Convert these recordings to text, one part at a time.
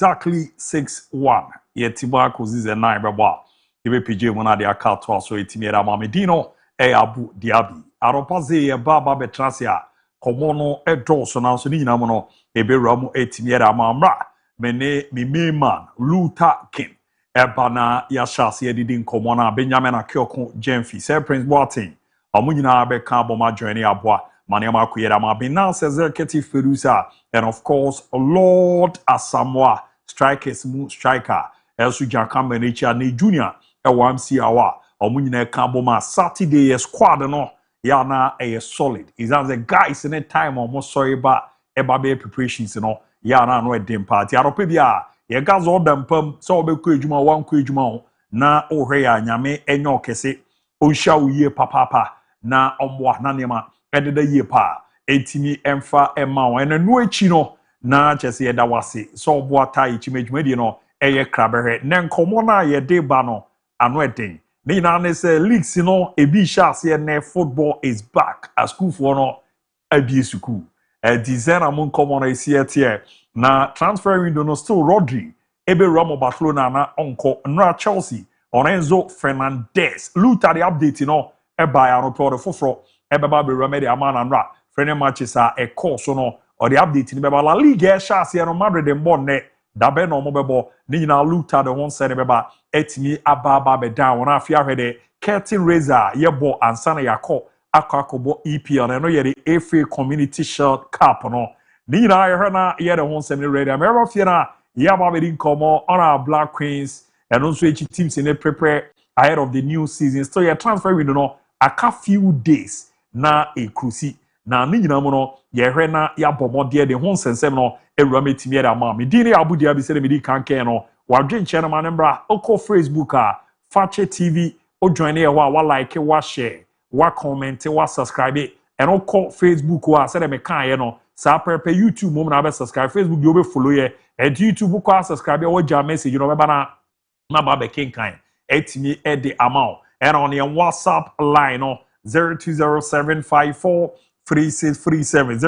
exactly 6-1. Yetiba Coziz and 9 Baba. Ibe PJ Mona de Akato, so Etimiera Mamedino, ABOU DIABY. Aropaze, Baba Betrasia, Comono, Edos, and Ansonina Mono, Eberamu Etimiera Mamra, Mene, Mimeman, Luta King, Ebana, Yashasi, Edin Comona, Benjamin Kyoko, Jenfi, Sir Prince Boating, Amunina Becabo Majoni Abwa, Maniama Kuyama Binance, Executive Producer, and of course, Lord Asamoah, striker, smooth striker, Elsu Jakamba Nature, Ne Junior, LMC Awa, Omunina Kamboma, Saturday, squad, no, Yana, a solid. Is as a guys in a time almost sorry about Ebabe preparations, you know, Yana, no, a dim party. Aropibia, ye guys all them pum, so be Kujuma, one Kujuma, na Orea, Yame, Enyo Kese, Osha, ye papa, na Omwa, Nanima, end the year pa, etimi MON-FRI, and a new chino. Na chese yeda wase so boata ichimejumedi no eye krabehe ne nkomona ye de ba no ano eden ne na ne se leagues no ebi shase ne football is back as school for no abi school design amon nkomona isi na transfer window no still Rodri ebe Ramo Barcelona na onko nra Chelsea Enzo Fernandez luta the update no eba ya no pro foforo ebe ba be remedy amana nra friendly matches are a course no or the update in the La Liga, Shasi Madrid and Bonnet, Dabe no Mobile, Nina Luta, the one said Beba, Etimi Ababa Bedown, when I fear head, Curtain Razor, Yebo, and Sana Yako, Akakobo EP, and I know you're the FA Community Shield Cup, no. Nina, I heard now, you're the one semi ready. I'm ever fear Yabba Komo on our Black Queens, and also each teams in the prepare ahead of the new season. So you're transferring, you know, a few days na a cruise. Na ni nyina mo no ye hwe na ya bomode de ho nsensem no ewura metimi era ma me dini ABOU DIABY se me di kanken no wadwe nche na manembra oko Facebook a Fakye TV o join e wa like wa share wa comment wa subscribe and oko Facebook wa se de me kan ye no sa prepare YouTube mo na be subscribe Facebook you be follow ye and YouTube ko subscribe wa ja message no be bana na ba be kinkan etimi e de amount and on your WhatsApp line no 020754 3637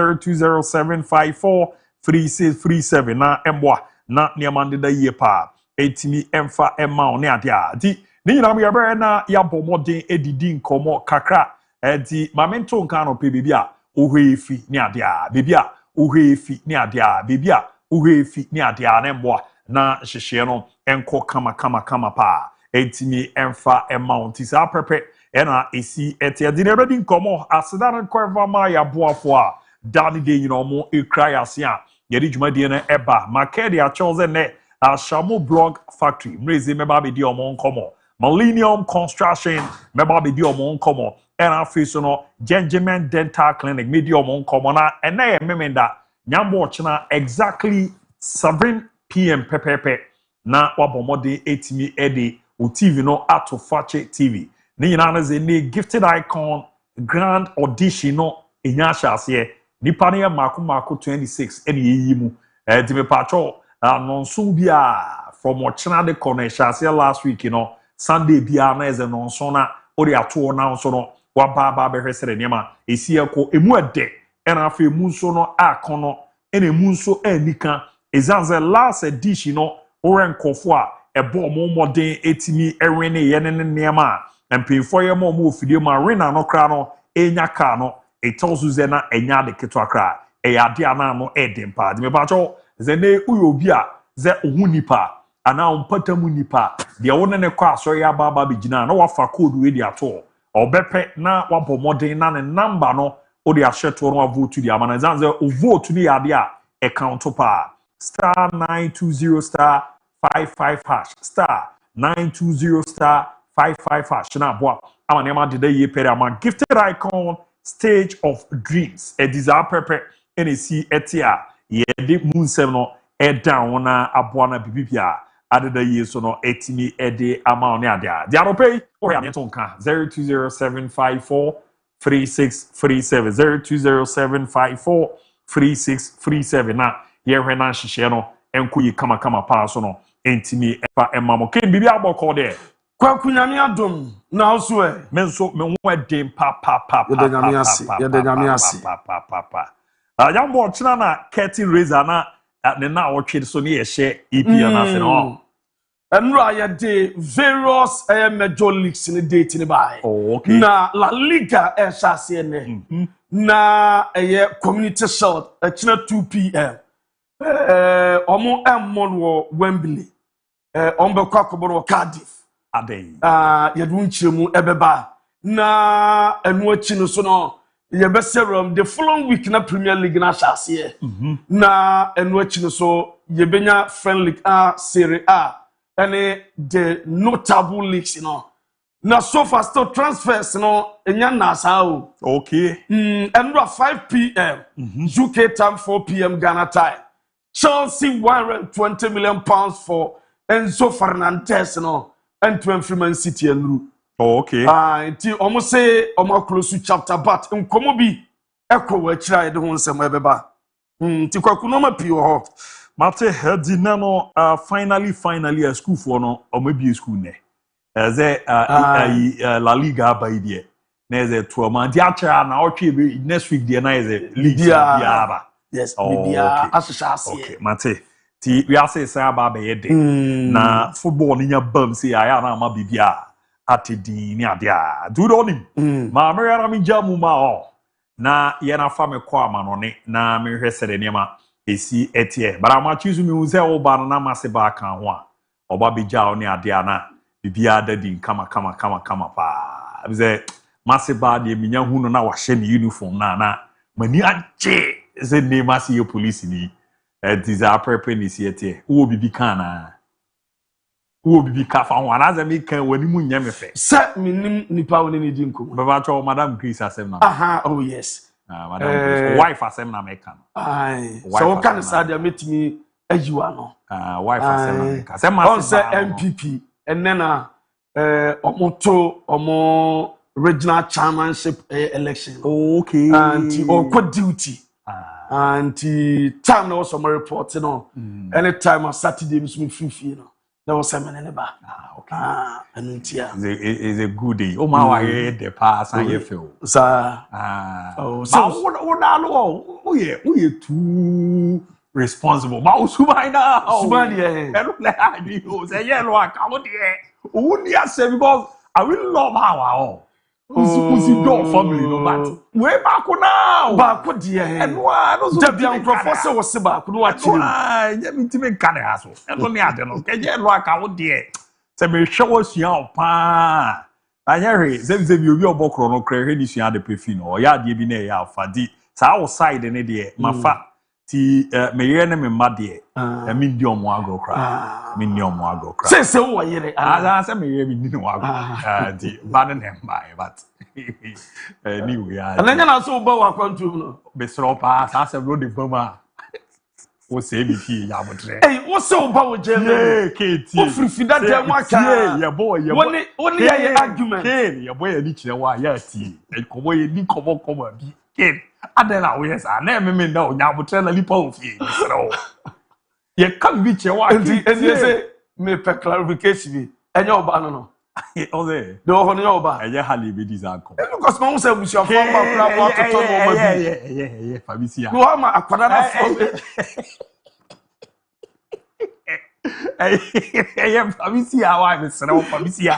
0207543637 na emboa na niamande da ye pa etimi emfa emma one adia di ni nyina me be na ya bomodin edidi nkomo kakra edi mamento nka no pe bibia ohwefi ni adia bibia ohwefi ni adia bibia ohwefi ni adia na emboa na hyehye no enko kama pa etimi emfa emma on ti sa pepe ena esi etia di na bedi nkomo asedan kweva ma ya boafo a dani de nyina mo ekrai ase a yedi dwumadi na eba makedi a chose ne ashamo blog factory mrezi meba be di omo nkomo Millennium Construction meba be di omo nkomo ena face no Gentleman Dental Clinic me di omo nkomo na ena ye memenda nyambo china exactly 7 p.m. pepepe na wabomode etimi ede o TV no ato Fakye TV ni nyina na ze ni gifted icon grand audition no enya shase nipa ne mako 26 ene yi mu di me pacho nonso bia from ochina de corner shase last week no Sunday bia na eze nonso na ori ato na nso no wa ba be hwesere niam esi ekọ emu ede ena afa emu nso no akono ena emu nso anika ezanze last edition no orenkofo a ebo mo modern etimi ewene ye ne niam mpinfo ye mo ofidie ma rena no kra no enya ka no etozuze na enya de keto kra eyade ana no edempa de me ba cho ze ne uyo bi a ze ohunipa ana ompatamu nipa de wona ne kwa so ya baba begina na wafa code we di ato obepe na wabomodin na ne number no o de ahyeto no vote di amana zanze o vote ni yade a account pa star 920 star 55 hash star 920 star 55 hash na boa amane ma de ye pere ama gifted icon stage of dreams a desire pepe NC etia ye de munsem no e down na aboa na bibibia adeda ye so no etimi ede ama one ada dia ropei o ya neto nka 0207543637 0207543637 na ye hwe na hyehye no enkoyi kama pa so no entimi efa emamo ken bibi aboko de kwakunyame adom na oso e menso me ho edem pa yede nyame ase Ajambo china na curtain razor na ne na watch so ne share EPL na se no and right day various major leagues in the date in the oh okay na La Liga shase ne na community shield china 2 p.m. omo emmon wo Wembley ombe kwa kobo Cardiff adey yedun chiremu ebeba na enu achi no so no yebeserum the following week na Premier League na shase na enu achi no so yebenya friendly Serie A and the notable leagues now so far still transfers enya na sao okay and 5 p.m. UK time 4 p.m. Ghana time Chelsea 120 million pounds for Enzo Fernandez and 20 Man City and Ru. Oh, okay. Until almost say almost close to chapter, but in Komobi, echo where try the one some ebeba. Tikwakunoma pure. Mate headi nano finally a school for no or maybe a school ne. As La Liga by the near the 2 months. Diacha na ochi next week the night league Diaba. Yes, okay, Mate. We are say ba be de na football ni nya bam say aya na ma bibia atedi ni adia do do ni ma mera mi jamu ma o na ye na fa me kwa ma no ne na me hwese de nema esi etie bara ma chizu mi unse o ba na ma se ba kan ho a oba bija o ni adia na bibia dadi kama pa bize ma se ba de mi nya hu no na wa hye ni uniform na mani aje se ne ma se ye police ni it is a preparedness yet. Who be kana? Who be kafa? One as I make when you munya me fe. Set me nipa when you dinko. Baba Madam Grace asem na. Aha, oh yes. Madam Grace. Wife asem na make kan. Aye. So can say dey meet me ajiwa no. Wife asem na make. Asem ma say MPP and then omo regional chairmanship election. Okay. And on duty. And time there was some report, anytime on Saturday, Miss Fifi, there was some in the back. Okay. And it's a good day. Oh, my, the pass, I feel. Sir. Oh, yeah, we are too responsible. Mouse, why now? I do say, yellow, I can't hear. Only I say, because I will love our Uzi do family no matter. We back now. Back there. And why? No, so be unprofessor was back. No, actually. Yeah, me to make can aso. And only I don't know. Can you like out there? Say me show us your pa. I hear say you be obokro no kre he sua de pefi no. Ya de bi na ya fadi. Sa outside ne de mafa ti me yere ne me ma de. Me ndi omo agro kra. Me ndi omo agro kra. Say wo yere. Say me yere me ndi no agro. Di baden hem by but anyway. And then na so ba wa kwantu no. Be sro pa sa se bro de bama. Wo say bi fi ya botre. Hey, wo so ba wo je me. KT. Wo free that dem wa ka. Yeah boy. Woni ya argument. Ken, ya boy ni kire wa ya ti. E komo ye ni komo bi. Ken. Adela wo yes na me na onya botre na lipa ofie. Sro. Ye kan bi che wa. And you say me per clarification bi. Enye oba no. Oze. Do ho no oba. Enye hali be dizanko. Because mo say we should form back na what to turn over bi. Yeah, Fabisia. No ama akwada na form. Fabisia wa be sro Fabisia.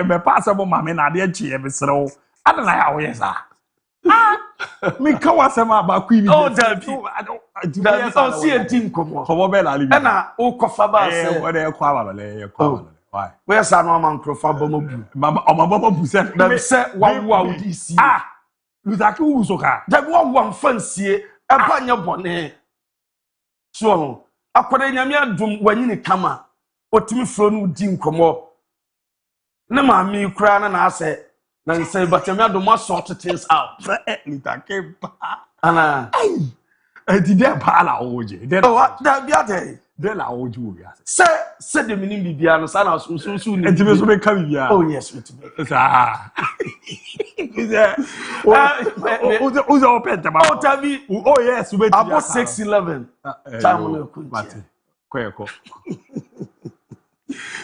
Me pass abo ma me na de chi be sro. Adela ya wo yes me kawa sama ba ku ni. Oh, that so see a team komo. Komo be la libi. E na o kofa ba se. We dey kwa ba le, kwa. Why? Where sa no man krofa bomobu. Mama bomobu se. Dem se wa udi si. Luzaki wu so ka. Dem wa fansie e ba nya bone. So, akwada nyame adum wanyini kama. Otimi fro no di nkomo. Ne ma mi kura na ase. Na say but me adum sort things out. Lutake ba. Ana. Did they pa la oje? Oh, that be ade. De la oje wo ya. Say the minim bibia no sa na so ni. Entime so be ka bibia. Oh yes, with me. Who's open to oh tabi. Oh yes, we about 611. Time on the Kweko.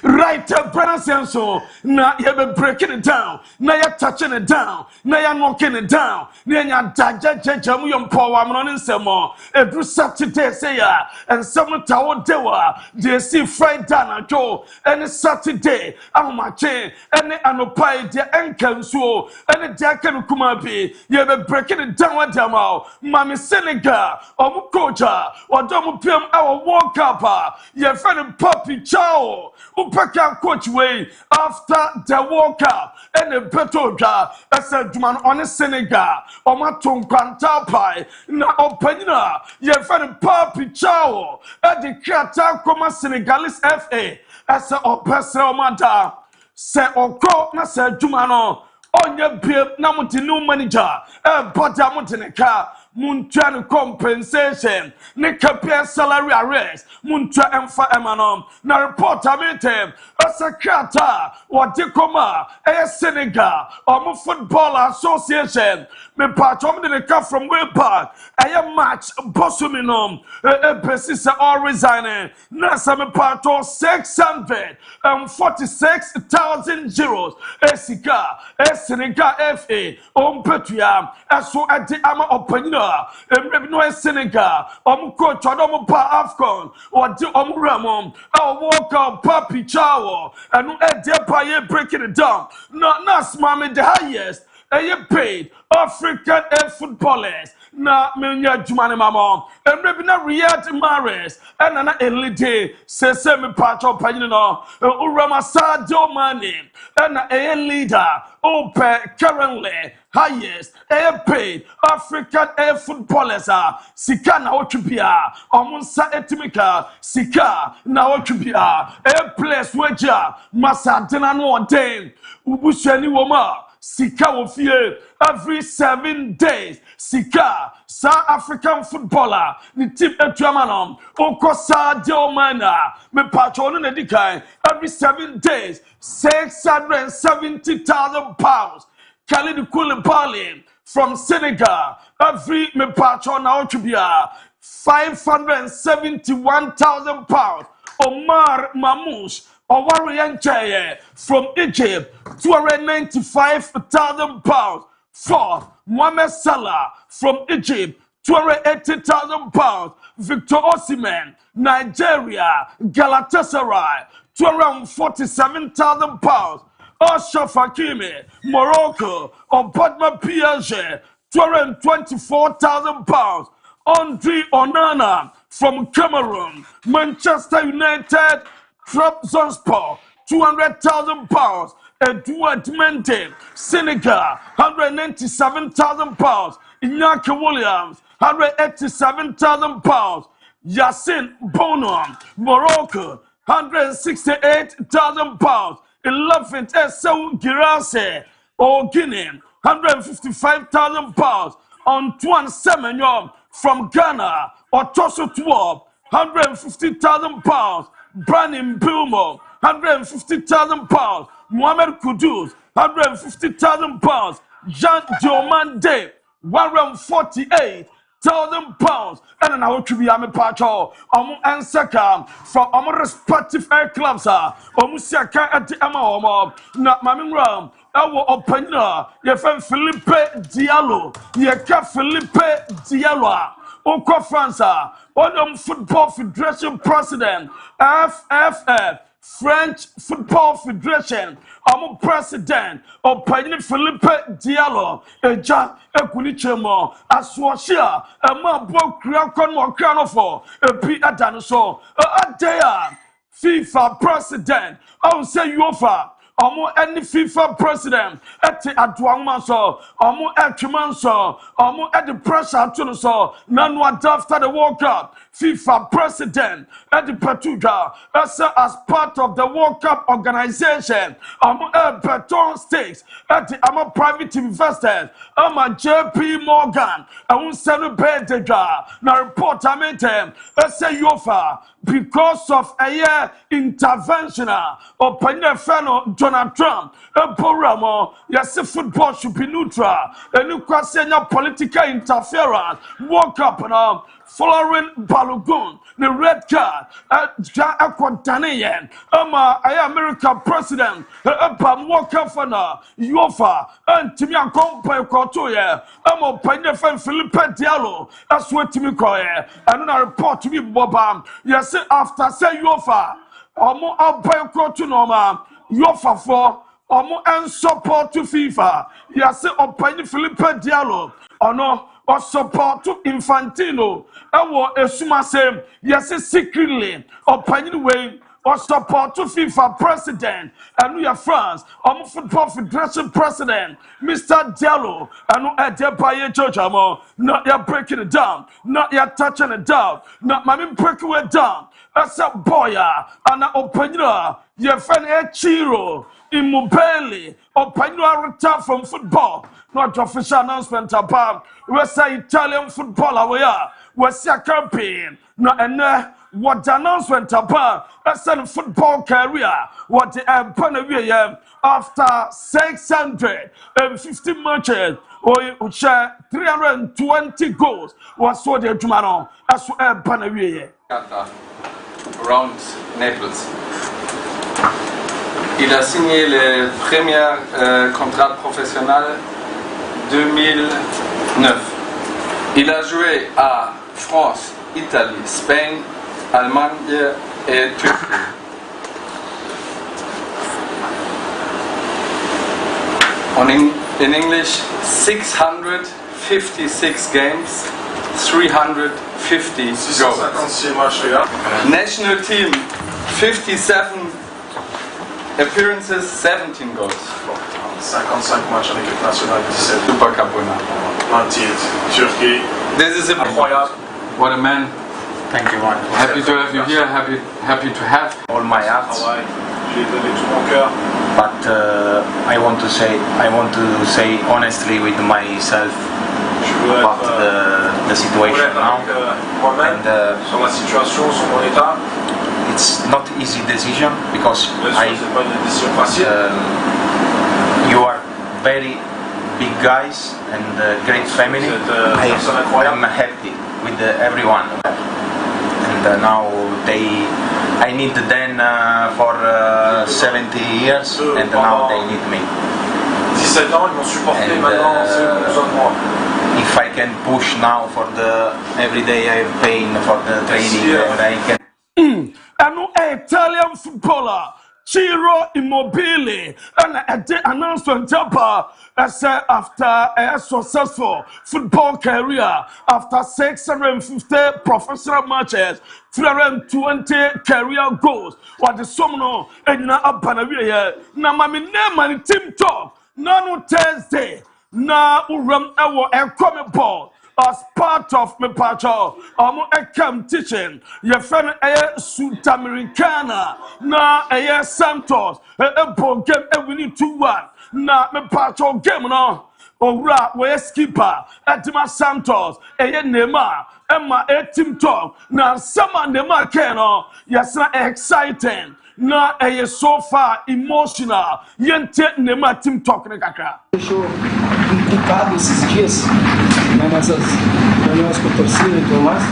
Right, pronunciation. Now you be breaking it down. Now you touching it down. Now you knocking it down. Now you jajajajamu yom power. I'm running some more. Every Saturday say ya, and some tower dewa. They see Friday na Joe. Any Saturday, I'm matching. Any anopai the enkan so. Any jacken kumabi. You be breaking it down with them out. Mami Senegal, or Mukoja, or Domu PM our walk up. You friend Puppy Chow. Upaka coach way after the World Cup and the Petoja as a man on a Senegal or Maton Quantapai na Openina ye friend Papi Chow at the Kata Coma Senegalese FA as a Opesa Mata se Oko na se Jumano on your beer Namuti new manager a Potamutineka Muntra compensation, Nika salary arrest, Muntra Emfa Emanom, na report meeting, a Sakata, or Dikoma, a Senegal, or Football Association, me patom de come from way back, a match, Bossuminum, a Pesisa all resigning, Nasa me pato 646,000 euros, a Sika, a Senegal FA, Petria, as so at the Ama Opinion. No Senegal, coach, pa Afcon, or the Ramon, I'll walk out Papi Chow, and Depaye breaking it down. Not Mammy the highest, and you paid African footballers. Na menya jumane mama and maybe na Riyad Mahrez and na elite se me part of no urama Sadio Mane and a leader open currently highest paid African footballers sika na otupia omunsa etimika sika na otupia place wager masadena no ordain ubushani woma sika wofie every 7 days sika South African footballer the team etuamanom oko Sadio Mane me patron na dikai every 7 days 670,000 pounds Khalid Koulibaly from Senegal every me patron na otubia 571,000 pounds Omar Mamouche Warrior from Egypt, 295,000 pounds. 4. Mohamed Salah from Egypt, 280,000 pounds. Victor Osimhen, Nigeria, Galatasaray, 247,000 pounds. Ashraf Hakimi, Morocco, Obadma PSG, 224,000 pounds. Andre Onana from Cameroon, Manchester United, Trabzonspor, 200,000 pounds. Edouard Mendy, Senegal, 197,000 pounds. Iñaki Williams, 187,000 pounds. Yassine Bono, Morocco, 168,000 pounds. 11th Esau Girassi, Guinea, 155,000 pounds. Antoine Semenyo from Ghana, Otoso 12, 150,000 pounds. Brandon Bilmo, 150,000 pounds. Mohamed Kudus, 150,000 pounds. Jean Diomande, 148,000 pounds. And then I want to be a patro. Answer from our respective air clubs. Omusiaka at the Ama, not Maming Ram. Our opinion, your friend Philippe Diallo, your cat Philippe Diallo. Oko France, Football Federation President, FFF, French Football Federation, President, Opinion Philippe Diallo, Eja Ekunichemo, Aswashia, Mabo Kriakon Mokranofo, Peter Danoso, Adea, FIFA President, I will say UEFA. Any FIFA president at the Adwangmanso, Etchimanso, at the pressure to the so, none after the World Cup. FIFA president at the Petuga, as part of the World Cup organization, Beton Stakes at the private investors, JP Morgan, I won't celebrate the jar. Now report I made him, UEFA, because of a year intervention, Feno, Donald Trump Boramo yes football should be neutral and you question political interference World Cup now following Balogun the red card Aquantanian American president World Cup for now UEFA and Timian Compa Kotoye Panya Philippe Diallo that's what Timmy Koye and I report to me Bobam yes after say UEFA Omo Alpine to normal UEFA for Omo and support to FIFA yes Opanya Philippe Diallo or no or support to Infantino or Esuma same yes secretly Opanya way or support to FIFA president and we are France or football federation president Mr. Diallo and Adebayo Jojamo not yet breaking it down not yet touching it down not my breaking it down as a boy and Openya your friend Chiro Immobile Openya retire from football not official announcement about we say Italian football away we say campaign no and what the announcement about a football career what the after 650 matches or 320 goals was what the Jumano as around Naples. Il a signé le premier contrat professionnel 2009. Il a joué à France, Italie, Spain, Allemagne et Turquie. In English, 656 games, 350 goals. National team, 57 appearances, 17 goals. 55 matchs en équipe nationale, 17. Super Capona. 28. Turquie. This is incroyable. What a man. Thank you, man. Happy to have you here. Happy to have all my heart. But I want to say honestly with myself about the situation now. And it's not easy decision because you are very big guys and great family. I'm happy with everyone. And now I need them for 70 years and now they need me. 17 ans, ils m'ont supporté, maintenant c'est besoin de moi. If I can push now for the everyday I have pain for the training and I can. An Italian footballer Ciro Immobile and a announcement after a successful football career after 650 professional matches 320 career goals what the summoner and na abanawi na mami name and team talk no Thursday na uram ewo e ball as part of my pacho come teaching your friend South Americana na Santos ball game we need 2-1 na me pacho game no owura we skipper Edma Santos Neymar Emma team talk na sama Neymar Keno yes na exciting na so far emotional yente Neymar team talk ne kakra complicado esses dias, né, nessas reuniões com a torcida e tudo mais.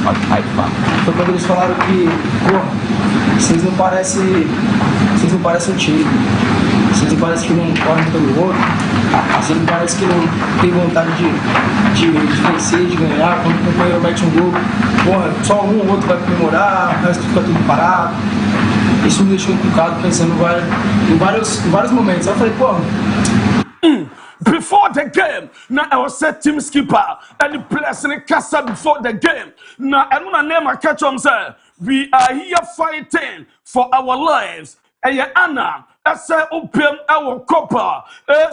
Foi quando eles falaram que, porra, vocês não parecem um time. Vocês não parecem que não correm pelo outro. Vocês não parecem que não tem vontade de vencer, de ganhar. Quando o companheiro mete um gol, porra, só um ou outro vai comemorar, o resto fica tudo parado. Isso me deixou complicado, pensando em vários momentos. Aí eu falei, porra. Before the game, now I was set team skipper and the players in the castle before the game. Now I don't name I catch on say we are here fighting for our lives. Anna, I say open our copper,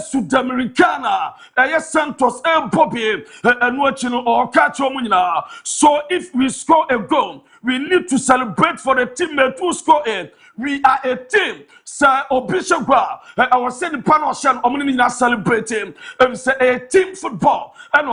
South Americana, Santos, Bobby, and watching or catch on. So if we score a goal, we need to celebrate for the teammate who score it. we are a team. Sir Obishagwa, I was saying the panel shan omni celebrating say a team football and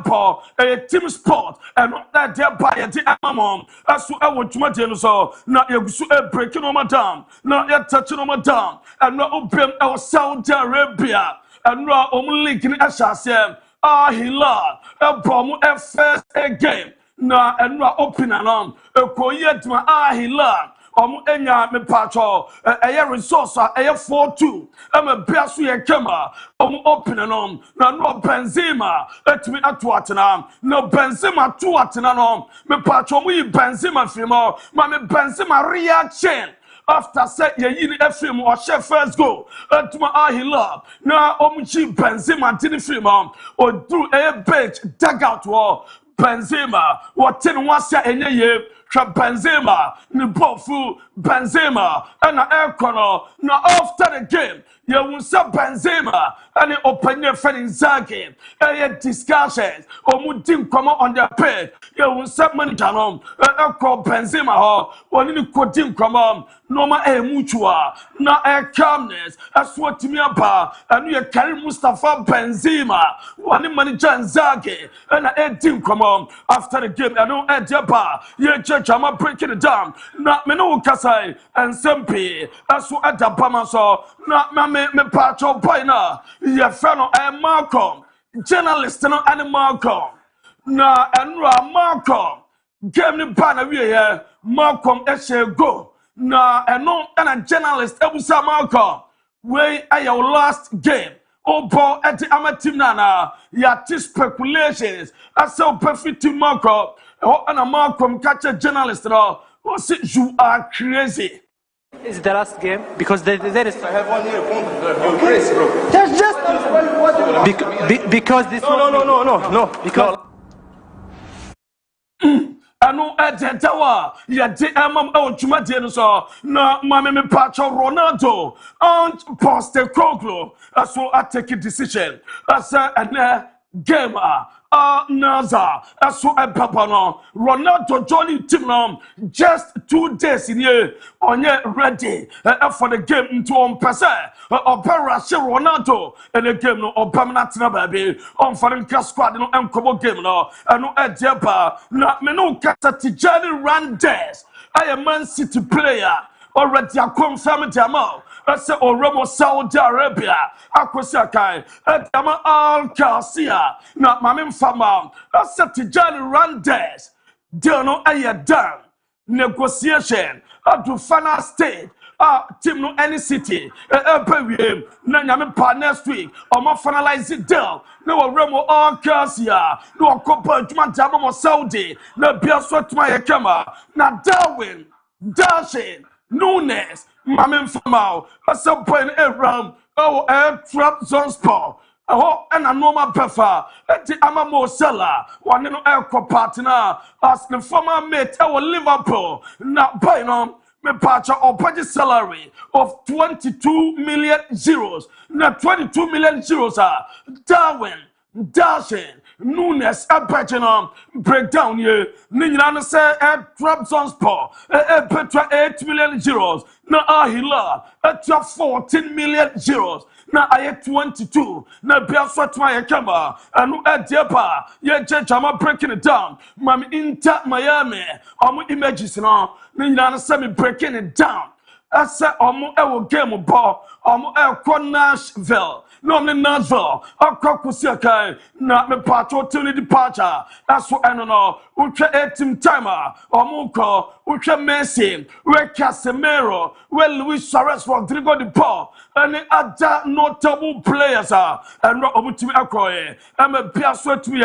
ball, a team sport, and that thereby a team as to our Jumatian so now you breaking on my down, now you're touching on my down, and not open our Saudi Arabia, and now only linking Ashasem. Hilal, a bomb at first game. Na and no open and on a coyet my Hilal. Enya me patrol, a resource, a 4-2. I'm a Biasu Kema, open and on. No Benzema, let me at Watanam. No Benzema to Watanam. Me patrol, we Benzema Fimo, Mammy Benzema reaction. After say ye FM or chef first go to my Hilal. Now Benzema didn't film or do a bench dugout war. Benzema, what 10 was ya in a year. Benzema, Nibofu, Benzema, and air corner. Now after the game, you will say Benzema and open your friend in Zaki. Discussions or Mudim come on the page. You will say Mandanom, call Benzema, or in Kodim come on. No ma mutua, na calmness. That's what me about. And you carry Mustafa Benzema, one manager and Zaki, and a team come on after the game. I know at your bar, your church, I'm breaking it down. Not me no Kasai and Sempi. That's what at the Pamaso, not me patch of Pina. Your fellow and Malcolm, journalist and Malcolm. Na and Malcolm. Game the banner here, Malcolm Eshe go. Na no and a journalist Ebusa Malcolm. Way at your last game. Oh boy at the amateur nana. Ya speculations. I saw perfect to Malcolm. Oh and a Malcolm catch a journalist now. Oh say you are crazy. Is the last game because there is. I have 1 year contract. You're crazy, bro. There's just because this. No. Because. I know at the tower, yet the Jumatian so no Mammy Pacho Ronaldo and Postecoglou. So I take a decision. I say a gamer. Naza, that's what I papano. Ronaldo Johnny Timon just 2 days in here on yet ready for the game into on Passa or Parasha Ronaldo and the game no or permanent baby on foreign class squad no uncommon game no and no at Japa not me no Kata Tijani Randes. I am Man City player already I confirm Jamal. I say Oromo Saudi Arabia, Akosiakai, Edama Al Garcia, not Mamim Fama, I said Tijani Randes, Dino Ayadan, negotiation, to final state, team no any city, Nanyam next week, or more finalize it deal, no Oromo Al Garcia, no Copa Jumantamo Saudi, no Biaswat Mayakama, not Darwin, Dashing, Nunes. Mammy Famau, at some point, Abraham, air trap zone sport. Oh, and a normal puffer, at the Amamo seller, one in aircraft partner, as the former mate our Liverpool, not by no, me patcher or budget salary of 22 million euros, not 22 million euros, Darwin, Dashing. Nunes Abajanum breakdown here. Nina say at Trabzon's Sport, Petra 8 million euros. Na Ahila at 14 million euros. Na I 22. Na Biafra my camera. And at Depa, yeah, judge, I'm breaking it down. Mam Inter Miami. I'm images now. Nina say me breaking it down. I said, I'm game ball. I'm Nashville. No, I'm Nashville. I'm Kakusiakai. Not me patro till the departure. That's what I don't know. Ultra team timer. Omuko. Ultra Messi. Where Casemiro. Where Luis Suarez Rodrigo de Paul. And the other notable players are. And not over to me. I'm a Piasso to me.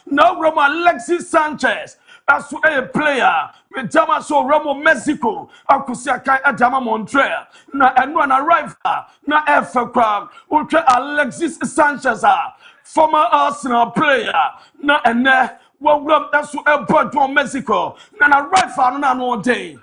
Now, Roma Alexis Sanchez. As a player, with Damaso Ramo Mexico, Akusiakai Adama Montreal, na and one arrival, na F-Crab, Ultra Alexis Sanchez, former Arsenal player, na and well, that's what a bird from Mexico, na arrival, na no day.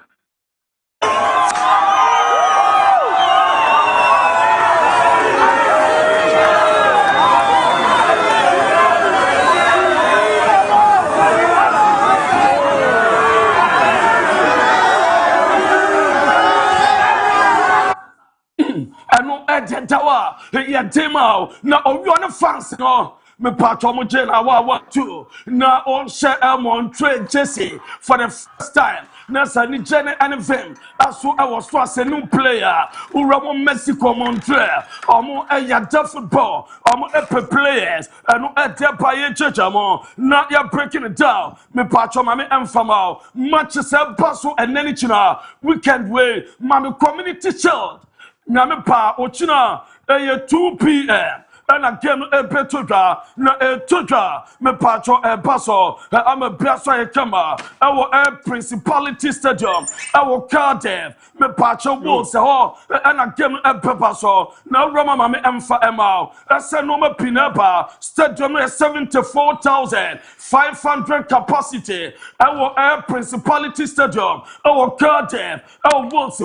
wa ya demo na owi on fans no me patcho mo jena wa too na on share MON-FRI Jesse for the first time na sani jene anivem aso I was for a new player uramo Mexico MON-FRI omo ya football omo players and no pa ye chechamo na ya breaking it down me patcho mame emfama match se paso eneni china weekend way mame community child na me pa ochina 2 p.m. and again petodra na etodra me patcho paso I'm a brasso kama our principality stadium our Cardiff me patcho wolves and again paso na Roma mame emfa emal ese no me pinaba stadium 74,500 capacity our principality stadium our Cardiff our wolves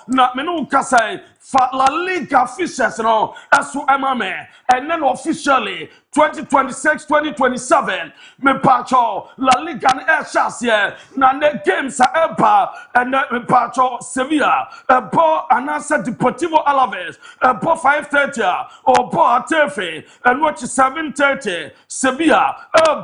na me no kasai for La Liga officials no aso emame and then officially 2026-2027 me patcho La Liga na chasse na the games are and me patcho Sevilla ball anasa Deportivo Alaves ball 5:30 or ball Tefe and watch 7:30 Sevilla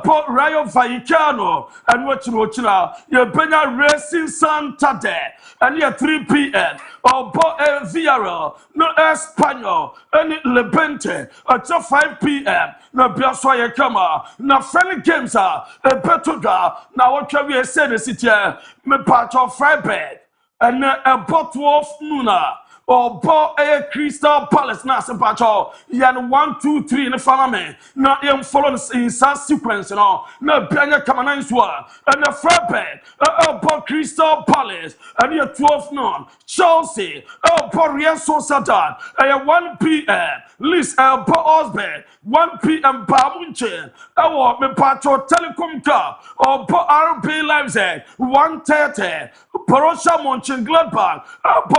ball Rayo Vallecano and watch you benya Racing Santander and yeah 3 p.m. or ball Villarreal no Espanyol and Levante at 5 p.m. na biaso ye kama na friendly games betoga na what we say the city me patch of Freiburg and a bottle of Nuna or ball a Crystal Palace na se patcho yan 1 2 3 in the family na yam follow in sequence no na bianya kama na nsuwa and the Freiburg ball Crystal Palace and your 12 non Chelsea ball Real Sociedad 1 p.m. List ball Osberg 1 p.m. Bamunche me patcho Telecom Cup or ball RB Leipzig 1:30 Borussia Mönchengladbach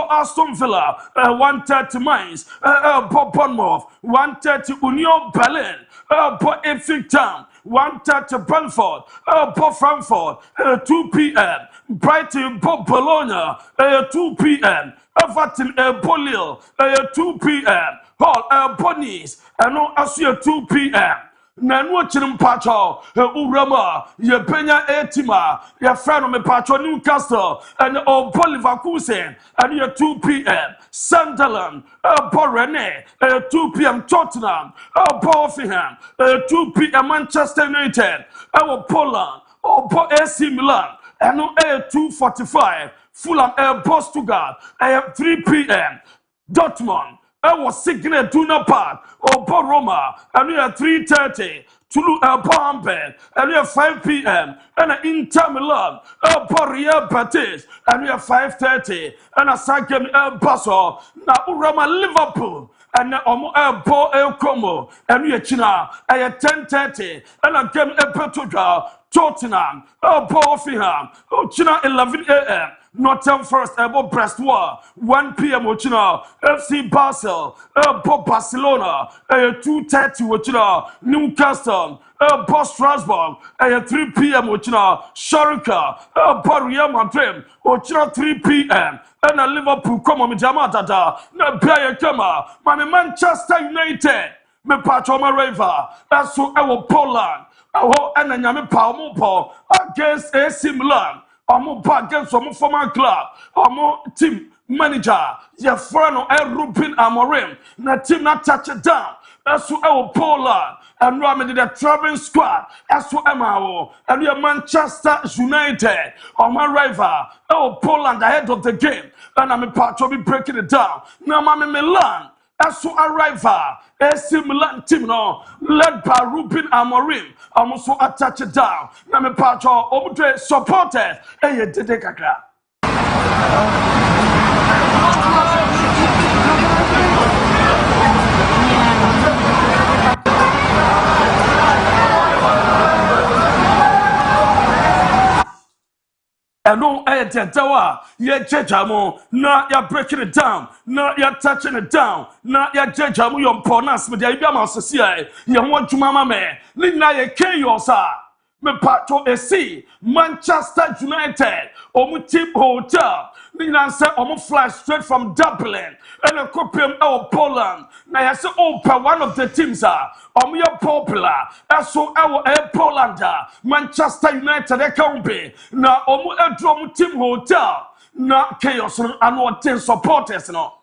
Aston Villa 1:30 Mainz Bournemouth 1:30 Union Berlin Ipswich Town 1:30 Brentford Frankfurt 2 p.m. Brighton Bologna 2 p.m. Everton Lille 2 p.m. Hull Nice and also 2 p.m. na no chirim pacho urama ye penya etima ye friend me pacho Newcastle and Leverkusen and ye 2 p.m. Sunderland Rennes 2 p.m. Tottenham Hoffenheim 2 p.m. Manchester United Poland AC Milan and 2:45 Fulham Stuttgart 3 p.m. Dortmund was Signal Duna Park or Roma and we are 3:30 Toulouse Hamburg and we are 5 p.m. and Inter Milan Real Betis and we are 5:30 and a Sagem Basel na Roma Liverpool and Como and we are China at 10:30 and a game Portugal Tottenham Hoffenheim China 11 a.m. Nottingham Forest Brest-War 1 p.m. Ochina FC Basel Barcelona 2:30 Ochina Newcastle Strasbourg 3 p.m. Ochina Schalke Real Madrid Ochina 3 p.m. and Liverpool come on Jamata na Bayer Kema Manchester United me patcho my rival so Poland and nyame pa mo against AC Milan against some former club team manager your friend Ruben Amorim na team na touch it down so Poland and Rami did a traveling squad so MAO and your Manchester United my rival Poland ahead of the game and I'm part of breaking it down now Milan so arrival AC Milan team no led by Ruben Amorim also attach it down na me patcho obutre supporters dede kakra and no tower, ya jejamo, na ya breaking it down, na ya touching it down, na ya jejamo yon ponas me ya ma sosia, ya want to mama me, na ya keyosa, me pato AC, Manchester United, omu team hotel, Nina say fly straight from Dublin and a copium of Poland. Now I say one of the teams are popular. So our Poland, Manchester United County. Now a drum team hotel. Na chaos and what 10 supporters no.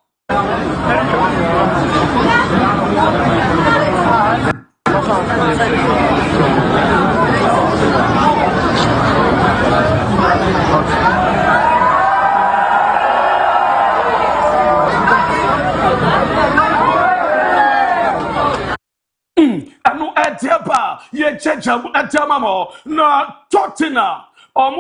Anu Ediaba, ye Jejam Edamamo, na Tottenham.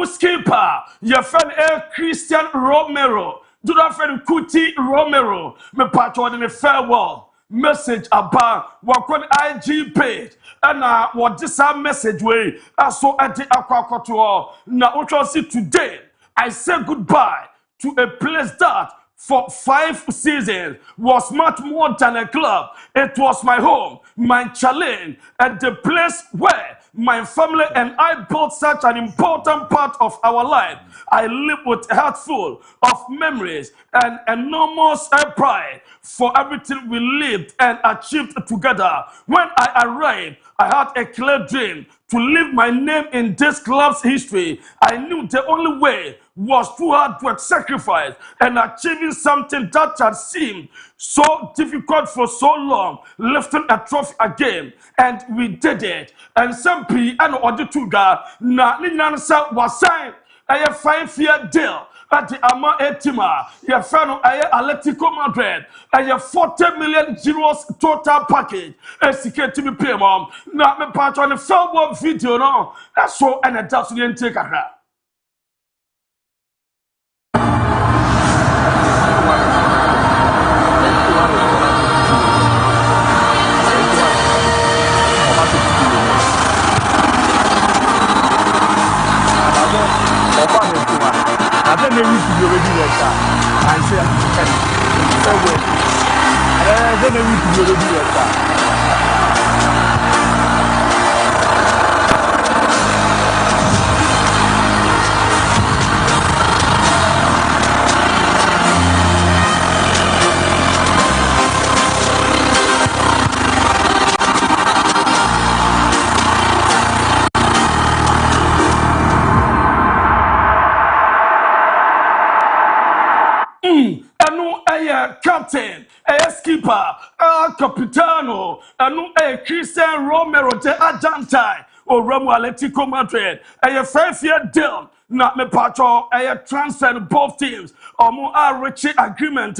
Skipper, your friend Christian Romero, do not friend Kuti Romero, me patron in a farewell message about what on IG page, and what this message way, I saw at the Aquacotua. Now, see today, I say goodbye to a place that for 5 seasons was much more than a club. It was my home, my challenge, and the place where my family and I built such an important part of our life. I live with a heart full of memories and enormous pride for everything we lived and achieved together. When I arrived, I had a clear dream to leave my name in this club's history. I knew the only way was through hard work, sacrifice, and achieving something that had seemed so difficult for so long, lifting a trophy again. And we did it. And some people and other two guys, was signed a 5-year deal. At the Ama Etima, your friend Atletico Madrid, and your 40 million euros total package. As you can to me pay mom. Not me part on the film video no. That's so and a does not take a hat. I don't know if you already read that. I say, I don't know if you already read that. Captain, a skipper, a capitano, a Christian Romero de Argentine, or Ramo Atletico Madrid, a 5-year deal. Not me patro, a transfer both teams, or more rich agreement,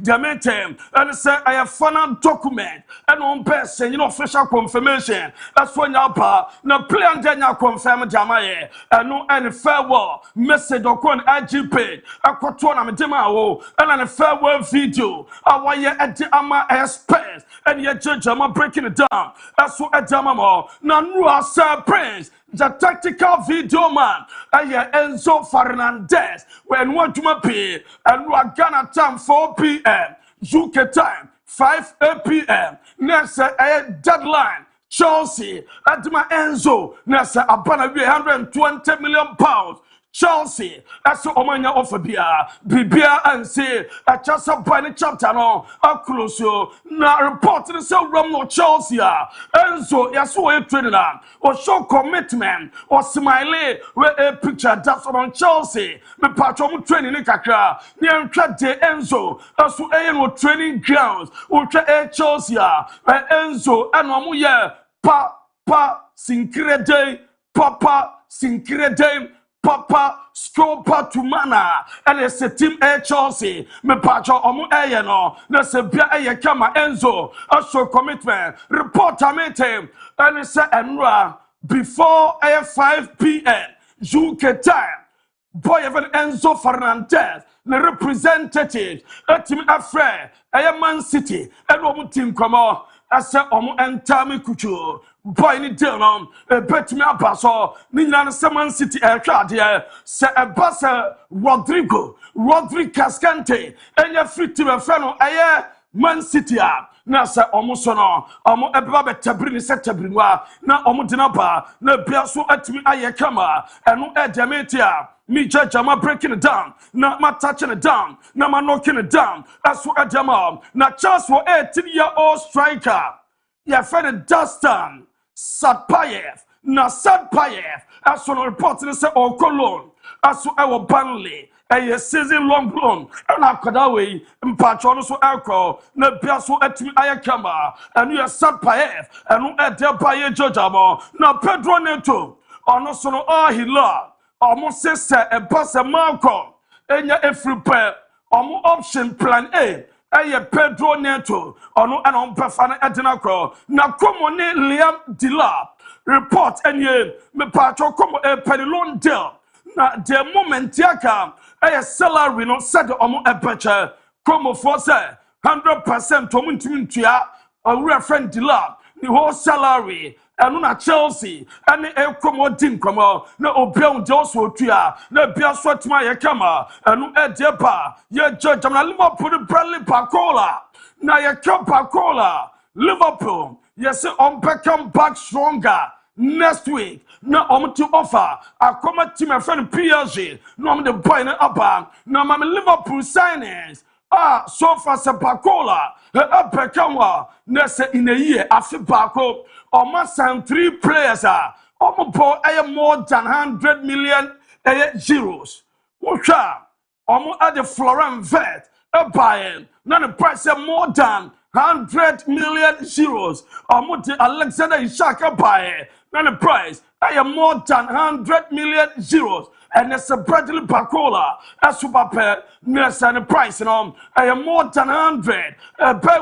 diamentum, and say I have final document, and on person, official confirmation. That's when your pa, no plan then you confirm Jamaye, and no any farewell message or con IG page, a quatona medimao, and a farewell video. I want you at the Ama space, and yet Jama breaking it down. That's what a Jamamo, Nanua Sir Prince. The tactical video man, Enzo Fernandez, when one to pay, and we are Ghana time 4 p.m. UK time 5 p.m. Next deadline, Chelsea, at my Enzo, next upon £120 million. Chelsea, that's what Omanya offer Bibia and say a just a bunny chapter no a close na reporting so Romo Chelsea Enzo yes what training or show commitment or smiley where a picture that's on Chelsea me patron training in kakra near de Enzo as no training grounds or Chelsea Enzo and omuye papa sincrede papa sincrede Papa Scopa to Mana and it's a team Chelsea. Me patcho omu no. Nese bia kama Enzo. Also commitment. Report meeting. And it's a Enra before 5 p.m. UK time. Boy even Enzo Fernandez. The representative. A team afraid. Man City. And omu team come on. I said omu entami kuchu. Boy ni deal no bet me abaso ni nyina se Man City twade se ebasa Rodrigo Cascante enya free to be no Man City na sa omo so no omo ebeba betabri ni setabri wa na omo dinaba na bia so atimi aye kama eno edemetia me jama breaking it down na ma touching it down na ma knocking it down aso edema na chance for 18-year-old striker ya friend Dustin Sadpayev na Sadpayev aso no report ni say Okolon aso ewo Burnley a season long loan and akwada we mpacho no so alcohol na bia so atimi ayakama anu ya Sadpayev anu Edebaye jojamo na Pedro Neto ono so no he love almost say a boss a Malcolm enya efripe omo option plan A Pedro Neto ono and on perfana edinakro na komo ne Liam Dilap report enye me pacho komo penny loan deal na the moment yaka salary no said omo ebeche komo for say 100% omo ntimintua our friend Dilap the whole salary enu na Chelsea ene ekomo din komo na obia unje oso otua na bia so atima ye kama enu edepa ye judge na Liverpool Bradley Pacola na ye Pacola Liverpool yes on come back stronger next week na to offer akoma team a friend PSG no the boy na apa na ma Liverpool signings so far se Pacola Bekamwa nese in a year after Paco almost 3 players more than 100 million euros. Usha at the Florent Vet buying now the price more than 100 million euros. The Alexander Ishaka buying now the price more than 100 million euros. And it's a Bradley Pacola, a super pair, nurse and a price, more than 100,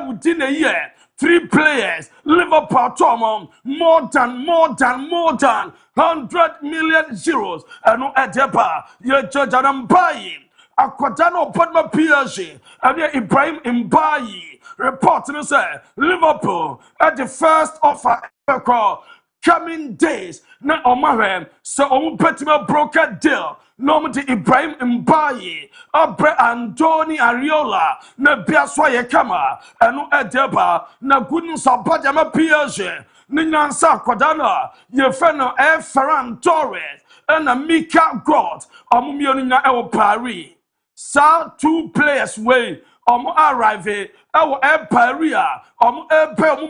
within a year. 3 players, Liverpool, Tom, more than 100 million euros. And no Adepa, your judge and buying. Aquadano Podma PSG, and Ibrahim Mbaye, reporting say Liverpool at the first offer call. Coming days, na omare so betima broker deal. No the Ibrahim Mbaye, Abre Andoni Ariola, na biaswa ye kama, anu edeba, na gunu sabadya ma PSG, ninansa kwadana, ye feno Ferran Torres, na Mika God, amumio na ewo Paris. Sa 2 players way. Arrive our Paris,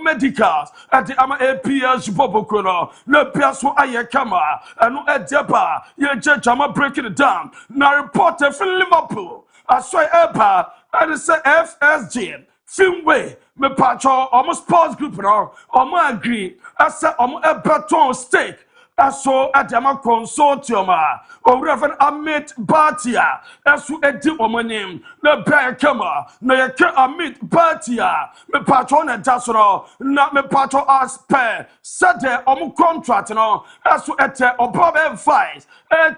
medicals at the APS Bobokuno, no Piasso Ayakama, and Edepa, your judge, I'm breaking it down. Now, reporter from Liverpool, I saw Epa, and it's a FSG, Filmway, me patcho, almost sports group, or agree, I said, Epa stake. Aso adama consortium o Reverend Amit Bhatia aso edi omonim na bia kama na yeke Amit Bhatia me patron na daso na me patron aspe sade omo contract no aso ete obobe fight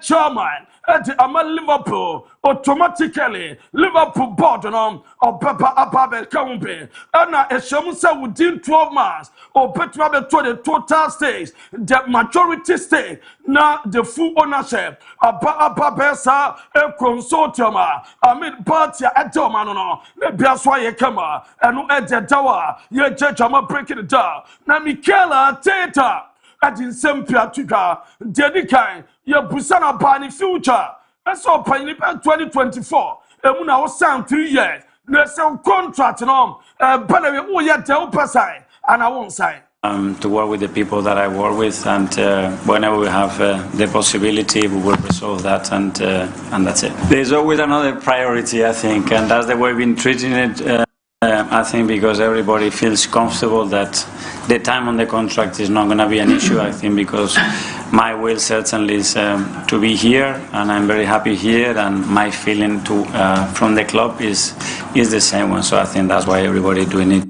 chairman at Liverpool automatically Liverpool board no obeba ababe kambe na eshemu say within 12 months or better to the total stakes the majority stake now the full ownership ababesa a consortium Amit Bhatia edoma no na biaswa ye kama enu ededawa ye jejama breaking it down na Mikel Arteta in Sempia Tuka, Dedikai, your Busana Bani future. I saw Pine 2024. And when I was signed 3 years, there's some contract on, but I will yet tell Pasai, and I won't sign. To work with the people that I work with, and whenever we have the possibility, we will resolve that, and that's it. There's always another priority, I think, and that's the way we've been treating it. I think because everybody feels comfortable that the time on the contract is not going to be an issue. I think because my will certainly is to be here, and I'm very happy here, and my feeling from the club is the same one. So I think that's why everybody doing it.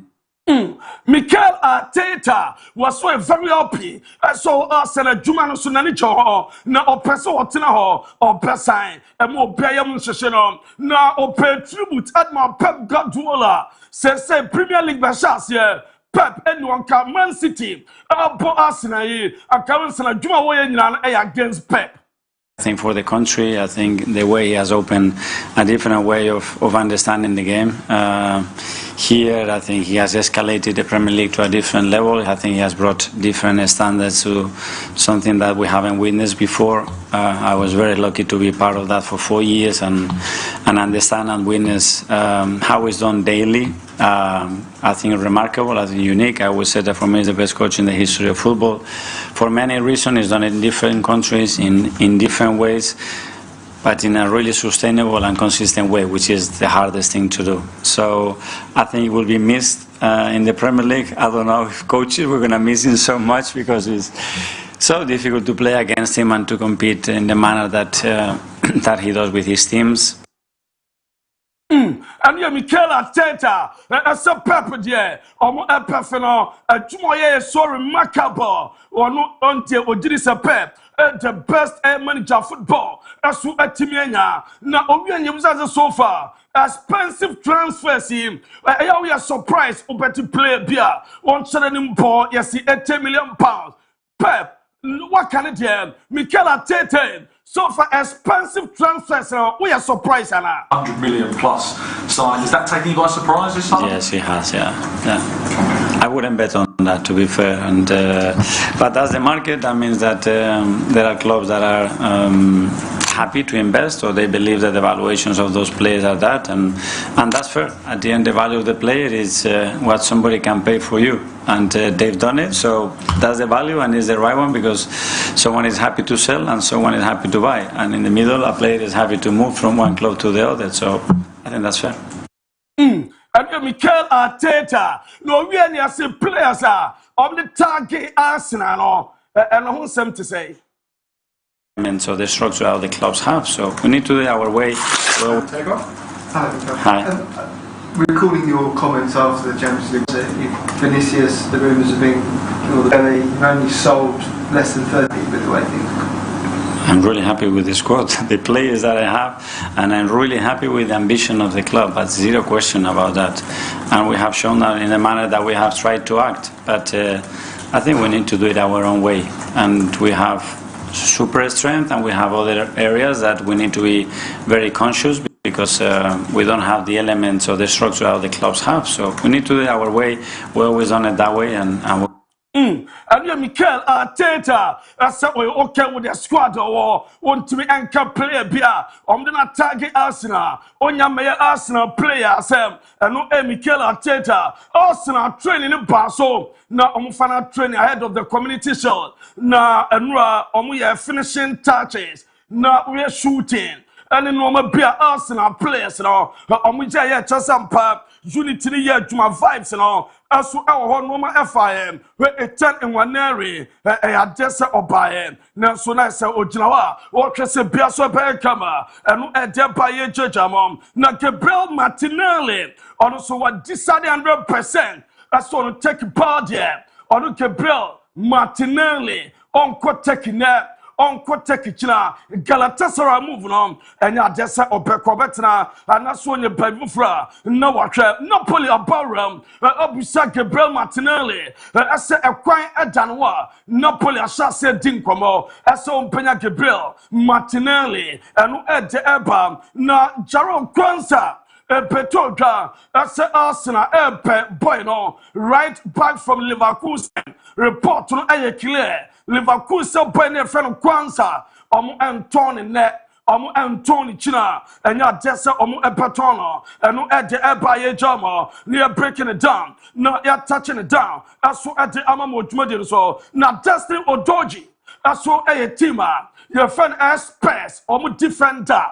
Mikel Arteta was so very happy. So us and a Jumano Sunani Cho, na opeso otina ho, or Pessign, and more Bayam Shishano, na open tribute at my Pep Guardiola. Say Premier League Bashas, yeah. Pep and one Man City, Arsenal, and Carolina Juma way against Pep. I think for the country, I think the way he has opened a different way of understanding the game. here. I think he has escalated the Premier League to a different level. I think he has brought different standards to something that we haven't witnessed before. I was very lucky to be part of that for 4 years and understand and witness how it's done daily. I think remarkable, I think unique. I would say that for me is the best coach in the history of football. For many reasons, he's done it in different countries, in different ways, but in a really sustainable and consistent way, which is the hardest thing to do. So I think he will be missed in the Premier League. I don't know if coaches we're going to miss him so much because it's so difficult to play against him and to compete in the manner that that he does with his teams. And you Mikel Arteta, as a pepper dear, or a perfino, a Jumoye so remarkable, or no until Odidis pep, the best manager football, as who at Timiana. Now, Obian was as a sofa, expensive transfers him. We are surprised over to play beer, one shilling ball, yes, £10 million. Pep, what can it do? Mikel Arteta. So for expensive transfers, we are surprised, Anna. 100 million plus. So is that taking you by surprise this summer? Yes, it has. Yeah. I wouldn't bet on that, to be fair. And but as the market, that means that there are clubs that are happy to invest, or they believe that the valuations of those players are that, and that's fair. At the end, the value of the player is what somebody can pay for you, and they've done it. So that's the value, and it's the right one because someone is happy to sell and someone is happy to buy, and in the middle, a player is happy to move from one club to the other. So I think that's fair. And Mikel Arteta, no, we are as players of the target Arsenal, and who's some to say. So the structure of the clubs have, so we need to do it our way. So, hi. Recalling your comments after the Champions League, Vinicius, the rumours of being you've only sold less than 30 with the way things are. I'm really happy with the squad, the players that I have, and I'm really happy with the ambition of the club. That's zero question about that. And we have shown that in the manner that we have tried to act. But I think we need to do it our own way, and we have super strength, and we have other areas that we need to be very conscious because we don't have the elements or the structure that the clubs have. So we need to do it our way. We've always done it that way, and and you Mikel Arteta, that's we okay with the squad or want to be anchor player beer. Not target Arsenal. On your mayor Arsenal player, Sam, and no Mikel Arteta. Arsenal training in Basso. Now final training ahead of the Community Shield. Now and we are finishing touches. Now we are shooting. And in normal beer Arsenal players now. We just some unity here to my vibes and all. As to our normal FIM, where a 10 in 1 area, a desert or buy now so nice or Jinawa, or Cassie Biaso Beckama, and a dear by a judge among now Gabriel Martinelli, also what decided 100%. That's on take part there, or Gabriel Martinelli, on quote taking that. On Koteki China, Galatasaray moving on, and ya desa or Becobetina, and that's when you baby fra. No, what Napoli about Obisa Gabriel Martinelli, I said a quiet Danwa, Napoli, I shall say Dinkomo, I saw Pena Gabriel Martinelli, and Ed the Eba, na Jaron Kwanza. Petroga, that's Arsenal, boy, no, right back from Liverpool. Report to clear. Liverpool, boy, their friend Kwanza, Antony Net, Antony China, and your Dessa, Epatono, and no at the Abaye Jama, near breaking it down, not yet touching it down. That's what at the Amamo Jumadi, so now Destiny or Doji, that's what a teamer, your friend S-Pass, defender.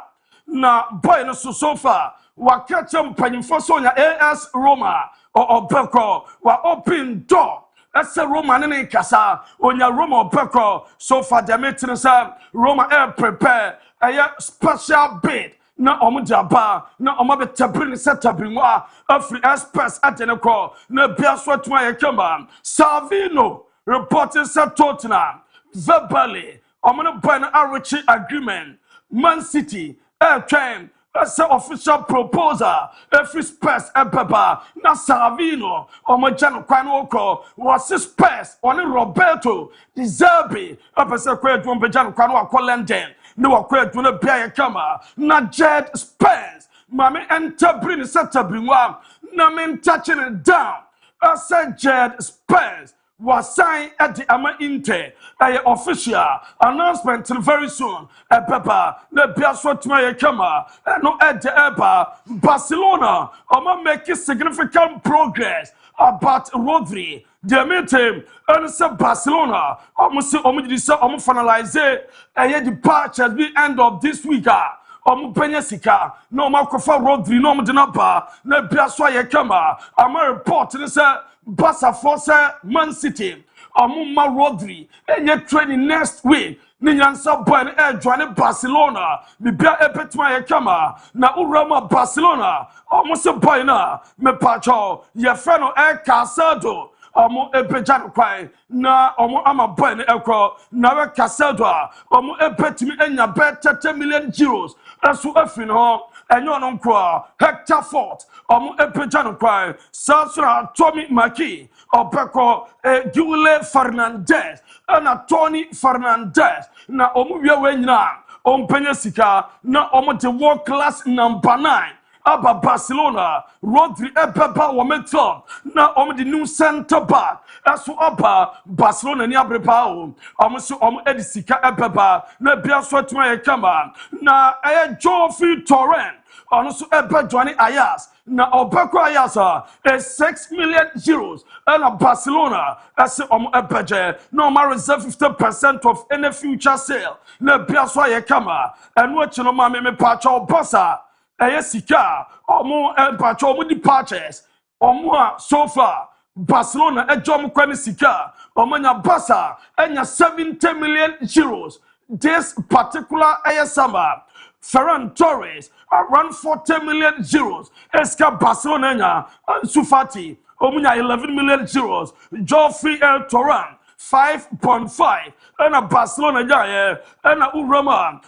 Now, boy, no so far. Wakacham Panfosonia AS Roma or Beko wa open door. That's a Roman in Casa on your Roma Beko. So far, the maintenance Roma air prepare a special bid. Na omujaba na omabe tabrini setabrinwa afri express ateneko na biaswa tuma yakamba Savino reporting said Tottenham verbally omana ban Arichi agreement Man City airtime. That's the official proposal. Every space ebeba na Savino omajano kwanoko was space on Roberto Di Zerbi apese kwetu mbejano kwano akwa London ni wakwetu na bia yakama na Jed Spence mame enter bring setabrinwa Namin touching it down. I said Jed Spence was signed at the Ama Inte. Official announcement very soon. Pepper, the Piaswat Maya Kama, no at the Eba, Barcelona, making significant progress about Rodri. The meeting and Barcelona, almost finalize it, and departure at the end of this week. Penyasika, no Makofa Rodri, no Dinapa, no Piaswa Yakama. I'm a report in Bassa Force Man City. Amuma Rodri, and yet training next week. Ninyansa boy and joining Barcelona. Bibia Epetma Yakama, na Urama Barcelona. Almost a boy na, me pacho, ye friend Casado. Omo epejan kwai na omo ama boy ne ekro na we Casado. Omo epetimi enya bet 30 million euros. Asu afin ho enyo no nkro Hector Fort. Omo epejan kwai Sasra Tommy Maki. Opeko Gule Fernandez na Tony Fernandez na omu wie wenyina ompenya sika na omo de world class number 9 aba Barcelona Rodri Epepa wometo na omo de new center back aso aba Barcelona ni abrepa omo so omo edi sika Epepa na bia so atuma ye kama na Joffrey Torrent ono so ebe joining Ajax na Obeko Ayasa 6 million euros and Barcelona as ebeje no ma reserve 50% of any future sale na biaso ye kama and what no ma me pacho bossa sika omo pacho omo di purchase omo so far Barcelona ejom kwani sika omo nya bossa enya 70 million euros this particular summer. Ferran Torres around 40 million euros. Eska Barcelona nya Sufati omunya 11 million euros. Joffrey Torrent 5.5 and Barcelona nya and Urama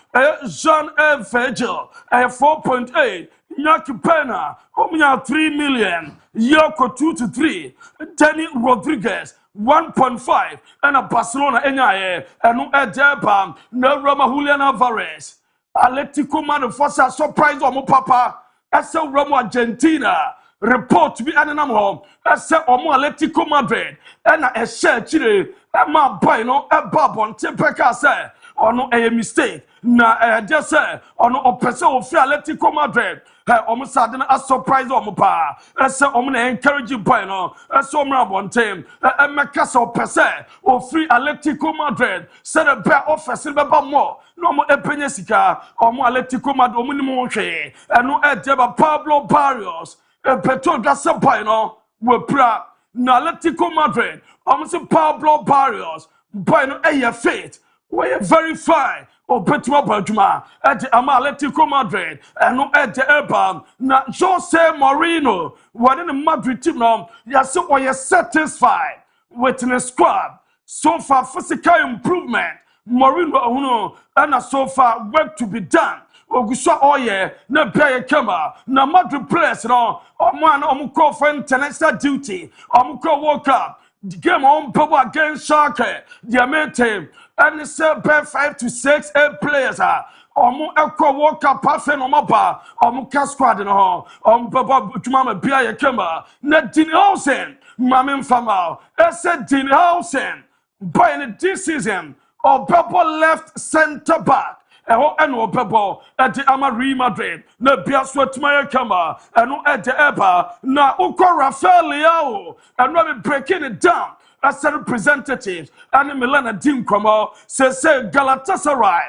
Jean Virgil 4.8 Nyaki Pena omunya 3 million Yoko 2 to 3 Danny Rodriguez 1.5 and Barcelona nya and Edeba na Roma Julian Alvarez Atletico Madrid força surprise omo papa ese Roma Argentina report bi anenam ho ese omo Atletico Madrid na e share chire e ma boy no e ba bonte peka say ono a mistake na just say ono opese ofi Atletico Madrid omo sade na surprise omo pa ese omo na encourage boy no ese omo bonte e meka so opese ofi Atletico Madrid said a bear office be ba more no mo epenye sika omo Atletico Madrid omo ni mo hwe eno edeba Pablo Barrios petrol gas boy no we pra na Atletico Madrid omo se Pablo Barrios boy no faith we very fine Petro Bajuma at the Atletico Madrid and no at the Eba na Jose Mourinho one in the Madrid team no so are you satisfied with the squad so far physical improvement Mourinho and so far work to be done Ogusha oye na bia kama na Madrid players no omo call for international duty omo call World Cup the game on power against Schalke the main team and it's 5 to 6 players omo ekọ World Cup afen omo ba omo ka squad no omo baba tuma bia kama na Dinhausen mamen fama ese Dinhausen by this season or purple left center back eno bebo at the Real Madrid na biaso atuma kama eno at the Eba na uko Rafael Leao and we breaking it down as representatives and Milan team come say Galatasaray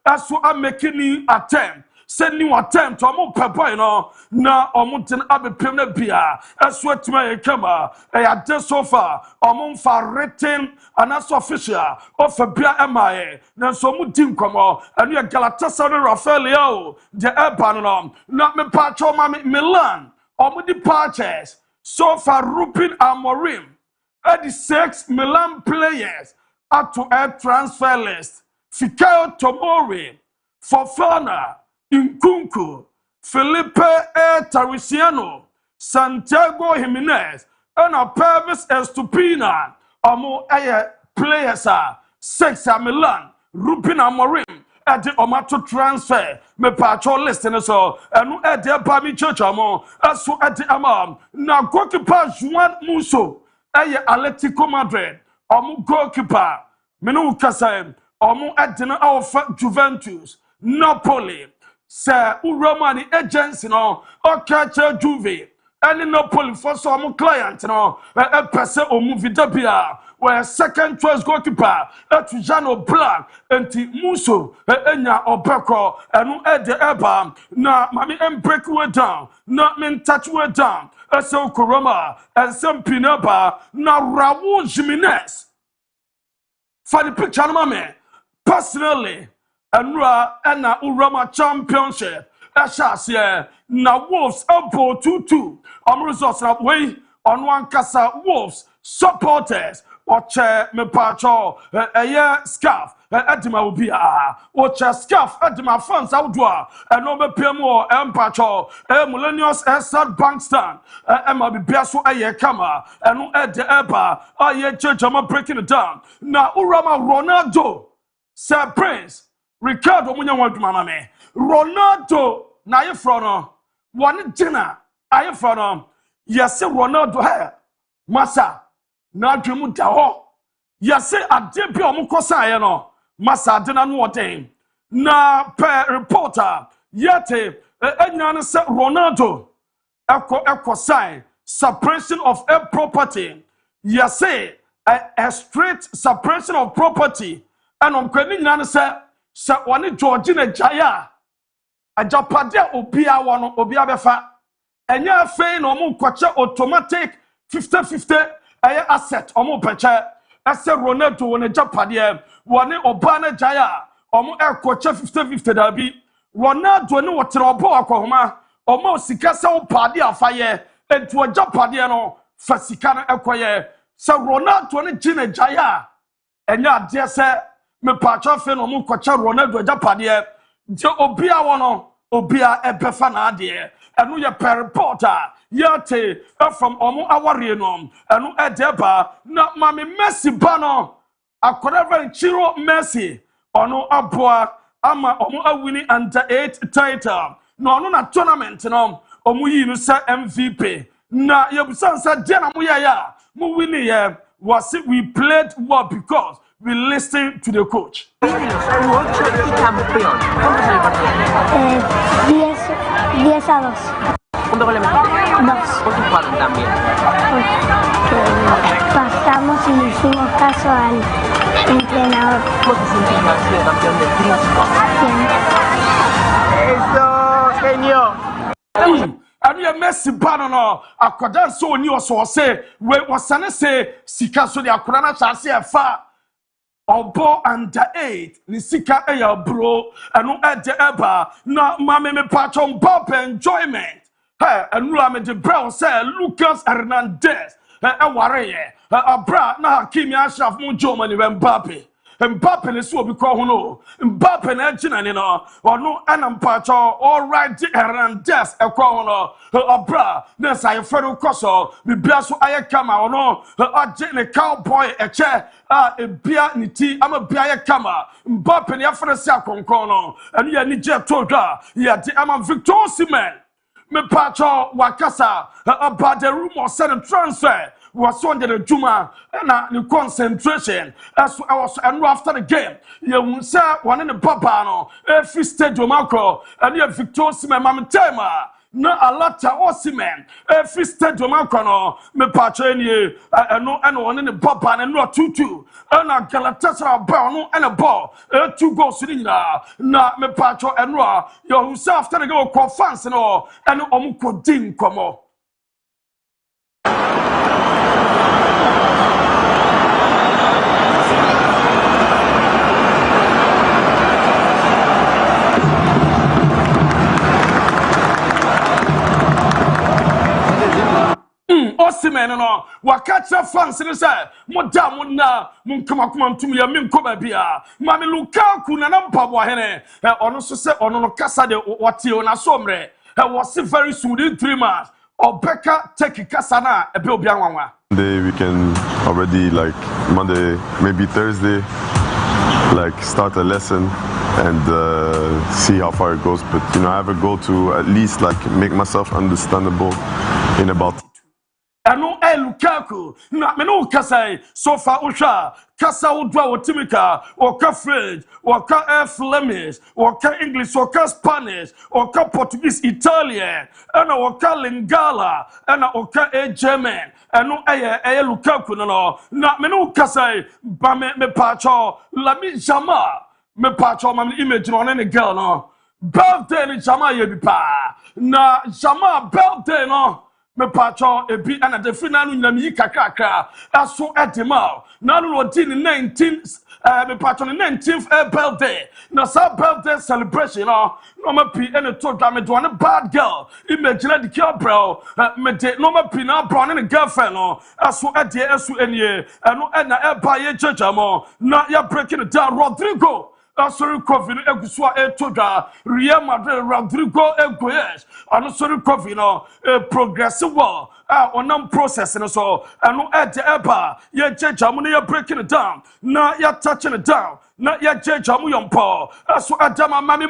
as we are making new attempt send new attempt omo pebo no na omo tin abepem na bia as we atuma kama e so far omo fa written and as official of bia emae na so mu team come and you Galatasaray Rafael Leao the Eba no na me pacho ma Milan omo di purchase so far Ruben Amorim at the 6 Milan players up to a transfer list. Fikayo Tomori, Fofana, Nkunku, Felipe Tariciano, Santiago Jimenez, and a Pervis Estupina. Amo players are 6 Milan, Ruben Amorim, at the Omato transfer, me patrol listener so, and at the Bami Church among, as so at the Amam. Now goalkeeper Juan Muso, Atletico Madrid, goalkeeper, Menu Kasem, at the Alpha Juventus, Napoli, Sir Uromani agency no, or catcher Juve. And Napoli for some client, no, a person or movie debia, where second choice goalkeeper, Tujano Black, and Muso, Enya Obeko, and Ed Eba, na Mammy and break way down, not mean touch way down, so Kuroma, and some Pinaba, na Raul Jimenez. For the picture, mammy, personally, and na Uroma championship. Ashasia na Wolves ABOU 2-2. Results na way on one casa Wolves supporters watch me pacho scarf edima ubia watch scarf edima fans outdoor and no be pemo empacho millennials sad bank stand ema bibia so kama enu ede eba church am breaking it down na urama Ronaldo Sir Prince Ricardo Munyawaduma me Ronaldo na ye from one dinner aye from yes Ronaldo he masa na dwemu da ho yes ade bi omukosa ye no masa de na no oden na per reporter yete enyan se Ronaldo eko sign separation of a property yes a straight separation of property and kwani nyina se one Georgina Jaya ajapade obia wono obia befa enya afei no mo kwache automatic 50-50 asset omo peche ese Ronaldo wona japade woni oba na Jaya omo kwache 50-50 dabi Ronaldo ni wotere obo akohoma omo sika se opade afaye entu japade no fa sika na ekoye se Ronaldo ni Gina Jaya enya ade se me pacha fe no mo kwache Ronaldo japade je obia wono obia ebefa na ade enu ye per reporter yate from omo aware no enu edeba na mami Messi bano akoreva chiro Messi ono aboa ama omo awini under 8 title no ono na tournament no omo yi no sa MVP na yebusansa dia na mo ya mo wini ye was it we played well because we listened to the coach. 10 a 2. ¿Cuántos goles metiste? 2. ¿Por qué jugaron tan bien? Porque pasamos y le hicimos caso al entrenador. ¿Cómo te sentís de haber sido campeón de Príncipe? Bien. ¡Eso, genio! And you Messi bano akodan so oni oso say we wasane say sika so the akodana chance fa obo under 8 ni sika eya bro enu ede eba na mame me patron pop enjoyment hey enu am de brown say Lucas Hernandez wareye abra na Hakimi Ashraf mu Germany Mbappe ne so obi ko ho no Mbappe na agina ni no ono anampacho all right Hernandez ekwo ho no abra na sai feru koso bibia so ayekama ono age ne cowboy eche ebia ni ti ama bia ayekama Mbappe ne afere se akonkon no enu ya ni je to dwa ya di ama Victor Osimhen me pacho wakasa about the rumor said transfer was under the Juma and the concentration as I was and after the game you say one in the Babano every stadium macro and you Victor Osimhen mamitema na alata Osimhen every stadium macro me patreni and one in the Babano and no 2-2 and a Galatasaray ball and a ball 2 goals na me patro and ra you say after the go call fans and omuko din komo. Osimhen no wakacha fans ni say modamu na munkama ntumi ya minkoba bia mami Lukaku na mpabo hene ono so say ono no kasa de wati ona somre was very soon in 3 months Obeka take kasa na ebe obi anwanwa we can already like Monday maybe Thursday like start a lesson and see how far it goes. But you know, I have a goal to at least like make myself understandable in about. Ano Lukaku na meno kasai so far usha kasa udwa wotimika oka French oka Flemish oka English oka Spanish oka Portuguese Italian ana oka Lingala ana oka German ano eye Lukaku no na meno kasai ba me pacho lami jama me pacho ma image no ne girl no birthday ni jama ye bi pa na jama birthday no me pacho ebi ana de finanu nyam yi kakaka aso edema na no di 19th me pacho 19th birthday na sa birthday celebration no ma pi ene to dwa me do one bad girl imagine the girl bro me de no ma pi na bro ne girlfriend no aso ede aso enie eno na eba ye jajamo na ya breaking it down Rodrigo sorry coffee no egusua etoda Real Madrid Rodrigo Egoes ano sorry coffee no progressive well onam process no so ano eba ye jejamu no ya breaking it down na ya touching it down na ya jejamu yompo so adama mami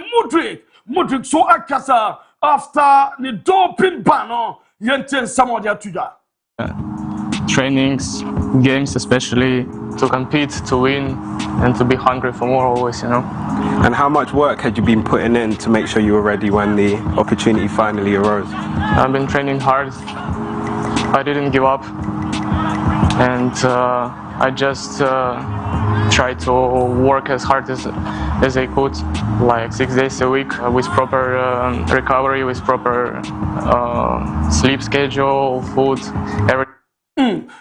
Mudrik so akasa after the doping ban no yenten samodi atuda trainings, games especially, to compete, to win, and to be hungry for more always, you know. And how much work had you been putting in to make sure you were ready when the opportunity finally arose? I've been training hard. I didn't give up. And I just tried to work as hard as I could, like 6 days a week, with proper recovery, with proper sleep schedule, food, everything.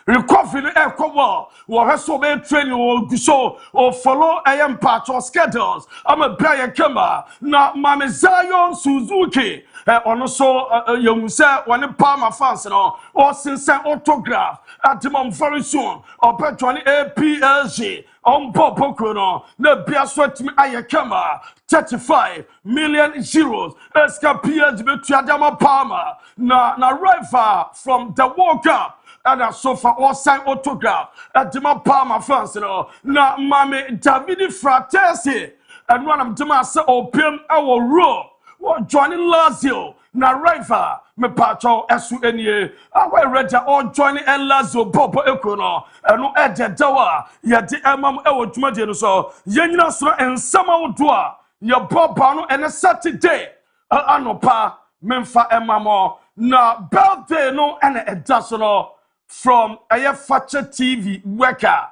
Recovery echo war has so many training or so or follow AM patch or schedules. I'm a Brian Kemba na Mame Zion Suzuki on so you say one Palmer fans or since autograph at the moment very soon or Petron APLG on Popokuno the Bia Sweat me Ayakema 35 million euros SKPS Betuadama Palmer na rival from the World Cup. And a sofa or sign autograph at the Palma fans, na Mame Davide Fratesi, and one of them say opium our row, what joining Lazio, na rival, me pacho SUNA, I read all joining El Lazio, Bobo Econo, and no Edge Dawa, yet the Emam Ewo Tumadiano, so Yenina and Sama Dua, your Bobano and a Saturday, Anopa, Memfa Emamo, na birthday no and a dasono. From a Fakye TV worker,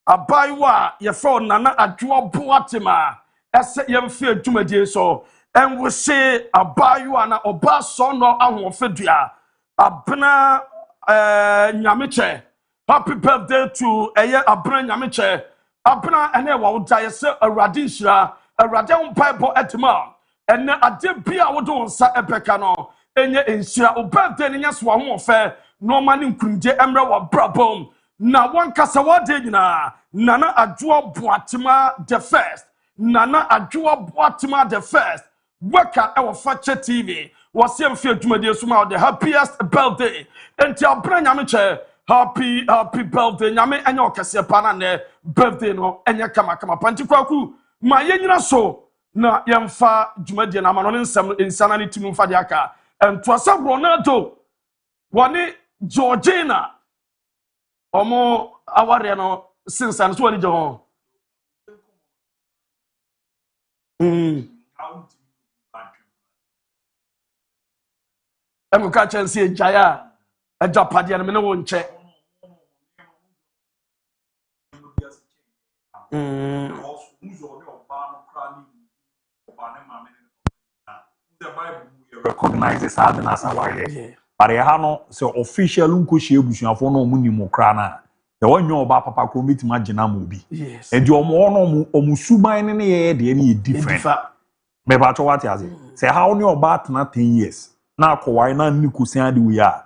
a baiwa your phone Nana Adwa Boatima, as a young fear Jumadi so, and we say a baiwana or bason or our Fedria, a bna Yamiche. Happy birthday to a brand Yamiche, a bna and a would die a radisha, a radion pipe at the mom, and a did be our don sa epecano, and yet in Sia or birthday in your swan fair. No man in Kunje Emra wa Brabom. Na one Kasawade na Nana Adwa Boatima the first. Nana Adwa Boatima the first. Worker our Fakye TV was him feel to me suma the happiest birthday. And tell Brand Yamiche happy birthday. Yami and your Cassia Panane birthday no and ya kama Pantikwaku. My yenina so na yamfa Jumadi and Amanon some insanity to Mufadiaka. And Twasa Ronaldo. One Georgina Omo Awariano since I'm so John. I'm catch and see Jaya a Japadian and no one check. Recognize this as a warrior. But I have no so official unkushi ebusuafo no mu nimu kra na. The one you oba papa ko meet imagine bi. Yes. And you omusuban ne ye de ne different. Me ba to what you say how ni oba tena 10 years. Na akowai na ni kusia de we a.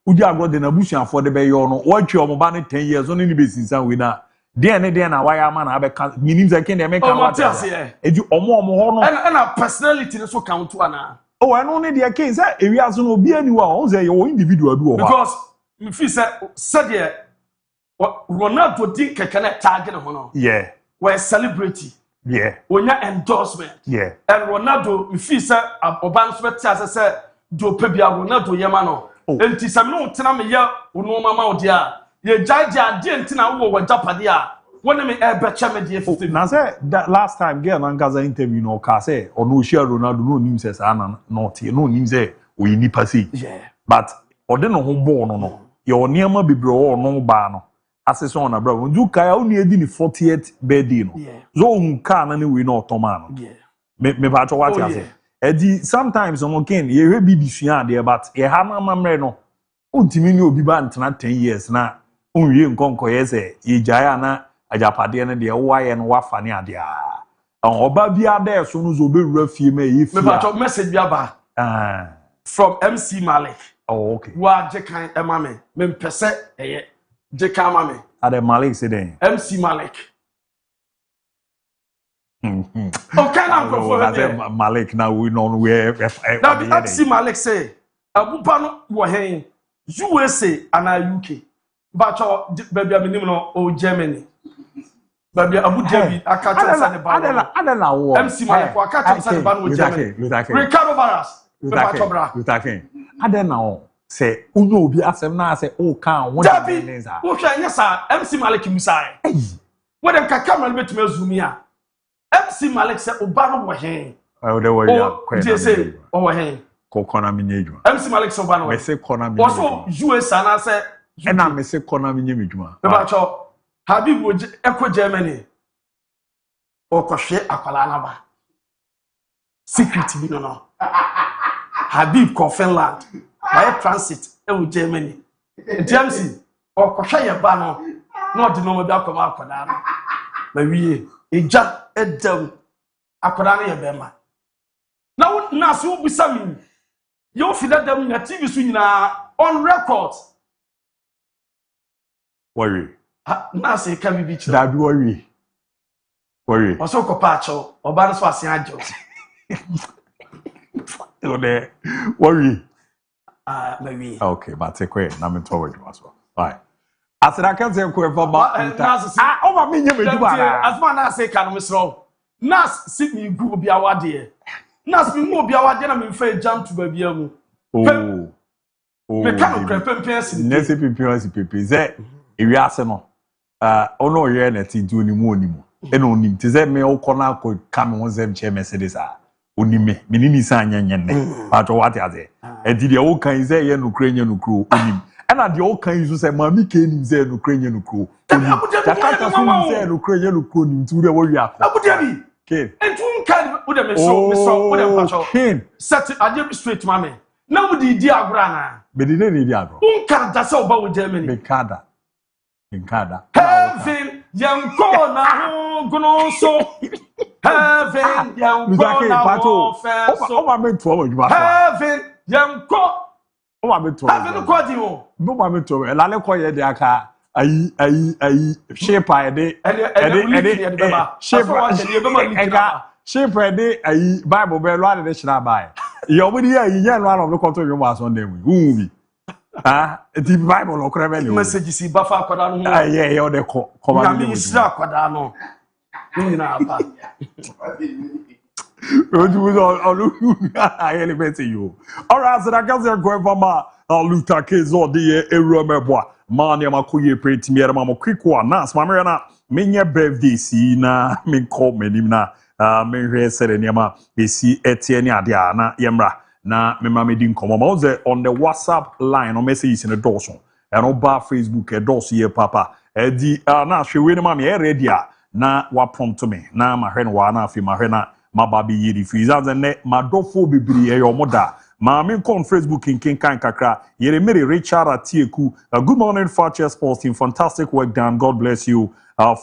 Udi agro de na busuafo de be yo no. Watchi omoba ne 10 years on ni be sinsan we na. De na wire man abeka minim say ken de make am what. Edu omo ho no. And personality so count to ana. Oh, I don't need the case. If you have no be anywhere, your individual do. Because if you said Ronaldo did can target hono. Yeah. were celebrity. Yeah. When you endorsement. Yeah. And Ronaldo, if he said, Oban Swetas said, do Pebia Ronaldo Yamano. And Tisano Tanamia, Uno Mama Dia, ye Jaja Dientina or Japadia. When I ever champion. Now, that last time, girl, Nangaza interview, no Case, or no share Ronaldo, no news as Anna, not no news, we need passy. Yeah. But, or then no home born, no. Your near be bro or no bano. As a son, bro, when you can only do the 48th bedino. Yeah. So, can anyway no Tomano. Yeah. Me patch what you say. Edi sometimes on again, ye be bisuan there, but ye hama mamre no. Untimini obi ba ntena 10 years na. Unwie nkonko ye se ye jaya na ajapade na de waye no wafa ne ade a. Oba bia there so no zo be wura fie me ye fie. Me patch message bia ba. From MC Malik. Oh, okay. Wa jekan emame. Me mpese eye. Jekan mame. Ade Malik say den. MC Malik. Okay, now for Malik now we know where. Now the MC Malik say, Abupano wahen USA and UK, but baby I'm no Germany. Baby Abu Dhabi, I catch us at the bar. I don't know. MC Malik, I catch us at the bar with Germany. Ricardo Barras, I don't know. Say, Uno be asem na say, oh, can one Dhabi. Okay, yes, sir. MC Malik Musai. When them camera bet me zoom here. MC Malik said, Obama wahen. Oh, they were you say, oh, wahen. Kokona minejuma. MC Malik Obama. Me say kona minejuma. Also, US and I say, and I me say kona minejuma. About Habib would echo Germany. Or Koshe Aqualanaba. Secret, no. Habib ko Finland. By transit, Germany. James, or Koshe Bano. Not the normal back of Aquadana. But we. Eja edem akoda na yebema na so bisami you fi that dem na TV so nyina on record worry na say ka bibi chi that worry oso ko paacho oba na so asen ajo so there worry maybe okay but take away na me toward you as well bye. As I can say, over me, as man, I say, can Miss Row. Nas, sit me, go be our dear. Nas, me more be our dear, I'm afraid jump to baby. Oh, me can't crap person. Nessie Pipi, that if you ask no, oh no, you're not into any more anymore. And only to say me, oh, corner could come on them chair Mercedes. Only me, Minini Sanya, but what are they? And did the old kind say, Ukrainian crew, only. And at the old kind you say, Mammy came in Ukrainian crew. The cat said Ukrainian crew to the warrior. Abu Dhabi. And two can put them so set it. I did straight, mammy. Nobody diagrana. But they didn't diagram. Uncan that's all about Germany. Bekada. Heaven, young corner, go so. Heaven, young corner, heaven, young corner. Have you called you? No, I'm to a lalecoya de aka. Shape I did, shape I did a Bible bell rather than should I buy. You're with you, young one of the country you was on them. Who be? The Bible or Craven message is Buffer Quadano. Yeah, you're the command is Quadano. I elevate you. All right, so I can say, Grandma, Luta Kezo, the Eromebois, Mania Makuye, pretty me, Mamma Quickwa, Nas, Mamma, Minya birthday, see, na, me call me, na, me said, Yama, they see Etienne Diana, Yamra, na, me mamma didn't come on the WhatsApp line or messages in the dorsal, and on bar Facebook, a dossier, Papa, Eddie, na, she win mammy, redia, na, what prompt to me, na, my hen, wana, fi my hena. Ma baby yiri freezers and ma dofo bibiri e your mother. Ma me on Facebook in King Kakra. Yere Mary Richard Atieku. Good morning, Fakye Sports team. Fantastic work done. God bless you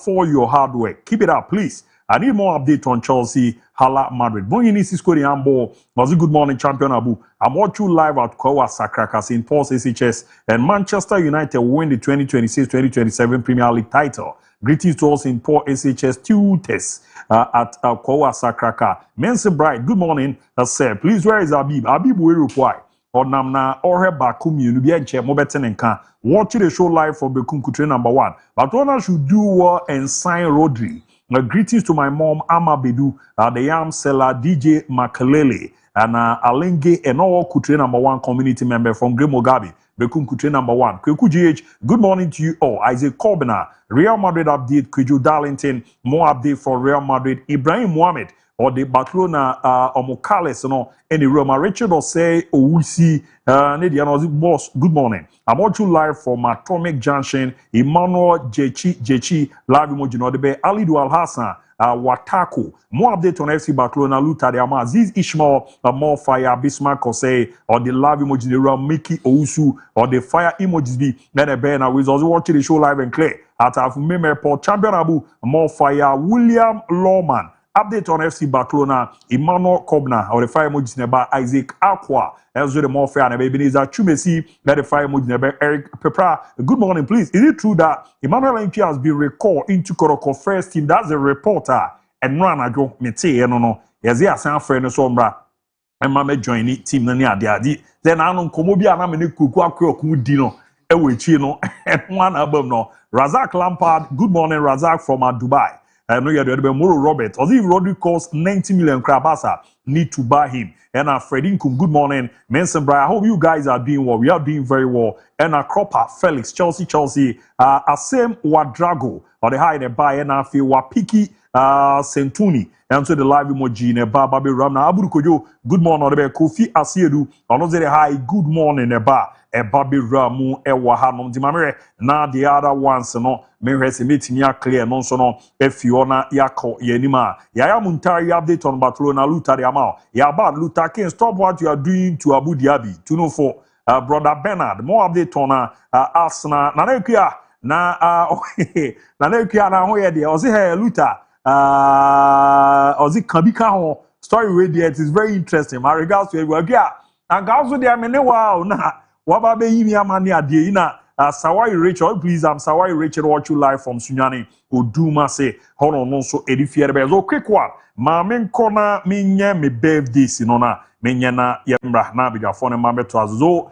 for your hard work. Keep it up, please. I need more update on Chelsea, Hala, Madrid. Bongini Cisco the Ambo. Was a good morning, champion Abu. I'm watching you live at Kowa Sakraka, St. Paul's SHS, and Manchester United win the 2026-2027 Premier League title. Greetings to all St. Paul SHS tutors at Kowa Sakraka. Mensa Bright, good morning, sir. Please, where is Abib? Abib will reply. Or Namna or her Bakum, you be a chair, Mobeten and Can. Watch the show live for Bekum Kutre #1. But one should do and sign Rodri. Greetings to my mom, ABOU, the yam seller, DJ Makalele, and Alenge, and all Kutre #1 community member from Gremogabi. Bekum Kutre #1. Kweku GH, good morning to you all. Isaac Corbina, Real Madrid update, Kweju Darlington, more update for Real Madrid, Ibrahim Mohamed, or the Barcelona Omokales, any Roma. Richard or say, we see, boss, good morning. I'm watching live from Atomic Junction, Emmanuel Jechi, live emoji, Debe, Ali Dual Hassan, Watako. More update on FC Barcelona, Luta de Aziz Ishmael, more fire, Bismarck Kose, or the live emoji, the Real Mickey Ousu, or the fire emojis be, then a banner. We also watching the show live and clear. At Afumeme Port Champion Abu, more fire, William Lawman. Update on FC Barcelona, Emmanuel Kobna, or the fire emoji neba Isaac Aqua, Elzo the more fair and Ebenezer Chumesi, let the fire emoji neba Eric Pepra. Good morning, please. Is it true that Emmanuel Nkyi has been recalled into Koroko first team? That's a reporter. And run a joke, Mete, no. Yes, yes, I'm friend of Sombra. And Mamma join it, team Nania Diadi. Then I don't come be an amene kuku dino. Ewe chino, and one above no. Razak Lampard, good morning, Razak from Dubai. I know you're the Moro Robert. Or if Rodri costs 90 million crabasa, need to buy him. And Fredin Kum, good morning. Menson Brian, I hope you guys are doing well. We are doing very well. And Cropper, Felix, Chelsea, Asem Wadrago, or the high in the buy, and I feel Wapiki, Sentuni, and so the live emoji in a Babi Ramna, Abu Kojo, good morning, or the Kofi Asiedu, or no the high, good morning, a bar, a Babi Ramu, a Wahanum Dimamere, now the other ones, no. Means meeting ya clear non sono if you na yako yenima ya muntari update on Barcelona Luta de Amal ya bad Luta can stop what you are doing to Abu Dhabi 204 brother Bernard more update on Arsenal na nekia na nekia na ho ye de o se he Luta o se kabika ho story wey there it is very interesting my regards to everybody and also there me ne wa na wa ba be yimi amane ade ina Sawai Rachel, please, I'm Sawai Rachel, watch you live from Sunyani, Uduma say, hold on, also, Edifier Bears. Oh, quick one. Mamen Kona, Minya, me birthday, Sinona, Minyana, Yembra, Nabiga, Phone, Mamma Twazo,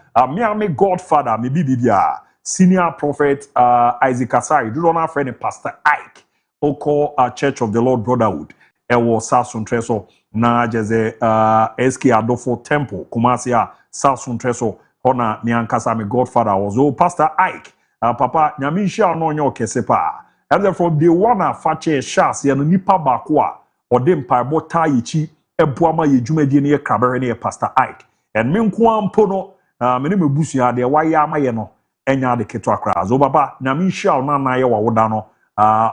me Godfather, me Bibia, Senior Prophet Isaac Asai, do not friend Pastor Ike, Oko, Church of the Lord Brotherhood, Ewo Sasun Treso, Na Jeze, SK Adolfo Temple, Kumasia, Sasun Treso. Hona Nyankasa me Godfather was Pastor Ike. Papa Nyamisha no nyo kesepa. And therefore the one Fakye shas ya no nipa bakwa or dem pa bota yichi ebuama ye dwumadi ne krabere ne Pastor Ike. And me nko ampo no me ne mebusu ya de waye amaye no enya de keto akra. So baba Nyamisha no na ye wa woda no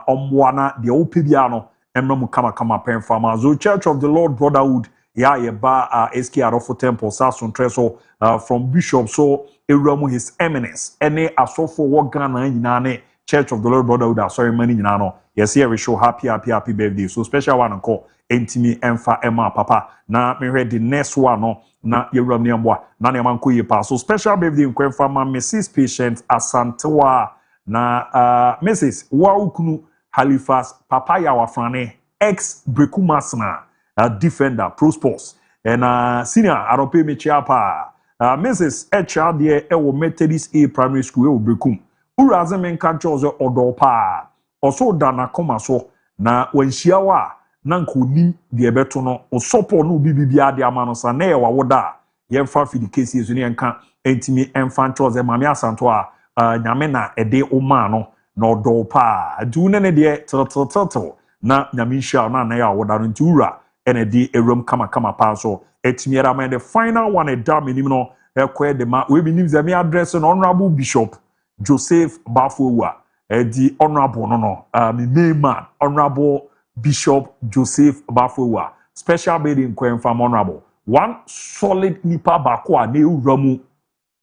omwa na de opebia no emma kama pen farmer. So Church of the Lord Brotherhood ya ye ba SK Arofo Temple Sasun Treso from Bishop so Eramu His Eminence ene asofo wo Ghana nyina ne Church of the Lord Brotherhood sorry many nyina no yes here we show happy birthday so special one call Entimi Emfa Emma Papa na me read the next one no na Yeram ne amboa na ne manko ye pa so special birthday nkwenfa ma Mrs. Patient Asantewa na Mrs. Waukunu Halifax Papa ya wafrane ex Brekumasna defender pro sports and senior arope me chiapa Mrs. HR de ewo Methodist A primary school e Obrekum uraze menka chose odopa oso dana koma so na wanhia wa na nkoni de ebeto no osopo no bibibia de amano sa na ye wawoda ye fa fi the cases ne nka entimi emfa chose mame asanto a nyame na ede oma no na odopa du ne de totototo na nyame hia na ya wawoda no ntura ene di erom kama pa so etimiera man the final one down minimum no ekwe de ma we binim ze me address no honorable Bishop Joseph Bafowa the honorable no me main man honorable Bishop Joseph Bafowa special bidding kwen fam honorable one solid nipa bako a na ewuramu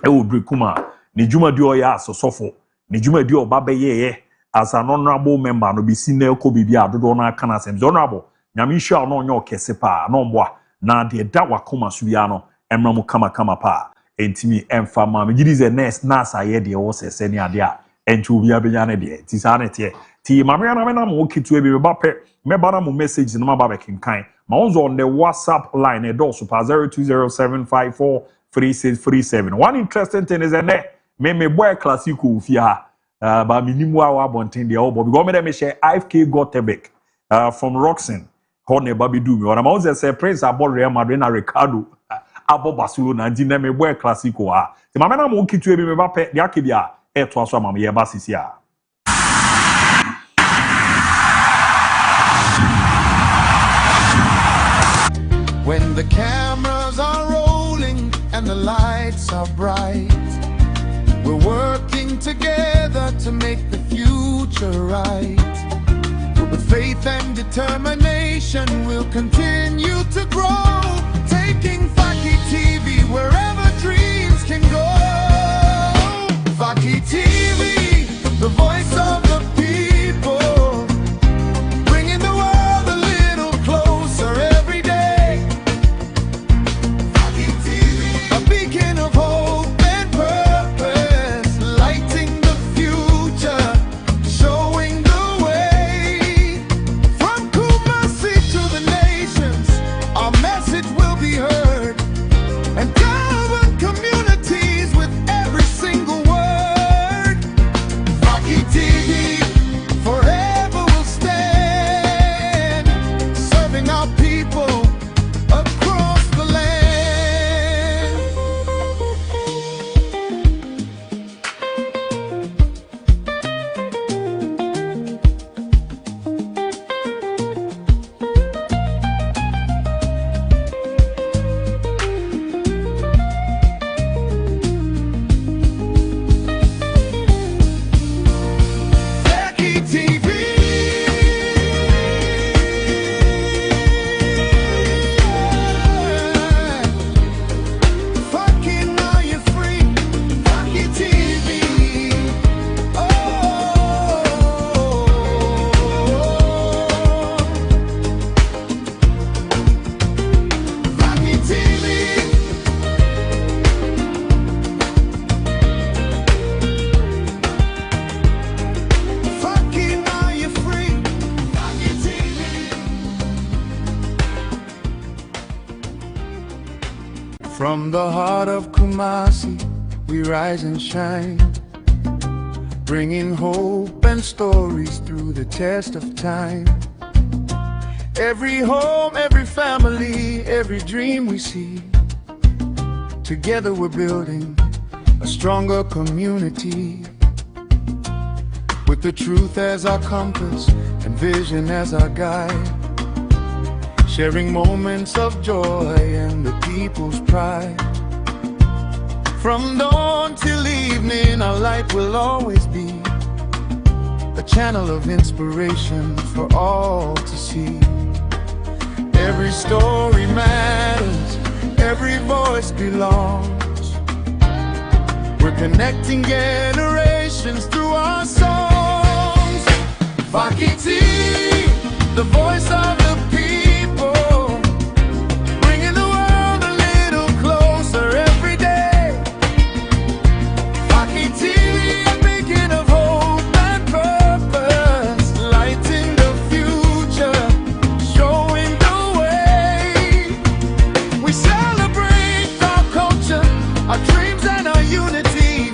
e Obrekuma ne dwumadi oya asosofo ne dwumadi oba beyeye as an honorable member no be senior ko bibia adodo na kana sem honorable Nyamisha no nyo kesepa no mboa na de da wakoma subia no emramu kama pa entimi emfa ma megidi ze next nasa ye de wo sese ne ade a entu bia benya ne de ti sa ne te ti mamia na me na mo kitu ebe ba pe me ba na mo message no ma ba be kinkan ma onzo on the WhatsApp line e do super 0207543637 one interesting thing is that me boy classico fia ba minimu a wa bonten de obo because me dem share 5k Gotebek from Roxen. Honey Baby do me. Or I'm also say praise about Real Madrid and Ricardo. Abo Barcelona and Diname Boy Classico. The Mamma Monkey to me about the Akibia, to us from my Basisia. When the cameras are rolling and the lights are bright, we're working together to make the future right. With faith and determination, we'll continue to grow, taking Fakye TV wherever dreams can go. Fakye TV, the voice of the people, bringing the world a little closer every day. Fakye TV, a beacon of hope and purpose, lighting the future, showing the way. From Kumasi to the nations, our message will be heard and govern communities with every single word. Fakye TV forever will stand, serving our people across the land. Fakye TV. Fakye, now you're free. Fakye TV. Oh. Fakye TV. Fakye, now you're free. Fakye TV. From the heart of Kumasi, we rise and shine, bringing hope and stories through the test of time. Every home, every family, every dream we see, together we're building a stronger community. With the truth as our compass and vision as our guide, sharing moments of joy and the people's pride. From dawn till evening, our light will always be a channel of inspiration for all to see. Every story matters, every voice belongs. We're connecting generations through our songs. Fakye TV, the voice of the people, bringing the world a little closer every day. Fakye TV, a beacon of hope and purpose, lighting the future, showing the way. We celebrate our culture, our dreams and our unity.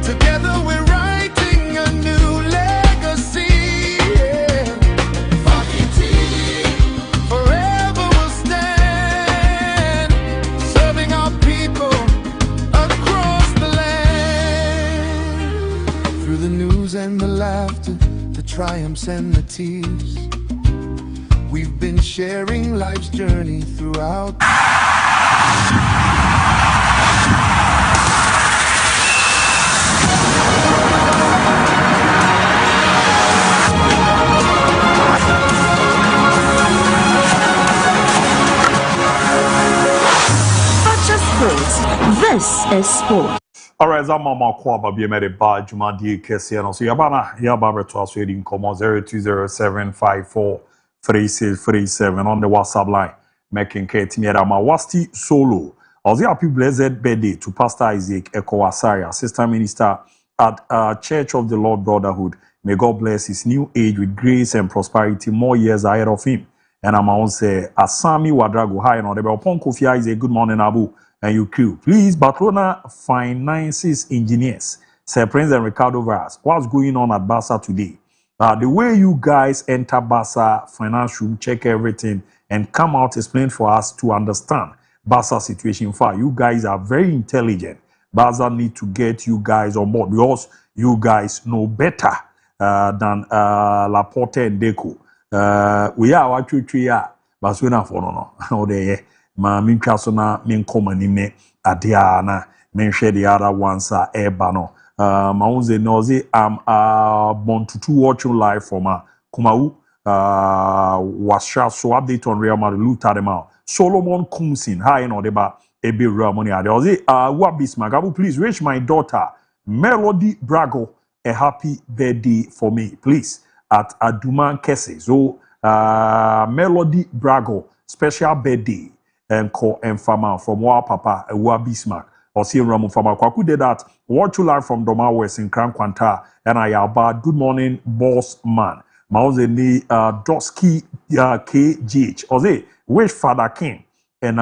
Together we're writing a new legacy. Yeah. Fakye TV forever will stand, serving our people across the land. Through the news and the laughter, the triumphs and the tears, we've been sharing life's journey throughout. This is sport. All right, I'm Mama Kwaba be made by Jumadi Kesiano. So Yabana, Yababa to us reading Como 0207543637 on the WhatsApp line. Making Kate Mierama Wasti Solo. Also, happy blessed birthday to Pastor Isaac Ekowasari, Assistant Minister at Church of the Lord Brotherhood. May God bless his new age with grace and prosperity, more years ahead of him. And I'm on say Asami Wadrago hi and on the Upon Kofi Isaac. Good morning, Abu. And you crew. Please, Barcelona Finances Engineers, Sir Prince and Ricardo Vaz. What's going on at Barca today? The way you guys enter Barca financial, check everything, and come out explain for us to understand Barca situation. For you guys are very intelligent. Barca need to get you guys on board because you guys know better than Laporte and Deco. We are what we are, but we not for no. How they ma min twasona min komani me adiana men share the other ones are ebano. Maunze nozi am born to watching live from Kumau was shot so update on Real Madrid Lutadema Solomon Kumsin hi no deba ebe Real money adozi wabis magabu please wish my daughter Melody Brago a happy birthday for me please at Aduman Kese so Melody Brago special birthday and call and farmer from Wa Papa Wabismark or see Ramon Farmer Kwaku did that. Watch you live from Doma West in Kran Kwanta and I about good morning, boss man. Mauze ni Dosky KGH. Oze, wish Father King and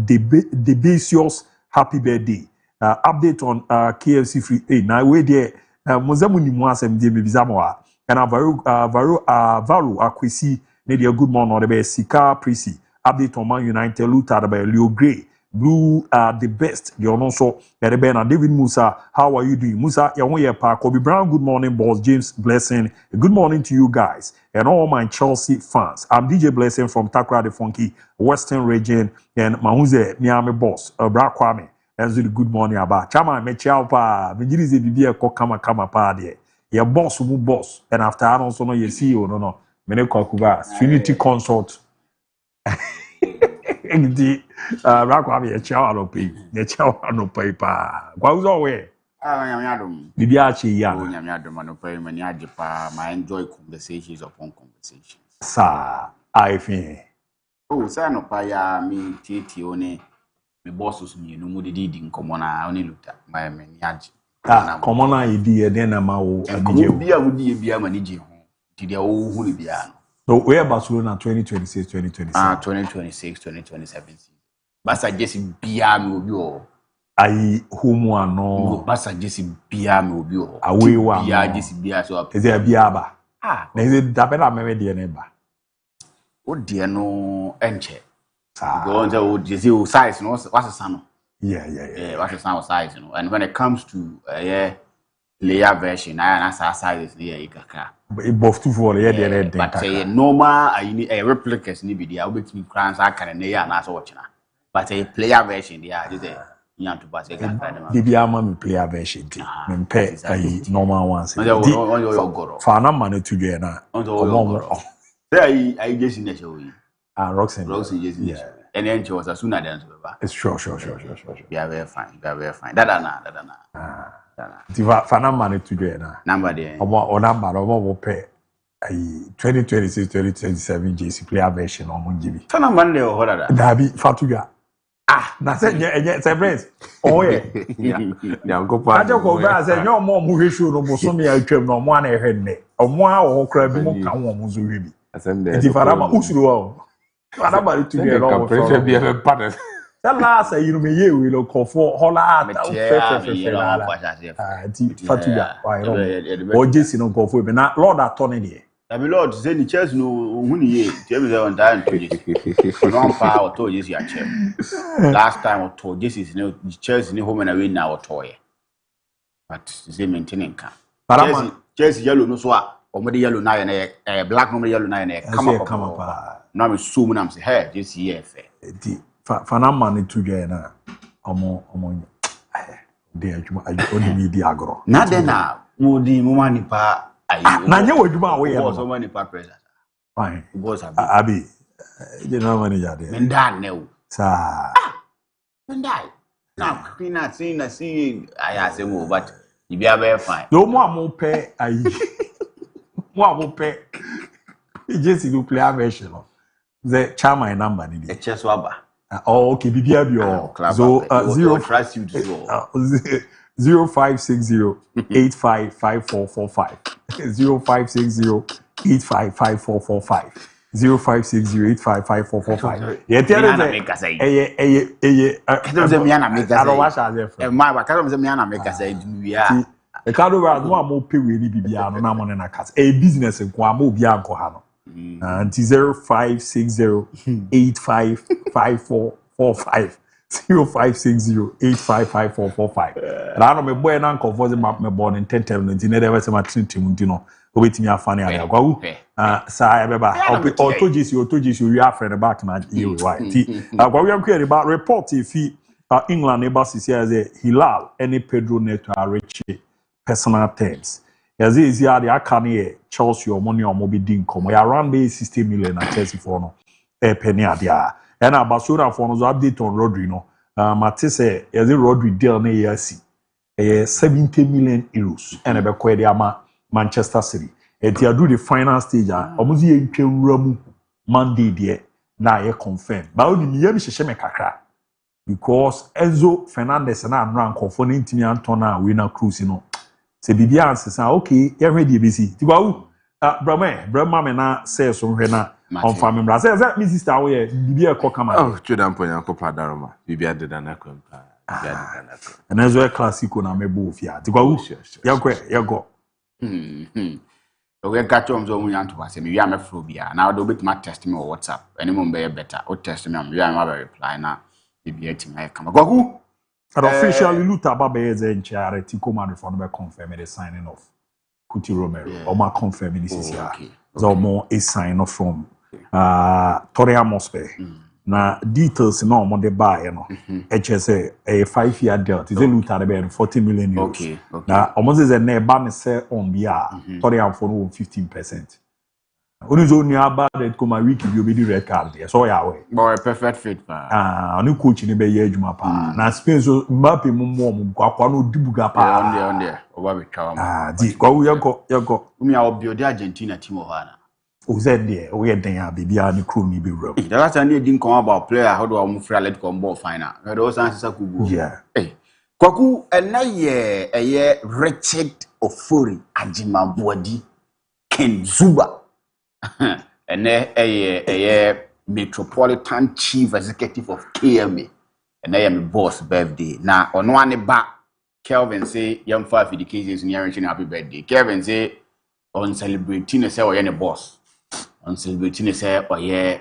Debasius happy birthday. Update on KFC free. Hey, now we there. Mozamuni Mwasem de Bizamoa and Varu Akwesi. Need a good morning or the best Sika Prisi. Update on Man United Luther by Leo Gray. Blue are the best. You're also and David Musa. How are you doing? Musa, Kobe Brown, good morning, boss. James Blessing, good morning to you guys and all my Chelsea fans. I'm DJ Blessing from Takra the Funky, Western region, and Mahuze, Miami boss, Bra Kwame. And good morning, about Chama, Mechiapa, Mijirize Bibia Kokama Kama Padi. Your boss, who boss, and after I don't know your CEO, no. Mene Kokuba, Trinity Consult. Rakwami a chow pay, the chow no paper. What away? Bibiachi young, I enjoy conversations upon conversations. Sir, I think. Oh, son of Paya, me, Titione, my bosses, me, no more did in Comona, only looked at my maniac. Comona idea, then a mao, and beer would be a manager to the old Hulibiano. So where Barcelona 2026, 2027? 2026, 2027. Basa Jesse Biam will I whom one no Basa Jesse Biam will away one Jesse Bia so is there Biaba? Is it Dabella maybe dear neighbor? Oh dear no enche. Go on to Jesse size no what's a son? Yeah. What's a son size, you know. And when it comes to layer version, I answer size near Ikaka. Both two for the but say normal a replicas need be there with me crowns I can and that's watching. But a player version, yeah, just you have to pass a Bibiama player version. Pay normal ones. Fana money to you now. There I guess in the show. Roxanne, yeah. And then she was as soon as then. It's sure. Yeah, very fine. That Fana money to you now. Number there. Or number will pay. 2026, 2027 JC player version on Munjibi. Fana Monday or what? Dabi Fatuga. Na say yeah, friends. Oh yeah. Go back. I just go back say no more movie show no bosom ya twem no mo na ehwe ne. Omo a wo kra bi mo kan wo mo zo hwe bi. Enti farama usuru wa. Farama to be no. Pressure be a partner. That last you know me ye we lo call for hola at. Fatuga. Why no. O jesi no call for be na Lord attorney there. My Lord, say the chairs no huni tell me that on time to this. No power to this your chair. Last time or to this is no chairs in home and away now or toy. But they maintaining can. Chairs yellow no so or yellow nine a black no yellow nine come up. Now I'm assuming I'm say hey this year fair. Fanama ni to join omo de adwuma only media agro. Na de na mo di mo mani pa na nye wajuma we boss o money pa pressure. Fine. Boss abi. General manager there. Mendan ne. Sa. Mendan. Now clean at see I say mo but you be very fine. No mo amope ayi. Mo amope. Just you play a version. The chairman number ni. E cheswaba. Oh okay bibia bi o. So 0560 855445 0560 855445 0560 855445 yeah tell them e ka do ra no am pay we ni bibia no na mo ne na cast e business nko am obi anko ha no and 0560855445 0560855445 na no me boy na nko for me born in 10 no nti na dey say ma tintim nti no obetimi afane ale agwawu sa ebeba otogisi wi afre back na you right ti agwawu yankwe about report if England eba sisi as Hilal any Pedro Neto Areche personal terms as is ya the akane Chelsea or money or mobi din come ya around 60 million at Chelsea for no penny adia and Barcelona for no update on Rodri no Matisse as the Rodri deal na year 70 million euros and ebe kwa de ama Manchester City and they do the final stage omuzi ye ntwewura mu Monday there na ye confirm ba oni mi ye mi hye me kakra because Enzo Fernandez na anran confirm ntimi antona we na cruise no se bibia ansesa okay ye ready besi ti ba wu brama me na say so hwe na on family bra say me sister wo ye bibia e kama oh chudam ponya ko padaroma bibia de na kwampa bibia de na ko and Enzo classico na mebo ofia ti ba wu ye go we got to so munya to say me am afro bia na do bit my test me on WhatsApp any mo be better o test me am we am reply na bibia ti na kama go and officially Luther Babeze in charity command for no confirm the signing of Kuti Romero or ma confirm this is here so more a sign off from Toria Mospe na details no mo de buy no HSA a 5-year deal is a Luther be 40 million euros okay na almost is a ne ba me say on bia Toria for 15%. Only so near bad that come a week you be the red card there. So yeah, boy, perfect fit pa. Onu coach ni be ye adwuma pa. Na Spain so Mbappe mo kwa no dibuga pa. On there. Oba be kawa. Di kwa wo yego. Umi a obi odi Argentina team o ha na. O said there, o ye den ya bibia ni crew ni be ro. The last time you didn't come about player how do MON-FRI let come ball final. We do san sisa kugu. Yeah. Eh. Kwaku eye Richard Ofori Ajimabuadi Ken Zuba. And a Metropolitan Chief Executive of KMA. And I am a boss birthday. Now, on one back, Kelvin say, young 5 educations in your happy birthday. Kelvin say, on celebrating, say, or any boss. On celebrating, say, or yeah,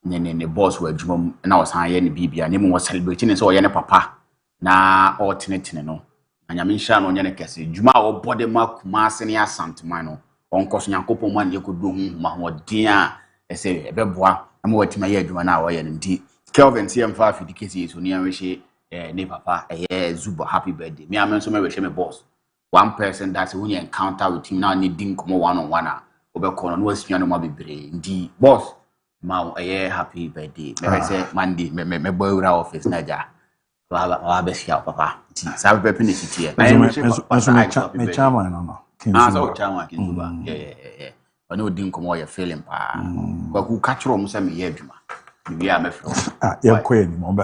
the boss were Jum, and I was high any BB, and him was celebrating, so any papa. Na alternate, no. And I mean, Shan on your case, Juma or body mark, Marsenia Santamano. On course Yankopo man you could do Mahmodia, say a bebois, I'm waiting my head one hour and indeed. Kelvin CM5 educations when you wish ne papa a Zuba happy birthday. Me, I'm so my boss. One person that's when you encounter with him now needing come one on one. Obercon was piano mobile indeed. Boss, ma a happy birthday. Maybe say Monday, me boy office Naja. Papa. Sabe peppiness here. Me chama no. So chama kinzuba. Yeah. I know didn't come your feeling pa. But who catch room say me adwuma. We are me from. Yeah kwen mo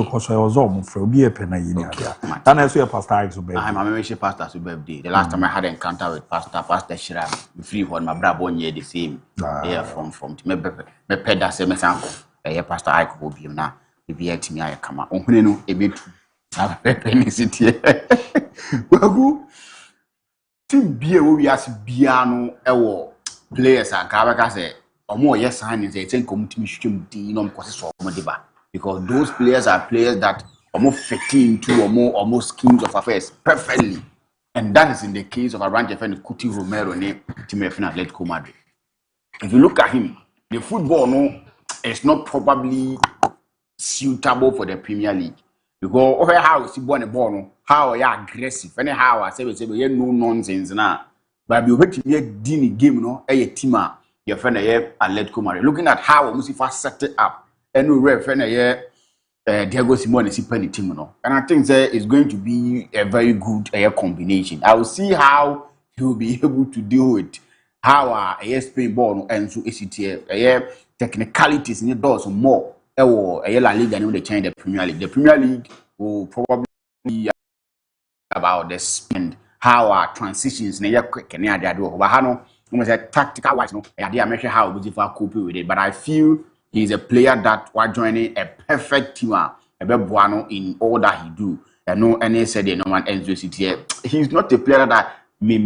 ko so was all for obi e pena yi ni adia. And I say pastor Ike so birthday. I'm a pastor's birthday. The last time I had an encounter with Pastor Shira, free one my brother near the same. Yeah from me peda say me sanko. Pastor Ike will be na. Be at me I come. Ohune no e be have peppiness here. Well team bia we as bia no ewo players akabaka say omo yes sign say ten community mission din no because so omo deba because those players are players that omo fit into omo schemes of affairs perfectly, and that is in the case of Aranje Fen Kuti Romero ne team of Atletico Madrid. If you look at him, the football no is not probably suitable for the Premier League. Because over how is he born a ball, how you aggressive, and how I say you no nonsense now. But you bet you dini game no, a teamer, your friend a Atletico Madrid. Looking at how Musifa set it up, and we were friend Diego Simone is penny team no. And I think that is going to be a very good combination. I will see how he will be able to deal with how Spain ball and so ACTF technicalities in does more. La Liga and they change the Premier League. The Premier League will probably be about the spend, how our transitions near quick and near the door. But how no, almost a tactical wise, no, I mention how we cope with it. But I feel he's a player that was joining a perfect team, a Buano in all that he do. know any said no man NZCT. He's not a player that me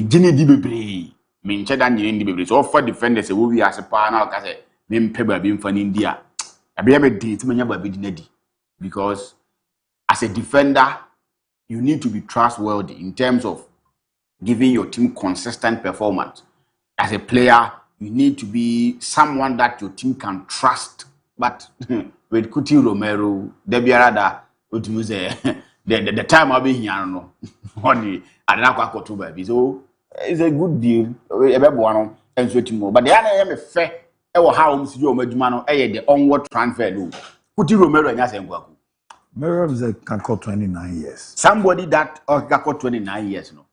Ginny Dibri. Me Chedan Dibri. So for defenders, we as a partner, as a me pebble being from India. I be able to do it because as a defender, you need to be trustworthy in terms of giving your team consistent performance. As a player, you need to be someone that your team can trust. But with Kuti Romero, Debiarada, the time I'll be here, I don't know. I don't know. So it's a good deal. But the other fair. How the onward transfer do. Kuti Romero and Yasenguaku. Romero can call 29 years. Somebody that can call 29 years. No.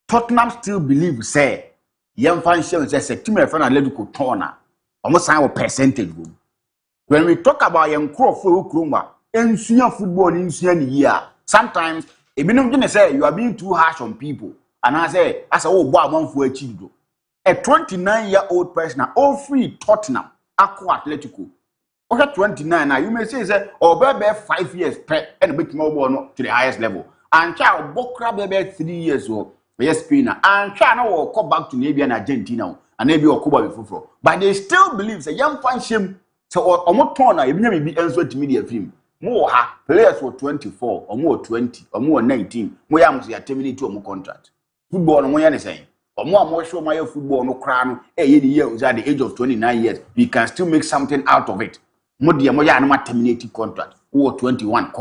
Tottenham still believe, say, young fans say, team of friend let go corner. Almost sign a percentage. When we talk about young crow for Krumba, and football in year, sometimes if you don't say you are being too harsh on people, and I say, as a old boy, one for a child. A 29-year-old person, all free Tottenham, Aqua Atletico. Okay, 29 now. You may say, oh, baby, 5 years, and a bit more to the highest level. And child, Bokra, baby, 3 years old. Yes, Pina. And China will come back to Navy and Argentina, and maybe Okuba before. But they still believe a young fan shame. So, or more corner, you may be answered to media film. More players for 24, or more 20, or more 19. We are terminated to a more contract. Football, no one is saying. Or more sure my football no crown, a year at the age of 29 years, we can still make something out of it. More dear Moya and terminated contract, or 21.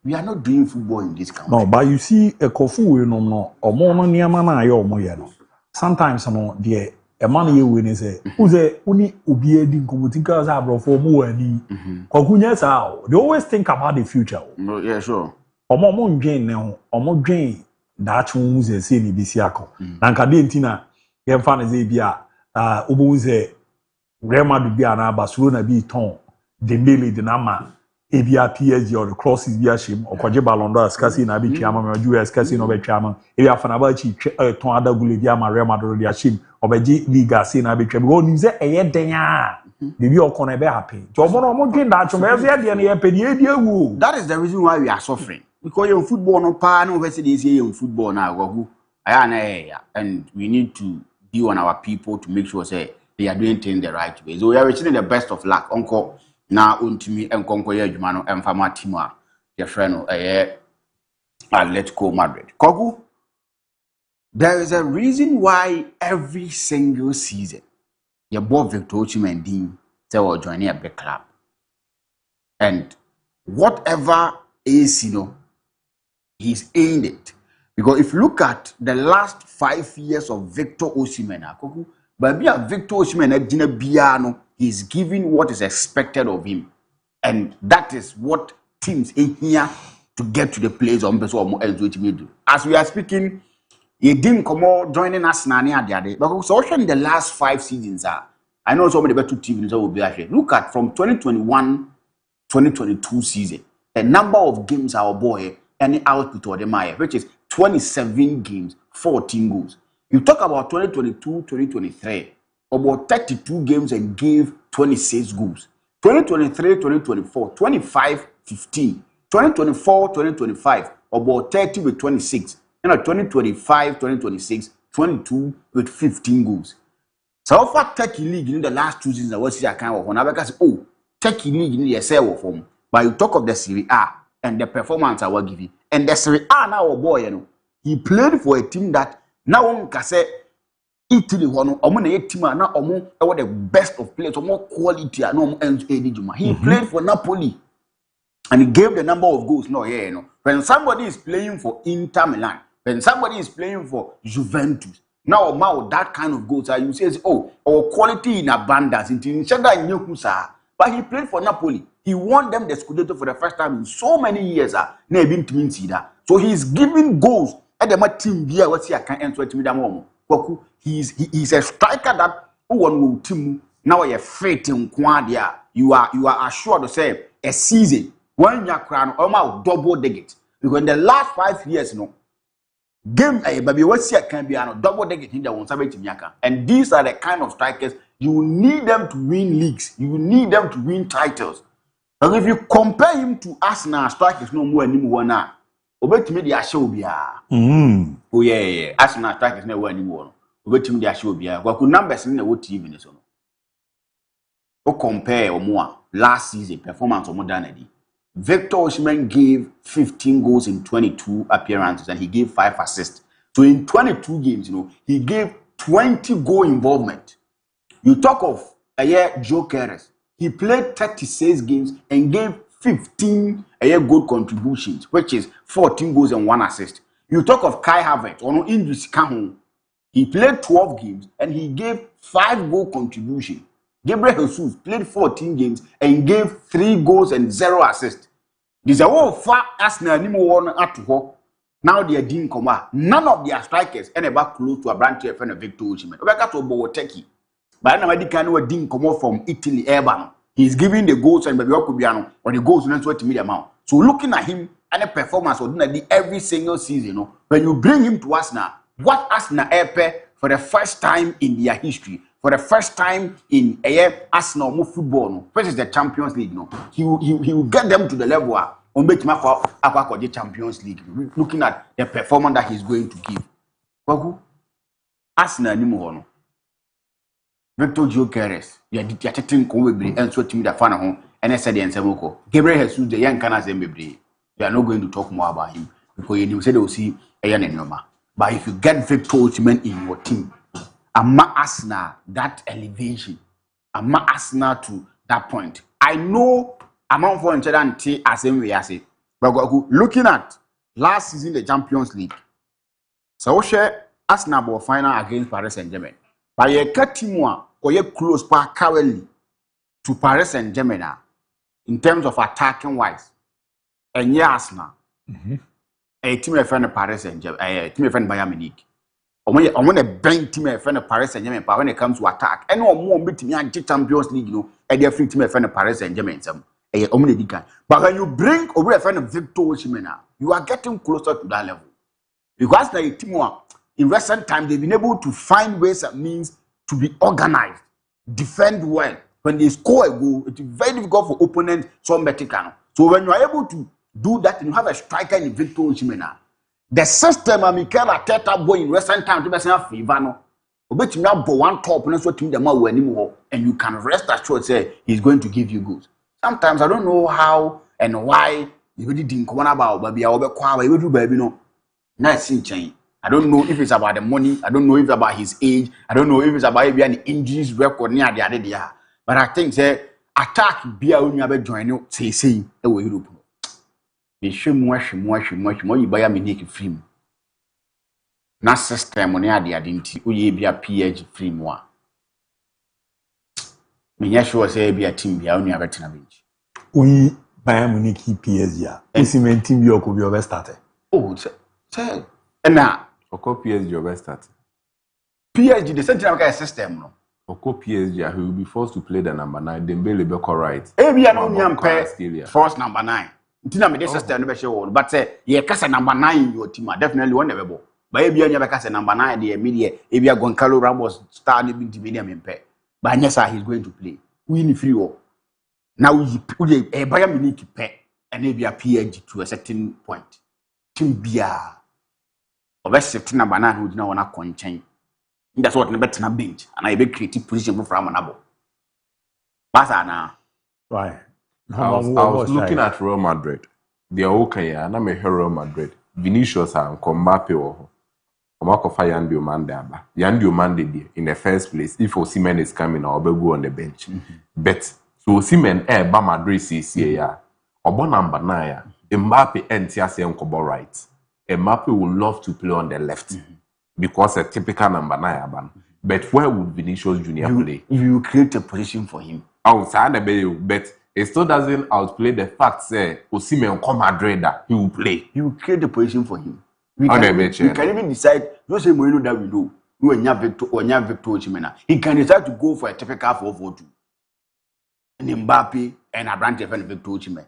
We are not doing football in this country. No, but you see, a kofu no, or more near mana, or moyano. Sometimes, no, dear, a man you win is a who's a uni ubie din kumutika zabro for more and kokunyas out. They always think about the future. No, yeah, sure. Or more drain now, or more drain. That one's a silly bisiaco. Nankadintina, Yamfan is Abia, Ubuze, Rema Biana, Barcelona be ton, Dembele, the Nama, Abia PSG or the crosses via shim, or Kojaba Londa, Scassi, Nabi Chama, US Casino of Chama, Area Fanabachi, Tonada Gulidiama, Rema Shim, or Beji Liga, Sina Bicham, going is a year denya. Maybe you're going to be happy. That is the reason why we are suffering. Because your football no pa no verse this year in football now and we need to be on our people to make sure say they are doing things the right way. So we are wishing the best of luck. Uncle now untimi enkonko ye adwuma no emfama team a your friend Atletico Madrid. Kogu, there is a reason why every single season your boy Victor Osimhen say will join a big club. And whatever is, he's aimed it. Because if you look at the last 5 years of Victor Osimhen, Victor Osimhen he's giving what is expected of him. And that is what teams in here to get to the place on do. As we are speaking, he didn't come out joining us now but so in the last 5 seasons I know some of the better teams will be actually. Look at from 2021-2022 season, the number of games our boy any output or the Maya, which is 27 games, 14 goals. You talk about 2022-2023, about 32 games and gave 26 goals. 2023-2024, 25-15. 2024-2025, about 30 with 26. 2025-2026, 22 with 15 goals. So far, Turkey League in the last 2 seasons, I was here kind of one. Because Turkey League in the SL form. But you talk of the Serie A and the performance I will give you. And the Serie A now, boy, he played for a team that now one can say Italy one team now the best of players, more quality. He played for Napoli. And he gave the number of goals. When somebody is playing for Inter Milan, when somebody is playing for Juventus, now that kind of goals, you say, our quality in abundance. But he played for Napoli. He won them the Scudetto for the first time in so many years. So he's giving goals at the team here. What's he can answer to me? He's a striker that one will team now. You're fit in Quadia. You are assured to say a season when you're crowned almost double digit. Because in the last 5 years, game baby what's here can be double digit in the one and these are the kind of strikers you need them to win leagues, you need them to win titles. And if you compare him to Arsenal strikers no more anymore now. Obetimi dey ahye obia. Oh yeah. Arsenal strikers no more anymore. Obetimi dey ahye obia. Kwaku numbers ni na wo TV ni so no. O compare omo last season performance omo danadi. Victor Osimhen gave 15 goals in 22 appearances and he gave 5 assists. So in 22 games, he gave 20 goal involvement. You talk of Joe Keres. He played 36 games and gave 15 goal contributions, which is 14 goals and 1 assist. You talk of Kai Havertz, or no English Kahun. He played 12 games and he gave 5 goal contribution. Gabriel Jesus played 14 games and gave 3 goals and 0 assists. This is all far Arsenal anymore at home. Now they are doing comma. None of their strikers are ever close to a branch of Victor Osimhen. We got to Bowoteki. But nobody can know a ding come from Italy. He's giving the goals and maybe or the goals not what media amount. So looking at him and a performance ordinarily every single season, when you bring him to Arsenal, what Arsenal air for the first time in their history, for the first time in Arsenal football, which is the Champions League, he will get them to the level on which the Champions League. Looking at the performance that he's going to give. Arsenal anymore. Victor Gyökeres, you are chatting with and so to me the fan home, and I said the answer. Gabriel Jesus, the young Canada Zembe. You are not going to talk more about him because you said they will see a young Enoma. But if you get Victor Osimhen in your team, Amma Arsenal that elevation, Amma Arsenal to that point. I know amount for each other until as we say. But looking at last season the Champions League, so share Arsenal ball final against Paris Saint-Germain. But you cut team one or you close currently to Paris Saint-Germain in terms of attacking wise. And yeah, Arsenal. A team of friend of Paris Saint-Germain, a team of friend Bayern Munich. I want a bank team of friend of Paris Saint-Germain, but when it comes to attack, and no more bit me and Champions League, and they're free team of friend of Paris Saint-Germain. But when you bring over a friend of Victor Osimhen, you are getting closer to that level. Because the team in recent time they've been able to find ways and means to be organized, defend well. When they score a goal, it's very difficult for opponents. So when you are able to do that and you have a striker in Victor Osimhen, the system Mikel Arteta boy in recent time to be saying favor no. Obet me have one top and so team them out anymore, and you can rest assured say he's going to give you goals. Sometimes I don't know how and why you really didn't come about, but you do baby no. Nice change. I don't know if it's about the money. I don't know if it's about his age. I don't know if it's about any injuries record near the other day. But I think say attack be a when you have join say Europe. They show more you buy a mini film. Na system on the identity we be a PH film one. Me sure say be a team be only a better bench. We Bayern Munich PSG. Osimhen team you could be over started. Oh, say and now Oko PSG over started. PSG the central system no. Oko PSG he will be forced to play the number 9. Dembele be right. Be an only pair first number 9. Until me this system never show but say you cast number 9 in your team definitely one never. But you never cast number 9 the immediate if you are Goncalo Ramos started in the medium impair. But yes he's going to play. Win free war. Now we Bayern Munich to pay and maybe a PSG to a certain point. Team Bia or best number 9 who now wanna contain. That's what better bench and I be creative position for Amanabo. Now. Right. I was looking at Real Madrid. They are okay, and I'm a Real Madrid. Vinicius and Mbappe or Omakofa Yandio Mande. Yandio Mande in the first place. If Osimhen is coming, I'll go on the bench. But so Osimhen ba Madrid CCA. Obo number 9. Mbappe NTS Nkobo right. Mbappe would love to play on the left because a typical number 9. But where would Vinicius Junior play? You create a position for him. Outside the bay, but it still doesn't outplay the fact that Osimhen come Madrid he will play. You create the position for him. We can even decide. You say Mourinho that we do. When you have Victor Osimhen, he can decide to go for a typical 4-4-2. And Mbappe and Abrante and Victor Osimhen.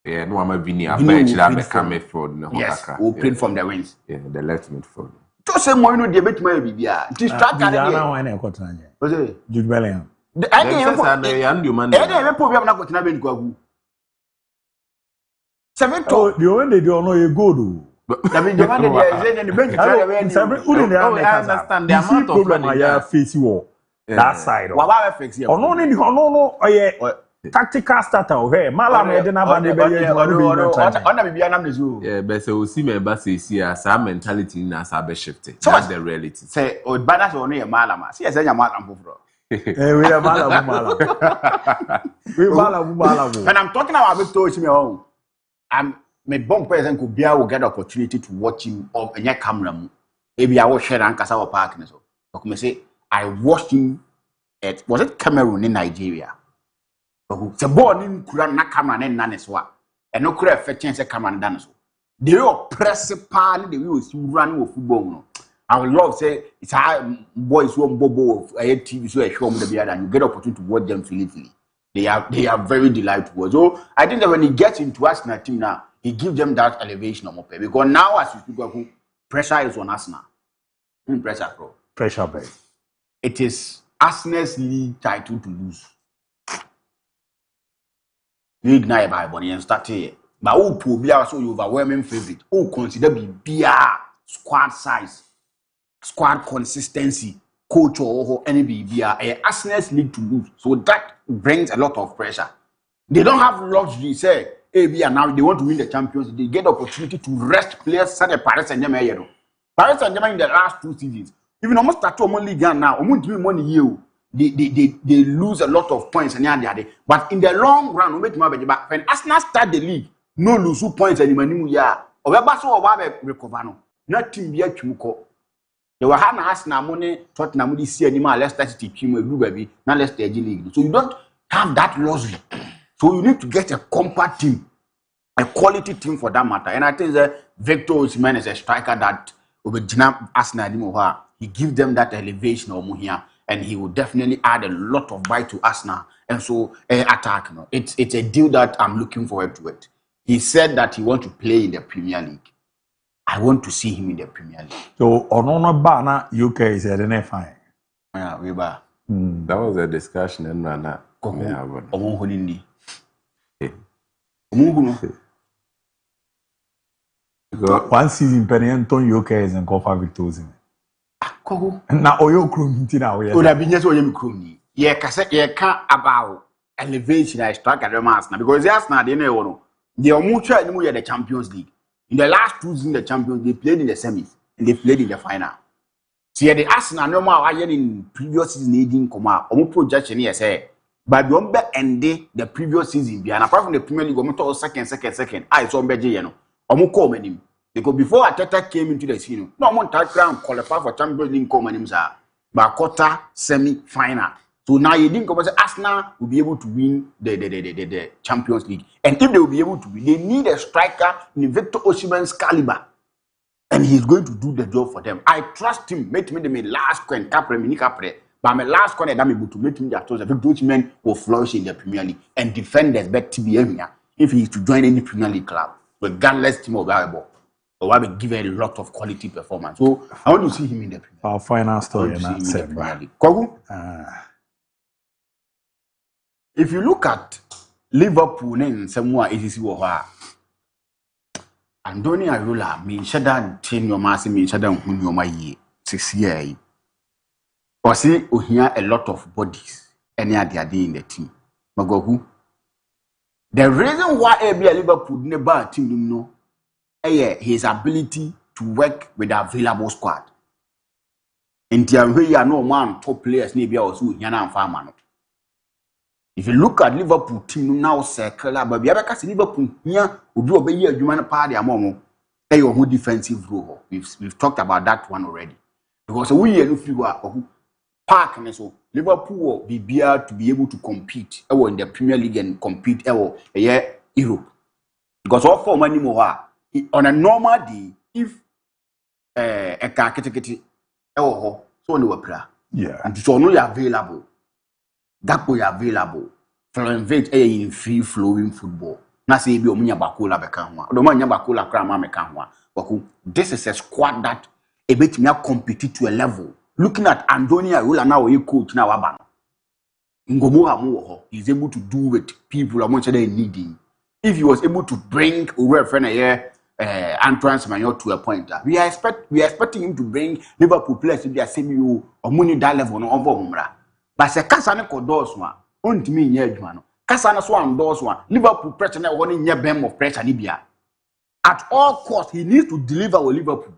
Yeah, no, I'm a Vini. I bet you have become midfield. Yes, who played from the wings. Yeah, the left midfield. To say Mourinho, the bit may be there. This track can Jude Bellingham. I didn't even put him on the bench. Seveto. The one they do no you go do. I mean, the one they the bench. I understand the amount of problem I face you that side. What fix here? Oh no. Oh yeah. Tactical starter hey mala me dey na ba dey be you on be na me so yeah but say we see me ba say see as our mentality na as be shifted that's the reality say o bada so no ye mala ma see say nya mala foforo we are mala we mala and I'm talking about Victor me oh I'm me bomb person could be will get opportunity to watch him on any camera mu e bia wo share an kasa wo park ne so come say I watched him at was it Cameroon in Nigeria. The ball in Kuran na camera and naneswa, and no craft fetching a camera and dance. They all press pan, the wheels run with football. I would love say it's how boys won't bobo of a TV show a show the beard and you get opportunity to watch them freely. They are very delightful. So I think that when he gets into Arsenal team now, he gives them that elevation of pay because now as you speak, pressure is on Arsenal. Pressure, bro. Pressure base. It is Arsenal's league title to lose. League na by Bonnie and start here. But who probably so overwhelming favorite? Who consider be squad size, squad consistency, coach or any be Arsenal's league to lose. So that brings a lot of pressure. They don't have luxury. Say, ABOU now they want to win the Champions. They get the opportunity to rest players such as Paris Saint-Germain. Paris Saint-Germain in the last 2 seasons, even almost start to league now, almost give money here. They lose a lot of points and but in the long run, when Arsenal start the league, no lose points anymore. Yeah, or recover no. Nothing be a chumuko. They were having Arsenal money, Tottenham this year anymore. Let's start the team with baby. Now let's start the league. So you don't have that luxury. So you need to get a compact team, a quality team for that matter. And I think that Victor Osimhen is a striker that over Arsenal anymore. He gives them that elevation or here. And he will definitely add a lot of bite to Arsenal. And so, attack. You know, it's a deal that I'm looking forward to it. He said that he wants to play in the Premier League. I want to see him in the Premier League. So, on Bana, UK is a fine. Yeah, we are. That was a discussion in Rana. One season, Pennington UK is in Cofa Victoria. Na oyo krumiti na oya. O da binya so oya krumni. Ye ka about elevation I strike at the Arsenal because Arsenal they know no. They omo twa any mo the Champions League. In the last 2 seasons the Champions they played in the semis and they played in the final. See the Arsenal no more why in previous season needing come omo projection here say but we be end the previous season and apart from the Premier League omo to second I so be je no. Omo call manim. Because before Ateta came into the scene, no one tried to qualify for Champions League but quarter, semi-final. So now you didn't come and say Arsenal will be able to win the Champions League. And if they will be able to win, they need a striker in Victor Osimhen's caliber. And he's going to do the job for them. I trust him. Make me the last coin, but my last coin, I'm able to make him that Victor Osimhen will flourish in the Premier League and defend his bet TBM here if he is to join any Premier League club, regardless team or variable. Or I will give a lot of quality performance. So I want to see him in the Premier League. Our final story in that sense. If you look at Liverpool and someone is Andoni Arola mean shada tin your mass mean shada hun your my 6 years. Or see we hear a lot of bodies any other day in the team. Magogu. The reason why ABOU Liverpool never team no his ability to work with the available squad. In Tiamwe, no man top players maybe also Yana and Farman. If you look at Liverpool team now circular, but the other Liverpool here will be obey a human party among a whole defensive role. We've talked about that one already. Because we are figure Park and so Liverpool will be able to be able to compete in the Premier League and compete in Europe. Because all for money more. On a normal day, if a car so no play. Yeah. And so no available. That boy available. For invade in free flowing football. Na say be omunya bakola beka ho. Do manya bakola kra ma meka ho. This is a squad that a bit me compete to a level. Looking at Andoni Arola now a coach na waba. Ngomo ha mo ho. He's able to do with people among they needing. if he was able to bring over friend here Antoine Semenyo to a point, we are expecting him to bring Liverpool players to be a semi or money that level no over Umra. But se Kasane Kodos one, on to me near Jumano. Kasana Swan doors one, Liverpool pressure one in your bem of pressure Libya. At all costs, he needs to deliver with Liverpool.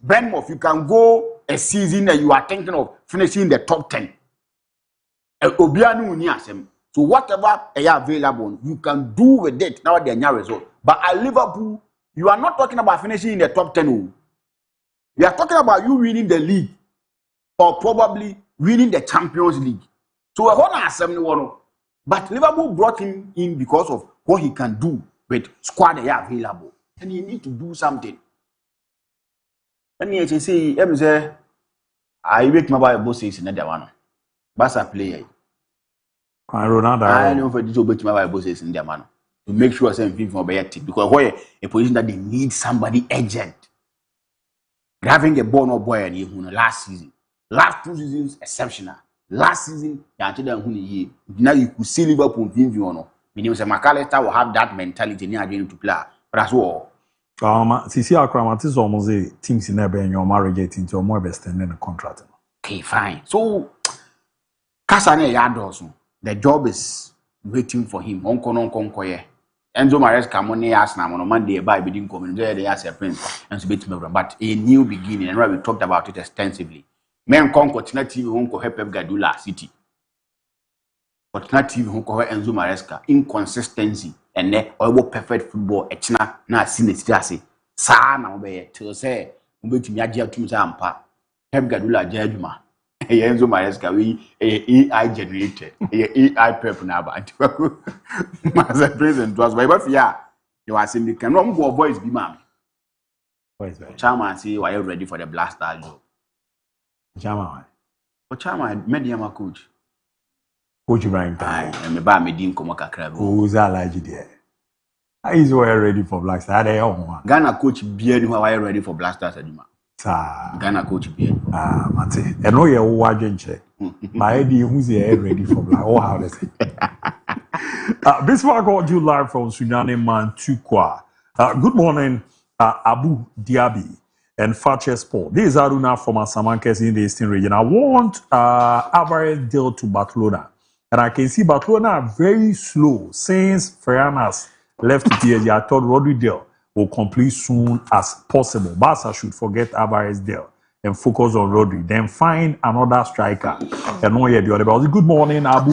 Bournemouth, you can go a season that you are thinking of finishing the top 10. So whatever is available, you can do with it. Now they are result. But at Liverpool, you are not talking about finishing in the top 10. We are talking about you winning the league or probably winning the Champions League. So we're going to 71. But Liverpool brought him in because of what he can do with squad they are available. And he need to do something. And he say, I wait my Bible says another one. Basa player. Ronaldo. I know for this obey my Bible says in their man. To make sure something from Bayati. Because where a position that they need somebody urgent. Having a born boy and last season. Last 2 seasons exceptional. Last season, now you could see Liverpool Vinviono. Meaning McAllister will have that mentality near going to play. But as well. Sisi Akramatis almost a teams in never in your marriage into a more extended contract. Okay, fine. So Kasane Yadoso, the job is waiting for him. Onko Enzo Maresca money asked now on Monday by bidding coming there, they asked a prince and bit but a new beginning, and we talked about it extensively. Men conquer TV won't help Pep Guardiola City. But not TV won't Enzo Maresca inconsistency and ne or perfect football echna na seen it say sa na obey till say ubetumi agye atum say ampa Pep Guardiola jaduma Enzo Maresca we AI generated AI Pep na ba as a present was by fear you are saying can no go voice be man voice chairman say why you ready for the blaster job chairman medium coach Coach Ibrahim and me ba me din komo kakra who's allergy there is we ready for Black Stars they on Ghana coach Bienu why ready for Black Stars aduma Ghana coach Bienu mate e no ye wo adwenche my di who's ready for Black or how they say this one got you live from Sudan man Tukwa. Good morning Abu Diaby and Fakye Sport. This is Aruna from Asamankes in the Eastern region. I want Alvarez deal to Barcelona. And I can see Barcelona are very slow since Ferran has left PSG. I thought Rodri deal will complete soon as possible. Barca should forget Alvarez deal and focus on Rodri. Then find another striker. And no yet the other. Good morning, Abu.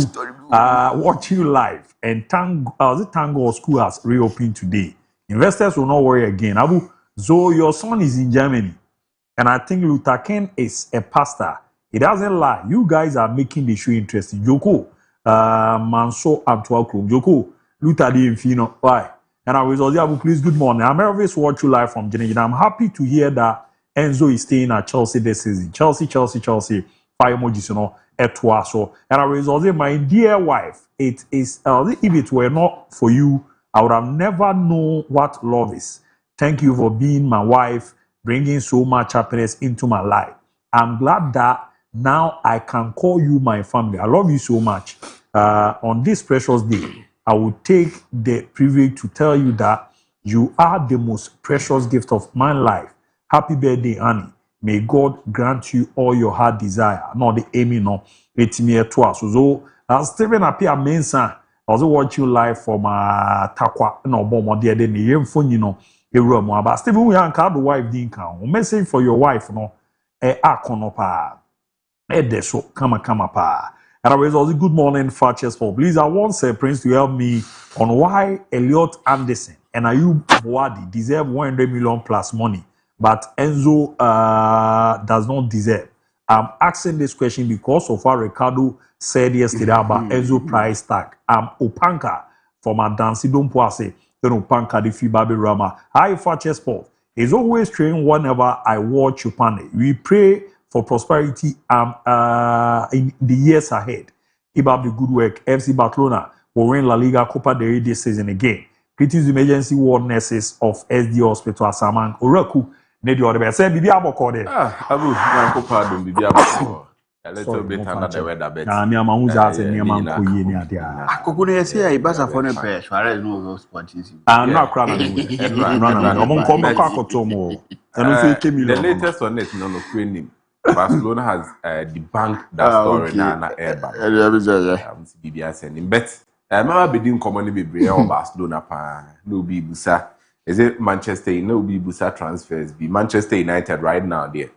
Watch you live. And Tango School has reopened today. Investors will not worry again. Abu, so your son is in Germany. And I think Luther Ken is a pastor. He doesn't lie. You guys are making the show interesting. Joko. Manso Antwakrum. Joko, Luther the Infino. Why? And I was also, please, good morning. I'm always watch you live from Jenny. I'm happy to hear that Enzo is staying at Chelsea this season. Chelsea. Fire emojis, you know, etwa. So, and I was also, my dear wife, it is, if it were not for you, I would have never known what love is. Thank you for being my wife, bringing so much happiness into my life. I'm glad that now I can call you my family. I love you so much. On this precious day, I will take the privilege to tell you that you are the most precious gift of my life. Happy birthday, Annie. May God grant you all your heart desire. No, the Amy, no. It's me at twice. So, Stephen appear Mensa. I also watch you live from Takwa. No, Bomo, the other day, phone, you know, a room. But Stephen, we are the wife, didn't count. Message for your wife, no. Akonopa. So, come pa. And I was also good morning, Fakye Sport. Please, I want Sir Prince to help me on why Elliot Anderson and Ayub Boadi deserve 100 million plus money, but Enzo does not deserve. I'm asking this question because of what Ricardo said yesterday about Enzo price tag. I'm Opanka from Adansi Dompoase, then Opanka the Fibabe Rama. Hi, Fakye Sport. He's always trained whenever I watch Upane. We pray for prosperity in the years ahead. Keep up the good work. FC Barcelona will win La Liga Copa del Rey this season again. Greetings emergency ward nurses of SD Hospital Asaman. Oraku, Nedi Odebe. Say, Bibi Aboko there. Abu, Copa don't Bibi Aboko. a little bit under the weather, but na niam ahuza se niam ankoyie ni ade a akoko no yesi ya ibasa for no pe Suarez no go sports no akra na no omo nko be akoto mo eno so 8 million. The latest on it no training Barcelona has debunked that story na Airbag. BBI sending bet remember bedin common bebre o Barcelona pa no be busa is it Manchester no be busa transfers be Manchester United right now there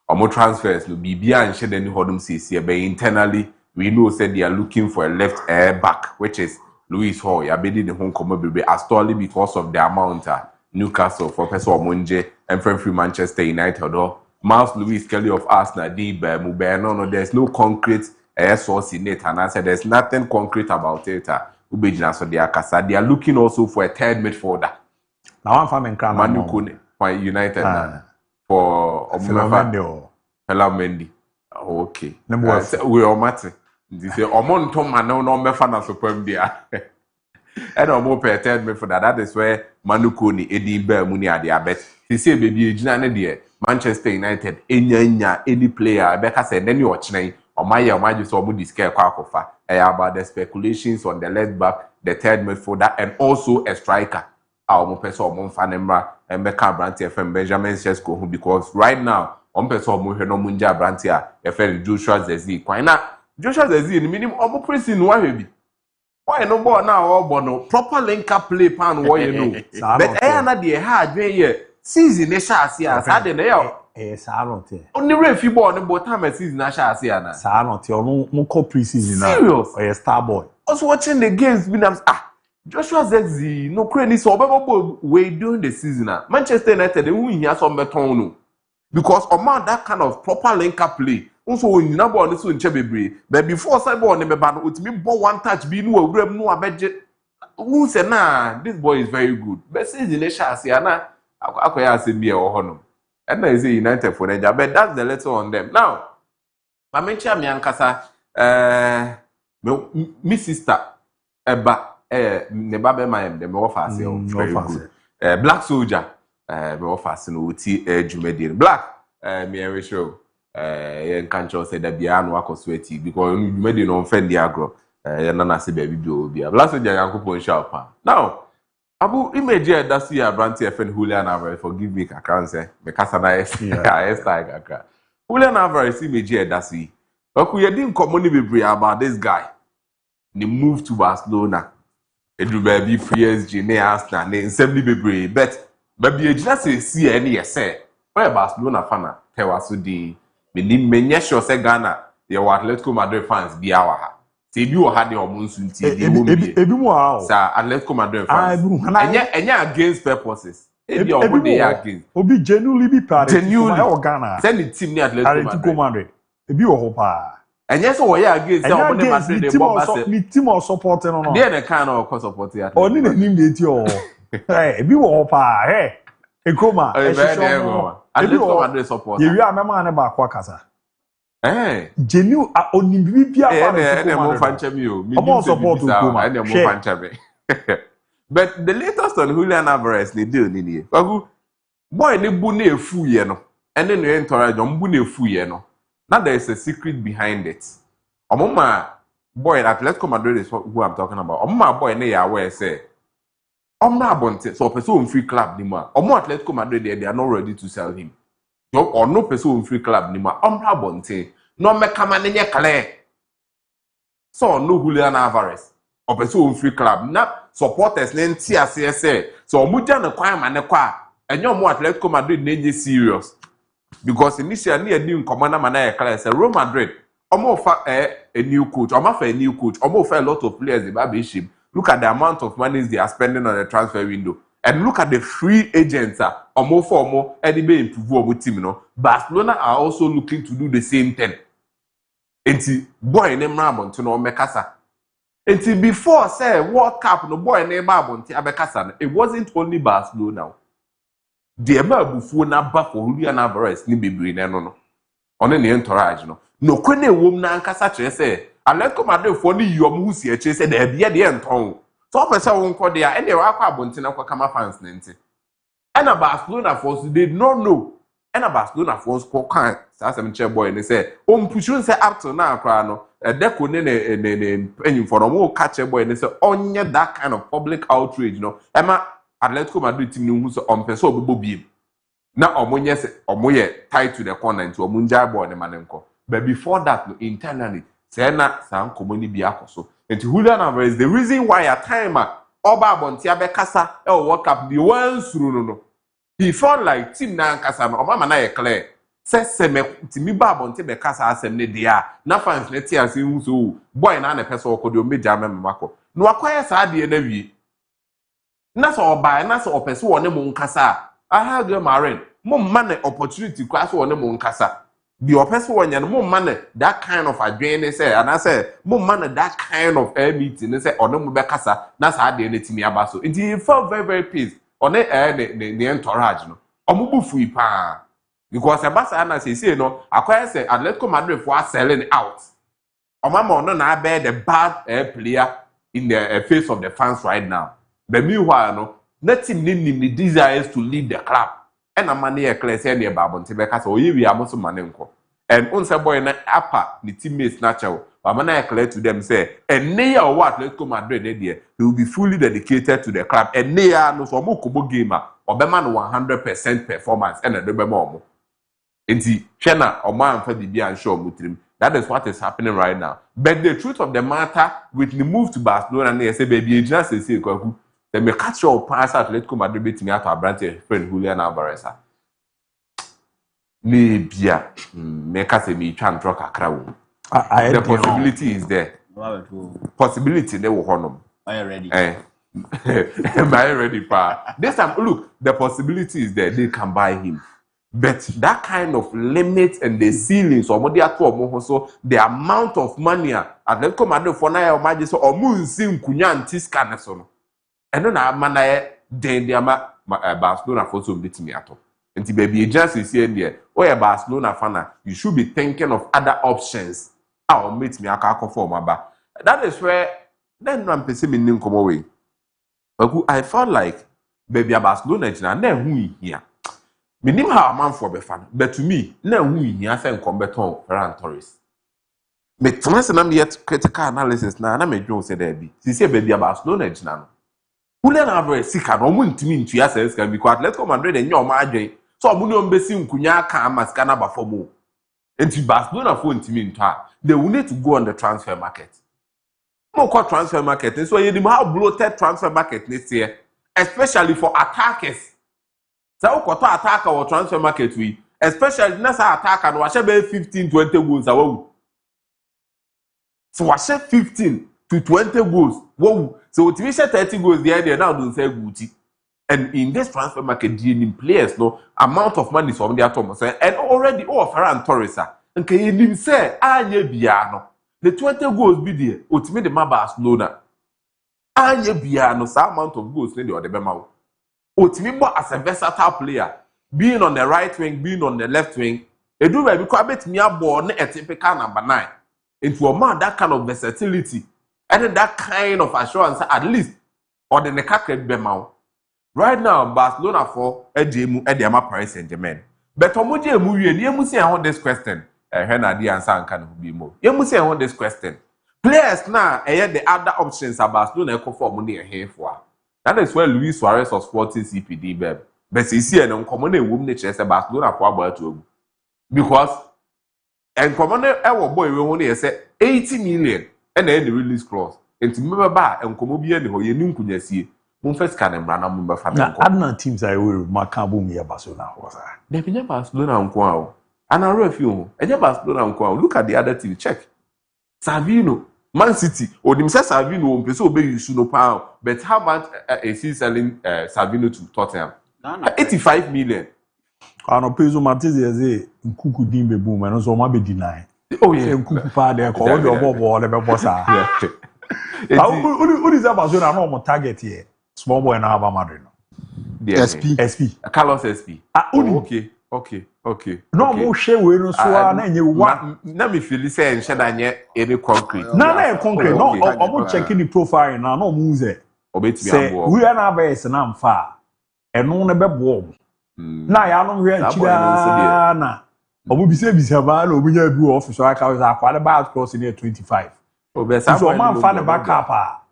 omo transfers no BBI and share any hodum CC be internally we know said they are looking for a left back which is Luis Hall ya be the home common bebre astolly because of the amount Newcastle for person omonje and from Manchester United or Miles Lewis Kelly of Arsenal, no, there's no concrete source in it, and I said there's nothing concrete about it. So they are looking also for a third midfielder. Now I'm farming Manu Kone for United for Mendy. Okay. We are matter. They say Omon Tom and no Mefana Supreme dia. And more per third midfielder. That is where Manu Kone, Eddie Muni are there. But they say baby Ejina there. Manchester United, any player, Becca said, then you watch now, or my just almost scare Kwakofa. About the speculations on the left back, the third midfielder, and also a striker. Our person MON-FRI and Becca Brantia from Benjamin Sesko, because right now, on person no Munja Brantia, a friend Joshua Zezi. Why not? Joshua Zezi, the minimum of pressing why why no more now, or bono proper link up play pan, why you know. But I am not the hard way. Season na shasi ya sa de na yo sa arote oni refi ball ni but time season na shasi ya na sa arote onu mo call pre-season na serious star boy also watching the games be na Joshua Zexi no credit so obebo we during the season Manchester United they win here some beton no because man that kind of proper link up play also when na ball ni so nche bebre but before side ball ni be ba no otimi ball one touch bi no awuram no abeje who say na this boy is very good but season na shasi ya na akoya say be ohono and I say United for Nigeria but that's the letter on them now I mention me ankasa me sister eba ne ba be my dem offer say very good Black Soldier me offer say no ti Jumedin Black me and show yen kancho say that bia no akosweti because Jumedin on friend the agro na na say baby bi obi Black Soldier yankopon sharp now Abu image that see a brandy FN Julian Alvarez forgive me kakran say me kasa na style kakra Julian Alvarez image that see oku ye din common be about this guy the move to Barcelona edu baby PSG ne Arsenal ne nsem be but baby ejina say see any say where Barcelona fan tell us di me ni menye sure say Ghana ye Atletico Madrid fans bi awa Ebi o ha de omunsu nti ebi mu a sa Atletico Madrid fans enya against purposes ebi o dey against obi genuinely be party for Ghana send the team ni Atletico Madrid ebi o ho pa enya so we against say o dey Madrid dey bomb us ni team o support no no dey na kind of cause support Atletico oni na nim dey ti o ebi o ho pa Ekoma Atletico Madrid support ye wi amema na ba kwa kasa Genu oni bibia support but the latest on Julian Alvarez ni deal ni boy ni bu na efu ye no ene no entourage bu na efu ye no now there is a secret behind it omoma boy at Atletico Madrid is who I'm talking about omoma boy ne ya aware say omna abonte so person free club ni ma omo Atletico Madrid they are not ready to sell him or no person free club ni ma omna abonte no mekama ne clear so no Julian Alvarez or person free club na supporters ne nti ase say so omuja ne kwan ma ne kwa enyo mo Atletico Madrid ne serious because initially e di commander man na clear say Real Madrid omo fa a new coach omo fa a new coach omo fa a lot of players ba be ship. Look at the amount of money they are spending on the transfer window. And look at the free agents omo for omo any be improve omo team no. Barcelona are also looking to do the same thing. Enti boy name Rabonto no mekasa. Enti before say World Cup no boy name Rabonto abekasa no. It wasn't only Barcelona. The ABOU na ba for Julian Alvarez ni bebre no. One ne entourage no. No kwene wom na ankasa kire say Atletico Madrid for the yom who see a chase said there be a dear tongue. So person won't call there and they were aqua bontina for Kama fans. And a Barcelona force did not know a Barcelona for score can some chair boy and they say, push you say up to now, crano, a deco penny for a more catcher boy and they say, that kind of public outrage, you know. Emma Atletico Madrid team who's on Peso Bobi. Now, Omoye tied to the corner into a Munja boy and Manenko. But before that, internally, Sena San Comuni Biacoso. And to Julian Alvarez, the reason why a timer, Oba Bontiabe Casa, World Cup, the ones through no. He felt like Team Nankasa, or Mamma Naya Claire. Says Seme, Timiba Bontiabe Casa, Assembly Dia, Nafans Netia, so boy and Anna Peso could you meet Jamen Mako. No acquires Adi and Nevi. Nasa or by Nasa or Peso on the Moncasa. I have your marine, more money opportunity class on the Moncasa. The oppressor one and more money that kind of a say, and I say more money that kind of air meeting. They say, or no Mubekasa, that's how they need to me about so. He felt very pissed on the entourage. No, or Mubu free pa because a bass and as say, no, I say, Atletico Madrid for selling out. Or Mamma, no, I bear the bad player in the face of the fans right now. But meanwhile, no. Nothing needing the desires to leave the club. And a money a class any about Tibeka, so we are most manenko. And once boy and upper, the teammates natural, but when I clear to them say, and near what let's come Madrid, they will be fully dedicated to the club, and near no for Mokubo gamer, or Beman 100% performance, and a double more. And see, Chena or man for the beer and show Mutrim. That is what is happening right now. But the truth of the matter, with the move to Barcelona, and they say, baby, just say, they may catch your pass at Atletico Madrid beating out our branch friend Julian Alvarez. Maybe make us a me try drop a crowd. The possibility is there. Possibility they will honor. Are you ready? Am I ready, pa? This time, look, the possibility is there. They can buy him. But that kind of limit and the ceilings or so the amount of money Atletico Madrid for now or Magiso or Moon Sim Kunyan Tiscanason. And then I man then the Barcelona for so beat me at all. And the baby just is here there. Oh, a Barcelona fan, you should be thinking of other options. I'll meet me a car for my bar. That is where then I'm pessimistic come away. I felt like baby Barcelona is now who here. Me nim how a man for be fan, but to me, now who here say combatant Ferran Torres. Me trans na me yet critical analysis na me John say there be. See baby Barcelona is now. Julian Alvarez sika no muntimi ntua sense kan because Atletico Madrid enye o ma adwen so omu no mbesi nkunya aka amaska na ba fomo enti Barcelona for ntimi ntwa they will need to go on the transfer market mo call transfer market so you how bloated transfer market this year especially for attackers so we got attacker or transfer market we especially na sa attacker no wa she be 15-20 goals awu so wa she 15 to 20 goals. Whoa. So if you say 30 goals, the idea now don't say good. And in this transfer market, the players no amount of money from the Thomas and already Ferran Torres. And can you say, Anye Biano? The 20 goals be there. Ultimately, the Barcelona. Anye Biano, some amount of goals in the Bemau. Ultimately, as a versatile player, being on the right wing, being on the left wing, they do well because I bet me a born a typical number 9. Into a man that kind of versatility. And that kind of assurance, at least, or the Nekake Bemau. Right now, Barcelona for Ejemu Ediama Paris Saint-Germain. But Omoje Muye, you must say I want this question. Henadi and San can be more. You must say I want this question. Players now, the other options are Barcelona for money here for. That is where Luis Suarez was sporting CPD, babe. But you see, an uncommon woman nature is Barcelona for about to. Because, and common our boy will only say 80 million. And then the release clause. And to remember back and come over here, you knew could see. One first can run a member family. Other teams I will Macabu near Barcelona was I. They be Barcelona and Kwao. And I review. And Barcelona and Kwao. Look at the other team. Check. Savino, Man City, or themselves Savino, Peso Bay, you should know pound. But how much is he selling Savino to Tottenham? 85 million. I know Peso Martinez is a Kuku Dimbe boom and also might be denied. Oh yeah, they call your ball the bossa. Who is about to know target here? Small boy and Alba Madrid. SP. Carlos SP. Okay. No more share we no so na you want. Na me feel say en share anye any concrete. Na concrete. No, I'm checking the profile now. No move there. Obetimi abo. We are na base na mfa. Eno na be bo. Na ya no hwe achira na obu bisa ba na obu nya bi office aka was akwale ba cross near 25 so man fa the backup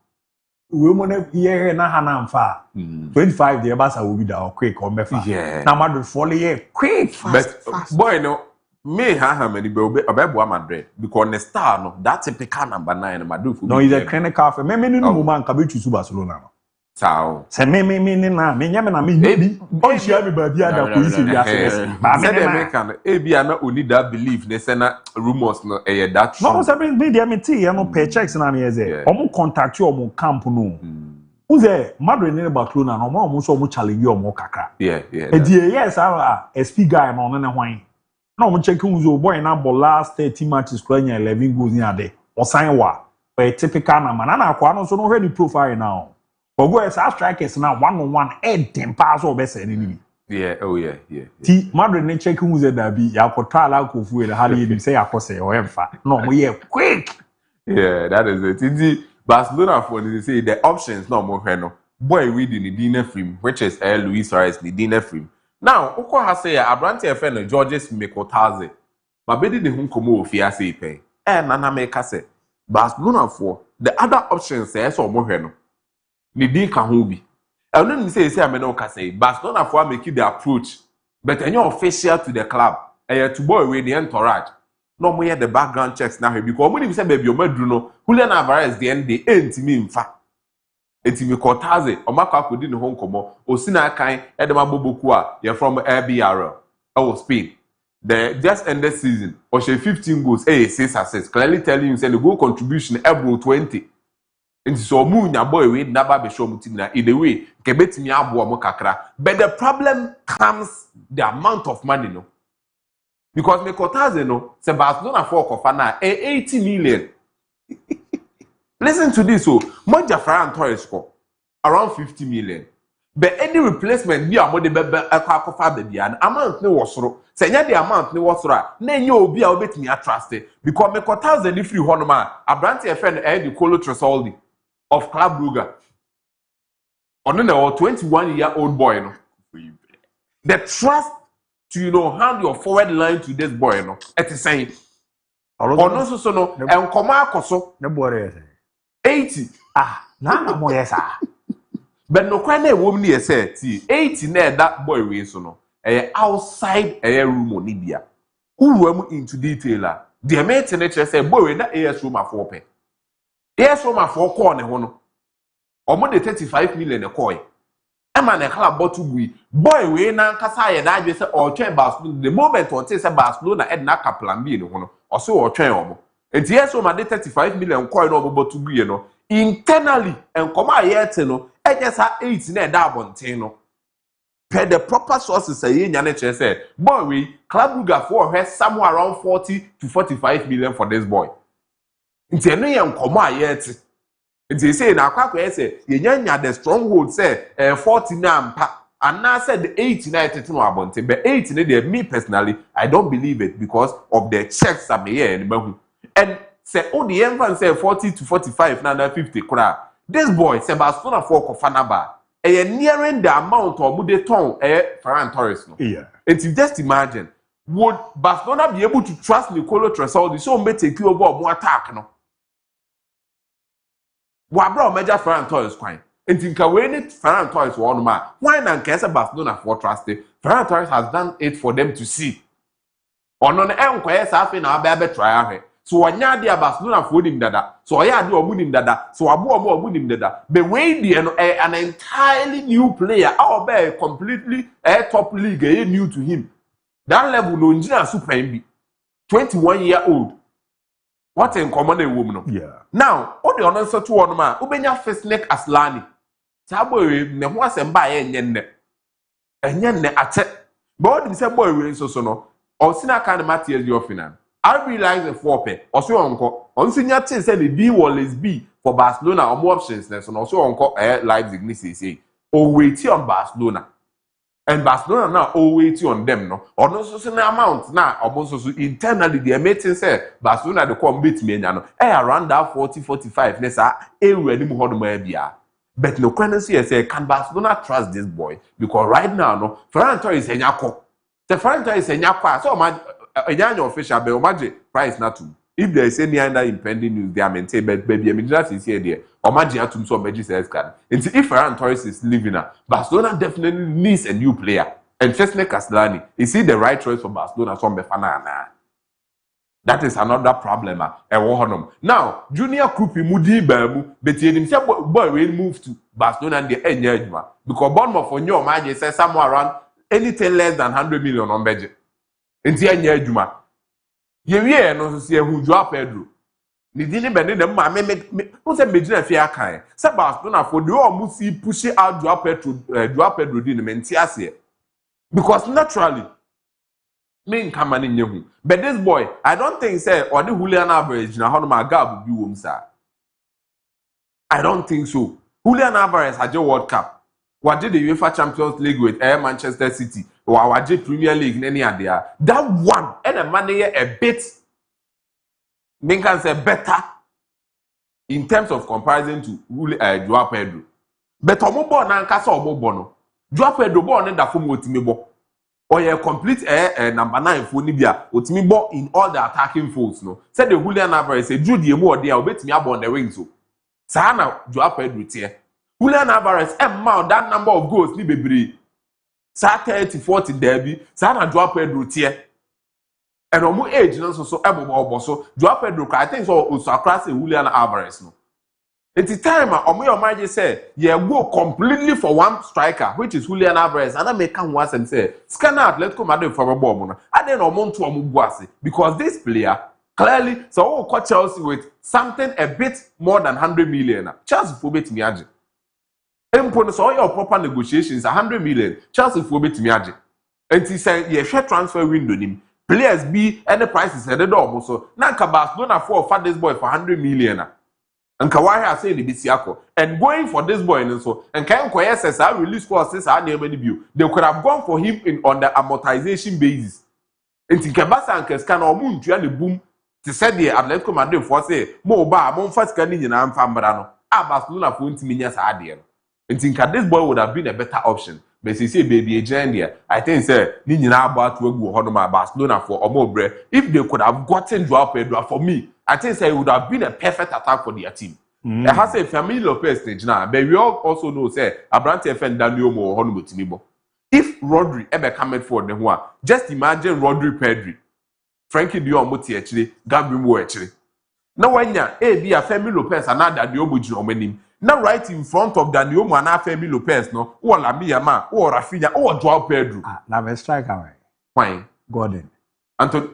we mo na ye na ha na mfa 25 the basa will be da quick on mefa na madrid fall ye quick fast boy no me ha many be obebo Madrid because the star no that typical number 9 Madrid no is a clinical for me no moment ka be choose Barcelona no sao se me na me nyame na me bi on share me ba bia da ko isi bia se ba me na kan e bia na only that belief ne se na rumors no e that no se me dia me tie no pay checks na me eze omo contact you omo camp no uze Madrid ne Barcelona no omo so omo challenge omo kakra e die yes SP guy no ne hwan na omo check uzo boy na ball last 30 matches kwanya 11 goals ni ade o sign wa a typical number na akwa no so no hwe ni profile now ogo esa strikers na 1-on-1 10 pass or best enemy yeah ti Madrid ne check uzo da bi ya ko tala ko fu ele ha ye bi say akose o emfa no mo ye quick that is it indeed Barcelona for they say the options no mo hwe no boy we di ni Dina Frim which is Luis Suarez ni Dina Frim now ukọ ha say Abrante efe no Georges Mikotaze ma be di ne hu komo ofia say pen na me ka say Barcelona for the other options say so mo hwe no ni di ka ho bi eno ni say amena ka say Barcelona for make the approach but any official to the club to boy we the entourage no mo hear the background checks now because mo ni say baby o madru no Julian Alvarez the end dey entimi mfa etimi Cortaze o makwa kodi ne ho nkomo osina kan edema boboku a you from ABOU Spain the just ended season or she 15 goals 6 assists clearly telling you say the goal contribution ebro 20 into so mu nya boy we never be show mutim na in the way ke betimi abo mo kakra but the problem comes the amount of money no because me Cortaze no se Barcelona for kofa na 80 million. Listen to this so Moja Ferran Torres score around 50 million but any replacement bi amode be akwa baby an amount ne wosoro se nya the amount ne wosoro na nya obi a obetimi atrust because me Cortaze ni free hono ma Abrante FN the Colo Tresoldi of Club Brugge ono na 21-year-old boy no the trust to hand your forward line to this boy no it is saying ono so no enkomo akoso ne boy 80 na mo yes but no kwa na ewom ni say 80 na that boy we so no outside room oni bia uruam into detail the mate na chere say boy we na AS room afọ pe AS room afọ call ne ho no omo de 35 million e call ema na club bottle boy we na nkasa ye na adwe say o twen Barcelona the moment on say Barcelona ed na ka plan B ne ho no o so o twen omo enti yes o ma de 35 million coin no bottle no internally enkomo ayete no ejesa 8 na da abonten no per the proper sources say nya na chere say boy we Club Brugge for her somewhere around 40 to 45 million for this boy enti eno ye enkomo ayete enti say na akwa say ye nya the stronghold say 40 na ampa and now said the 89 no abonten but 8 na there me personally I don't believe it because of the checks am here in bahu and say oh the infant say 40 to 45 na 50 kra this boy say Barcelona for kofanaba nearing the amount of mude ton Ferran Torres no it's just imagine would Barcelona be able to trust Nicolo Tresoldi so mbe take you over more attack no wa bra major Ferran Torres kwan ntinka we need Ferran Torres one man why na nke say Barcelona for trust Ferran Torres has done it for them to see ono na enkoye sa afi na aba try ahwe so wanya dia Barcelona for nim dada so oya dia omunim dada so abo omunim dada but we dia no an entirely new player our be completely top league new to him that level no engineer super mb 21-year-old what in common a woman now all the honor so to one man ubenya first neck Aslani sabo ne ho asem enye ate but all say boy we so no osina kan Matthias Yofinan I realize the 4 also on senior thing said the D Wallace B for Barcelona or more options so also Leipzig this say oh wait on Barcelona and Barcelona now oh wait on them no or no so amount now almost so internally the meeting say Barcelona the come beat me no around that 40-45 nessa ready mu hodo ma bia But no currency say can Barcelona trust this boy because right now no Ferran Torres is enyako. The Ferran Torres is enyako so ma enyanyo official be o maje price na to. If there is any other impending news they are maintain but baby Emirates is here there. O maje atum so maje says can. And if Ferran Torres is leaving now, Barcelona definitely needs a new player. And Chesney Castellani, is he the right choice for Barcelona so befana? That is another problem. Now, Junior Krupi Mudi Bamu, but himself boy will move to Barcelona and the Enjma because Bournemouth for your mind says somewhere around anything less than 100 million on budget. In the Enjma, you no see who drop Pedro. Ni didn't bend them. What's a major fair kind? Say Barcelona for the almost see pushing out drop Pedro didn't mean because naturally. Me come in you. But this boy, I don't think say or the Julian Alvarez na how my gab will be sir. I don't think so. Julian Alvarez had your World Cup. What did the UEFA Champions League with Manchester City or what did Premier League in any idea? That one and a money a bit me can say better in terms of comparison to Joao Pedro. But omo born na nkasa omo bono. Joao Pedro born na form otimi or a complete number 9 for Libya, Otimi ball in all the attacking folds. No, said the Julian Alvarez, a Judy more there, bet me up on the wings. So, Sana, Joao Pedro here. Julian Alvarez, mount that number of goals, Libby. Sa 30-40 derby, Sana, Joao Pedro here. And on my age, so able so Joao Pedro, I think so, also across Julian Alvarez. No. At the time, Omoyo say, yeah, go completely for one striker, which is Julian Alvarez, and I may come once and say, scan out, let's come out for a bomb. I then amount to Omubuasi because this player clearly so caught Chelsea with something a bit more than 100 million. Chelsea for bit miaji. Empon so your proper negotiations 100 million. Chelsea for bit miaji. And he said, yeah, share transfer window him. Players be and the prices headed almost so. Now Barcelona for this boy for 100 million. And Kawhi say the Bisiako and going for this boy and so and can says I release for says I name any view. They could have gone for him on the amortization basis. And Tikabasa and Keskan or Moon to the boom to say the Atletico Madrid for say more bar, more fast canning and I'm Fambrano. Barcelona for 20 minutes idea. And think this boy would have been a better option. But he say baby agenda. I think say Nina about to go on my Barcelona for Omobre. If they could have gotten Joao Pedro for me. I think it would have been a perfect attack for their team. It has a family Lopez stage now, but we all also know say Abrante FN Daniel Mo Hono Timibo. If Rodri ever come forward the one, just imagine Rodri Pedri, Frankie Dion Moti actually, Gabriel Mo actually. Now when ya be a family Lopez and not Daniel Mo now right in front of Daniel Mo and family Lopez no, or Lamia or Rafinha or Joao Pedro. Now we strike away. Why? Gordon. Anthony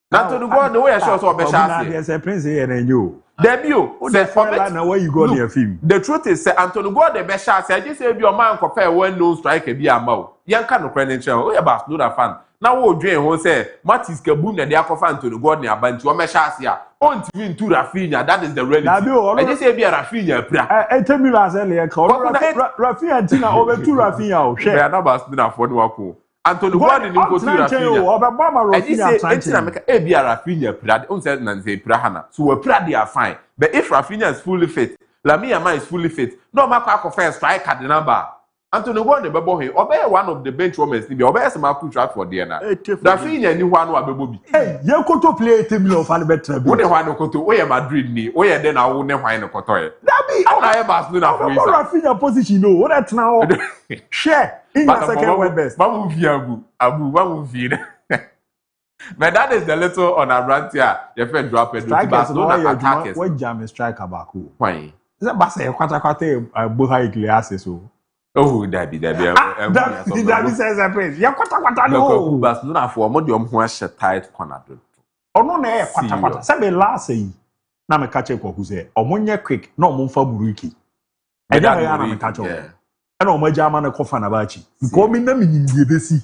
Now to go the way I show so be chance. There's a prince here and you. Debut. Now where you go near film. The truth is, Anthony God the best chance. I just say your man compare when no strike be a mouth. Young kind of credential. We about no fan. Now what dream who say Matis Kabun and the Akofan Anthony God near Bantu. I'm a chance here. On to win to Rafinha. That is the reality. I just say be a Rafinha. I tell me last earlier. Rafinha and Tina over to Rafinha. They are not about to for no. Anthony Gordon in go to Rafinha. And he say, "Ebi Rafinha prad." On said Nancy Prahana. So we prad they are fine. But if Rafinha is fully fit, Lamia is fully fit. No matter first strike at the number. Anthony Gordon bebo he. Obey one of the bench women. Be obey some push out for Diana. Rafinha ni one wa bebo bi. Hey, you go to play 8 million for the better. Wo de hwan ko to? We Madrid ni. We dey na wo ne hwan no koto ye. Dabi. How na Barcelona for you? Rafinha position no. What that now? Share. In your second word best. But that is the little on Abrantia. Your friend drop it. Barcelona attackers. What jam is striker back? Why? Is that Barca? Kwata boha iglesia so. Oh, Dabi. Dabi says a praise. Ya kwata no. Barcelona for more the who has tight corner. Oh no, na kwata. Say last say. Na me catch ko say. Omonye quick. Na omfa buruki. E da ya na me catch. And on my German coffin about you. Coming them in the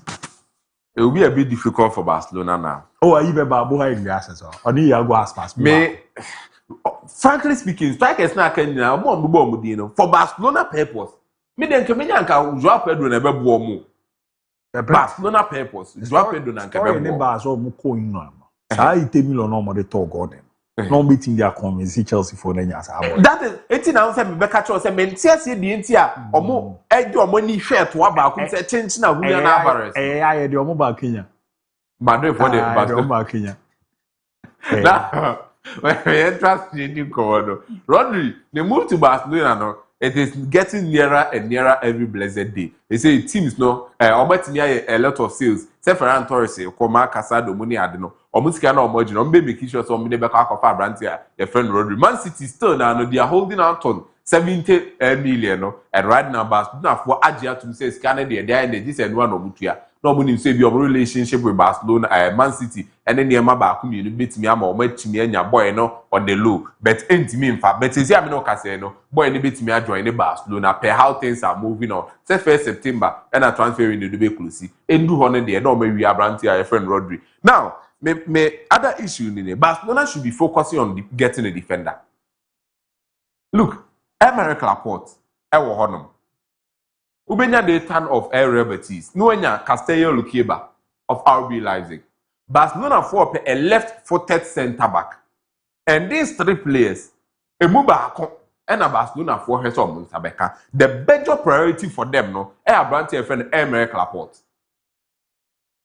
it will be a bit difficult for Barcelona now. Oh, I even Babuha in the assets or near go as pass. Frankly speaking, strikers now can now for Barcelona purpose. Me then Kamenyanka Joao Pedro never bore Barcelona purpose. Joao Pedro and Cabello. Bars or Muko in Nam. I tell me no more the talk Gordon. No meeting their convince Chelsea for the years. That is 18 now say me catch us say men see the entia omo edu omo ni hwe to aba ku say change na Julian Alvarez. I the omo ba Kenya. Madrid for the basketball Kenya. Now, when we trust you Comodo. Rodri, the move to Barcelona no, it is getting nearer and nearer every blessed day. They say teams no a lot of sales. Say Ferran Torres, Koma Casado, Muni Adeno, or Muscano or Mojin, baby Kisho, so many back of our brand here, your friend Rodri. Man City still now, they are holding out on 70 million, no, and right now, Barcelona for Agia to say Canada, they are in the this and one of Mutia. No money say your relationship with Barcelona, Man City, and then near my back, you beat me, I'm or met me and your boy no on the low. But ain't me in fact, but since I'm no casino, boy, and beat me, I join the Barcelona, per how things are moving on. Say 1st September, and I transfer in the debate closely. And do 100 day, no, maybe we are brand here, your friend Rodri. Now, me other issue in it, Barcelona should be focusing on getting a defender. Look, American Laporte, Ewo Honum. Ubenya the turn of El Rebetis, Nuenya Castello Luqueba of RB Leipzig. Barcelona for a left-footed centre back. And these three players, Emuba and a Barcelona for her son Sabeka. The major priority for them, no, a brand friend American Laporte.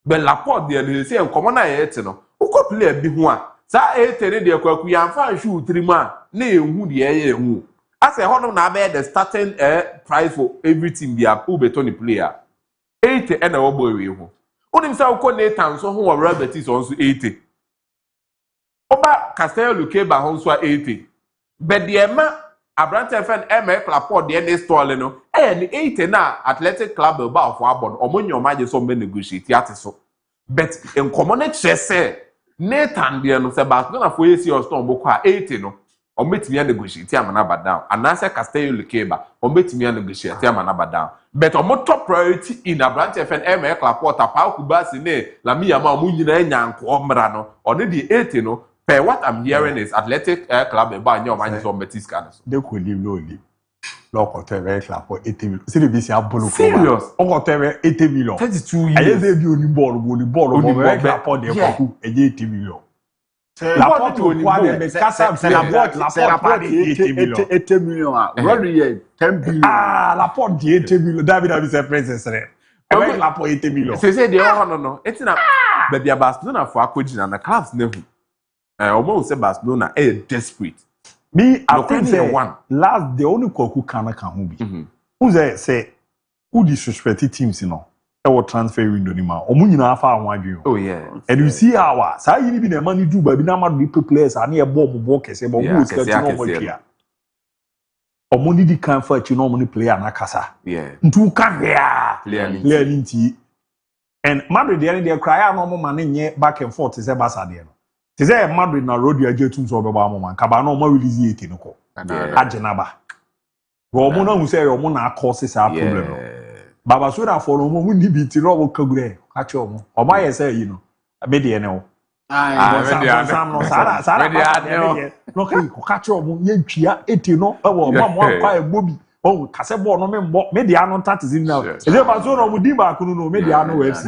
But Laporte, they say, come on, I no. Who could play a big one? Sa 8 de Kwakuyan fan shoot 3 man, nay, who the air who. As a honor now the starting price for everything be a poor betoni player. 80 and a boy who. Only himself called Nathan so who are rabbit is also 80. Oba Castello Luqueba Honswa 80. But the Emma Abrante fan Emma Laporte the end store no and 80 now Athletic Club about for abon or money or magic so many negotiate so. But in common say Nathan the no Sebastian for you see your storm book 80 no. Ometimi negotiate amanaba down. Anase Castello Luqueba, ometimi negotiate amanaba down. But our top priority in Abrante FN ML Laporte, Pau Kubasi ne, Lamia Mamunina Yanko Ombrano, or the 80 no. Per what I'm hearing is Athletic Club about your mind on Betis Canis. They could live lowly. Look, whatever club for 80 million. See the BC Apollo. Serious? Or whatever 80 million. 32 years. I just gave you only ball, only Laporte, the 80 million. Laporte will go and the Casa Laporte 80 million. Rodri 10 billion. Ah, Laporte 80 million. David is a princess. Laporte 80 million. Say they are no. It's not. But the Barcelona for Akujin and the clubs never. Almost say Barcelona is desperate. Me, I think say last the only who can be. Who say who disrespected teams, you know. Our transfer window ni ma omu nyina afa anwadwe. Oh yeah. And you see how sa yini bi na money do ba bi na ma do players ani e ball kese but who is getting no money. Omu ni di kan fa chi no money player na kasa. Yeah. Ntu kan ya. Player nti. And Madrid they cry no mo man nye back and forth say Barca there no. Te say Madrid na road ya jetu so be ba mo man ka ba no mo release 80 no ko. Ajenaba. Go omu na hu say omu na cause sa problem no. Baba so na for no mo ni bi ti no kagure ka che omo oba ye say you know be de ne o sam no sara no kai ko ka che omo ye ntwia eti no e wo mo akwa egbo bi o ka se ball no me de ano tatizin now e dey ba so no mo di ba kunu no me de ano FC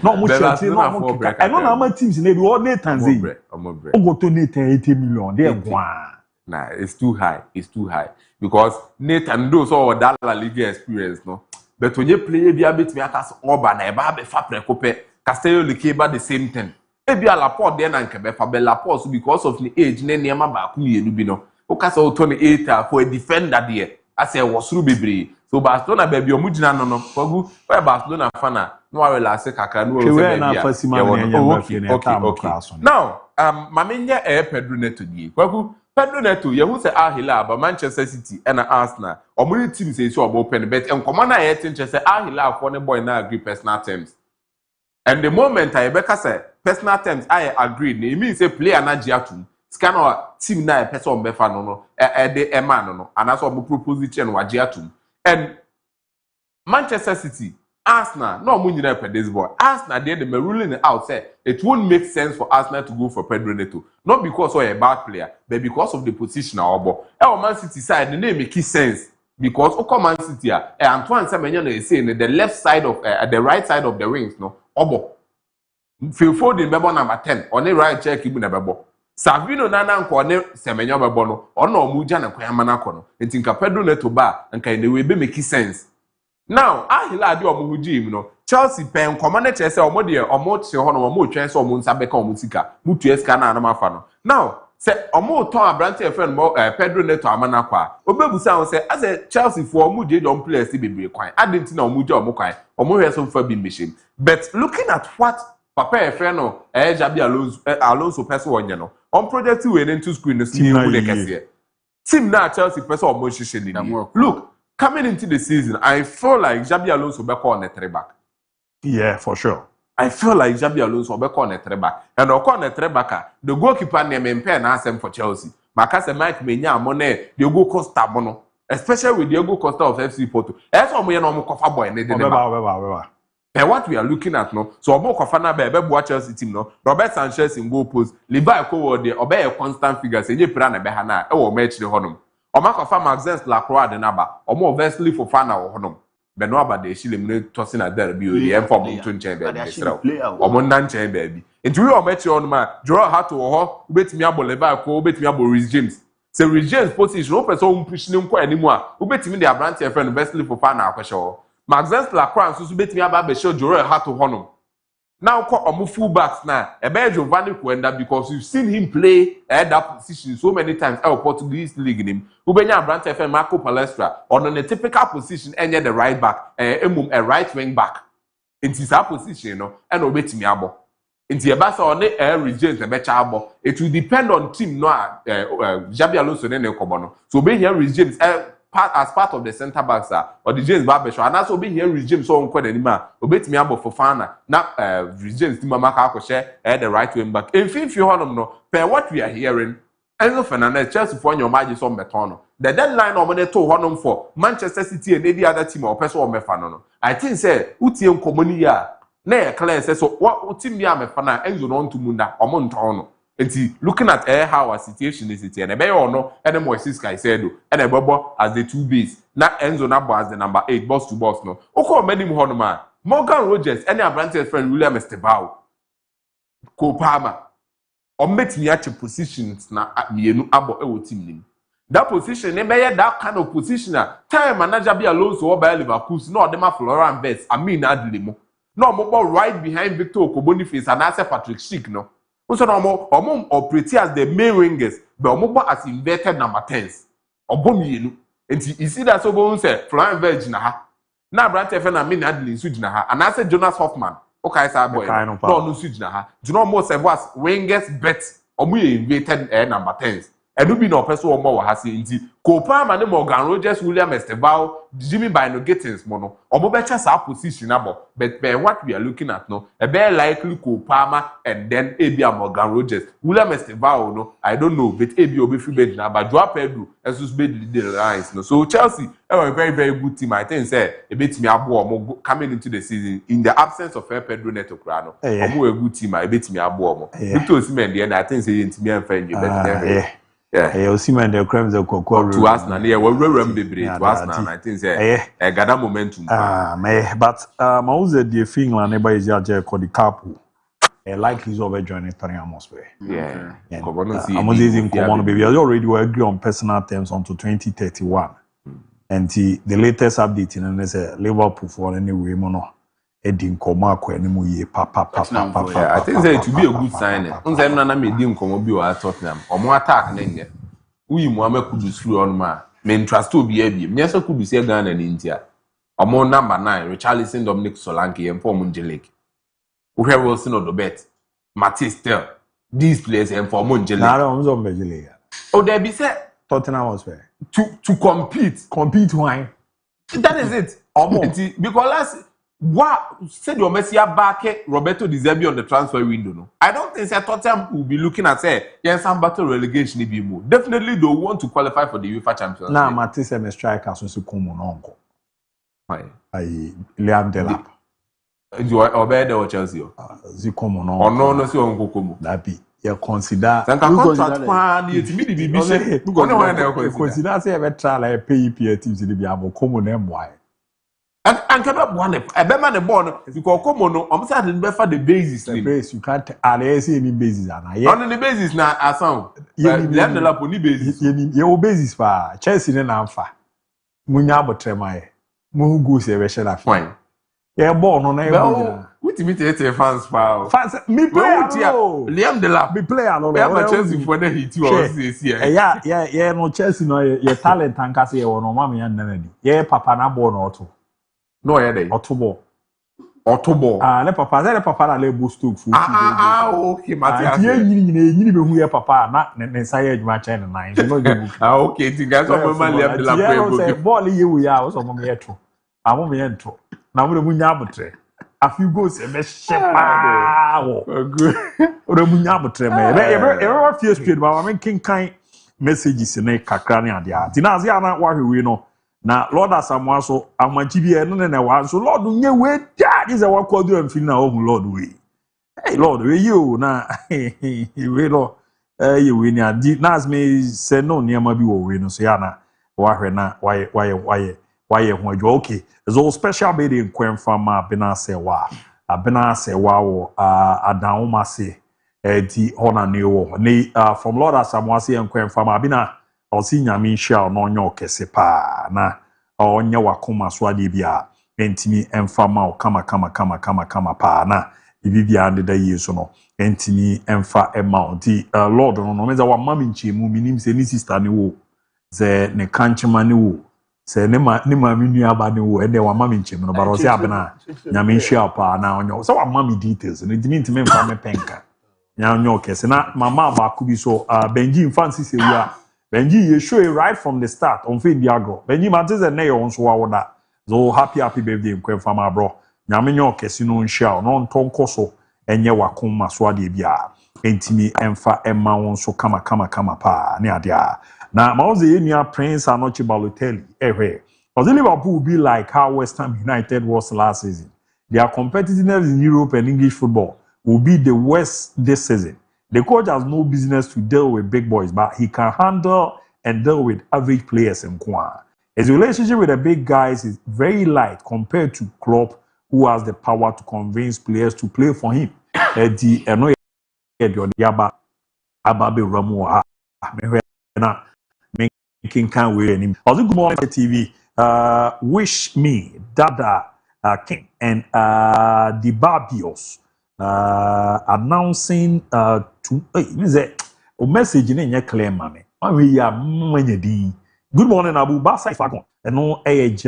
no mo chete no mo e no na ma teams na bi o Nathan Zey o go to Nathan 80 million dey gwa. Nah, it's too high because Nathan do so that La Liga experience no. But when you play, be a bit me akas Oba na eba be fa prekope Castello Luqueba the same thing. Ebi a Laporte then and kebe fa be Laporte because of the age ne niema ba ku mienu bi no. O kasa o 28 for a defender there. I say was through bebre. So Barcelona baby o mugina no fogu where Barcelona fana no wa la se kakra no o se be. Now, mamenye Pedro Neto die. Kwaku Pedro Neto, you say Al Hilal, but Manchester City and Arsenal. Or more teams say so about pen bet and command I say Al Hilal for the boy now agree personal terms. And the moment I say personal terms, I agree. It means say player na jiatu. Scan or team na person befa no the man no. And that's what we proposition wa jiatu. And Manchester City, Arsenal, no money there for this boy. Arsenal, they ruling it out. Say it won't make sense for Arsenal to go for Pedro Neto, not because he's a bad player, but because of the position of Obo. Our Man City side, the name make sense because Oko Man City, Antoine Semenyo is saying the left side of the right side of the rings, no Obo. Phil Foden, number 10 on the right check, even a bebo. Savino nana nkone semenya bebo no ono omuja na kwanya mana kono enti nka Pedro Neto ba nka in the way be make sense now ahila ade omuhuji im no Chelsea pen komane chese omo de omo che ho no omo twen se omo nsa beka omo sika mutu eska na anama fa no now se omo ton abrante friend mo Pedro Neto amana kwa obebusa won se as a Chelsea for omo de don players bebre kwan adenti na omo je omo kwan omo hwe so fa bi machine but looking at what Papa Efeno Jabi Alonso person onye no on project we into screen no see who dey kese team na Chelsea person omo hihye ni look coming into the season I feel like Jabi Alonso be call on a 3 back yeah for sure I feel like Jabi Alonso be call on a 3 back and o call on a 3 back the goalkeeper name mpe na asem for Chelsea makase Mike Menya amone Diego Costa mono especially with Diego Costa of FC Porto eso omo ye no omo kofa boy ne de Beba. And what we are looking at no, so Omo Kofana be Chelsea team no, Robert Sanchez in goal post, Levi Coward there, obey a constant figure, say you plan a behana, or match the honum. Oma Kofa Maxence Lacroix the naba, Omo Wesley for Fana or honum. Benoit but they shilim tossing at there be the form of twin chamber, Omo Nan chamber baby. Into your match on my draw hat to ho, bet me abo Levi Coward, bet me abo Rhys James. Say Rhys James position, no person pushing him quite anymore. Who bet me the Abrante friend Wesley for Fana question. Maxence Lacroix so betimi aba be show Jorel Hato honum. Now call omo fullbacks na ebe Giovanni Quenda because you've seen him play at that position so many times at Portuguese league in him. Ubenya Abrante FM Marco Palestra on a typical position enye the right back a right wing back. It is a position no and obetimi abo. Inti eba so on Rejames ebe cha abo. It will depend on team no Jabi Alonso ne kobo no. So be here Rejames as part of the center backs or the James Barbeshaw and also be here with James so on anima obetimi abo for Fana na James Timama ka share the right wing back in fin fi honum no per what we are hearing Enzo Fernandez Chelsea for your magic on betono the deadline on money to honum for Manchester City and any other team or person or mefano no I think say utie nkomoni ya na clear say so what team ya mefana Enzo no to munda omontono. And looking at how our situation is here, and a bear or no, and the Moises Caicedo, and a Bobo as the 2 base, not Enzo Nabo as the number 8, boss to boss, no. Oko many Honoma, Morgan Rogers, any Abrante's friend William Estebao, Kopama, or met me at your positions now at me, no abo team. That position, they may that kind of position, time manager be alone so by Liverpool, no, them are Florian Vest, I mean, Adlimo. No, more right behind Victor Koboniface and answer Patrick Schick, no. Also, omo operate as the main wingers, but omo as inverted number 10s. Obomienu. And you see that so go say Florian Vest na ha. Na Abrante fe na me na Adlin su na ha. And I say Jonas Hoffman. Okay, sir boy. No su na ha. Do not more say was wingers bet omo inverted number 10s. And be no person omo wa ha say nti Kopama ne Morgan Rogers William Estebao Jimmy Bino Gittins mono omo be chance our position abo but what we are looking at no a very likely Kopama and then ABOU Morgan Rogers William Estebao no I don't know but ABOU be free bed na but Joao Pedro Jesus be the lines no so Chelsea a very very good team I think say a bit me abo omo coming into the season in the absence of Pedro Neto Crano omo a good team a bit me abo omo Victor Osimhen the end I think say intimi and friend you but yeah, Osimhen the crimes of Coco to us now. Yeah, we're bebre to us now. I think say gather momentum. But Mauze the Finland neighbor is just called the couple. Likely is over joining atmosphere. Yeah, I'm in common baby. I already agree on personal terms until 2031. And the latest update in Liverpool for anyway, mono. Edding Komako anymore ye papa. I think it to be a good sign. Unse na me di nkomo bi wa Tottenham. Omo attack na nge. Uyi Muhammad Kudus free on ma. Me trust to be abi. Me so Kudus e Ghana ni ntia. Omo number 9 Richarlison Dominic Solanke yem for Munjelik. Uhwe Wilson Odobet. Matisse Tel. These players yem for Munjelik. Na no mzo Munjelik. Oh there be say Tottenham was fair. To compete why? That is it. Omo because last what said your Messi back Roberto Di Zerbi on the transfer window? No, I don't think Tottenham will be looking at yes, some battle relegation be more. Definitely they want to qualify for the UEFA Champions League. Now, Matisse and striker so come on uncle. I Liam Delap. You are obey the Chelsea. Zikomo no. Or no see uncle Komo. That be you consider. Contract plan you to me the consider say ever try like pay teams in the Biamo Komo name why. And can up one a beman a born because come on, I'm certain better the basis. The base you can't see any basis and I on the basis now a sound. Let the lap on the basis. Your basis for Chelsea and Alpha. Munyabo Tremae. Mu goose a version of fine. Yeah, born on a what imitate fans power. Fans, me play Liam the lap. Me play alone. We have a Chelsea for the heat 2 hours this year. Yeah, no Chelsea, no, your talent and Cassie or no mammy and Nenny. Yeah, Papa na born or two. No, yeah, they Otobo. Le papa le boost to food. Okay, Matthias. You who your papa, not inside my channel 9. Okay, the guys of my left the lap. Ball you are also on me. I won't be entro. Now we munyabatre. A few goes a mesh. Wow, good. Or a munyabatre. Ever fear straight, but I'm making kind messages in a cacrani and the art. Tinaziana, why we know. Na Lord asamwa so amachibie no na wa so Lord nye we that is our call do am feel na oh Lord we hey Lord we you na we no you we ni adi na as me say no niam bi wo we no so ya na wa hwe na why ho adwo okay so special be the nkwen fama bena se wa wo adan ma se di hona ne wo ni from Lord asamwa se nkwen fama bena osi nyame hia no onyo kese pa na onye wakoma so ade bia entimi emfa ma kama pa na bibia de da yeso no entimi emfa ema di Lord no meza wa mama nchemu minim se ni sister ne wo ze ne kanchema ne wo se ne ma minu aba ne wo ede wa mama nchemu no baro se abena nyame hia pa na onyo so wa mama details no dimi ntimi emfa me penka nya onyo kese na mama ba ku bi so Benji infancy se wia Benji, you show it right from the start on Fin Diagro. Benji Matis and Neo on Swawada. So happy birthday, Queen Fama bro. Naminyo Casino and Shell, non ton coso, and Yawakuma Swadi Bia. Entimi Emfa Emma on so kama pa, Niadia. Now, Mauzi Nia Prince are not Balotelli, Because Liverpool will be like how West Ham United was last season. Their competitiveness in Europe and English football will be the worst this season. The coach has no business to deal with big boys, but he can handle and deal with average players in Kwan. His relationship with the big guys is very light compared to Klopp, who has the power to convince players to play for him. Good morning, TV. Wish me, Dada King, and the Barbios. Announcing to means a message in your claim, mammy. We are many. Good morning, Abu Basa Fakon. And no age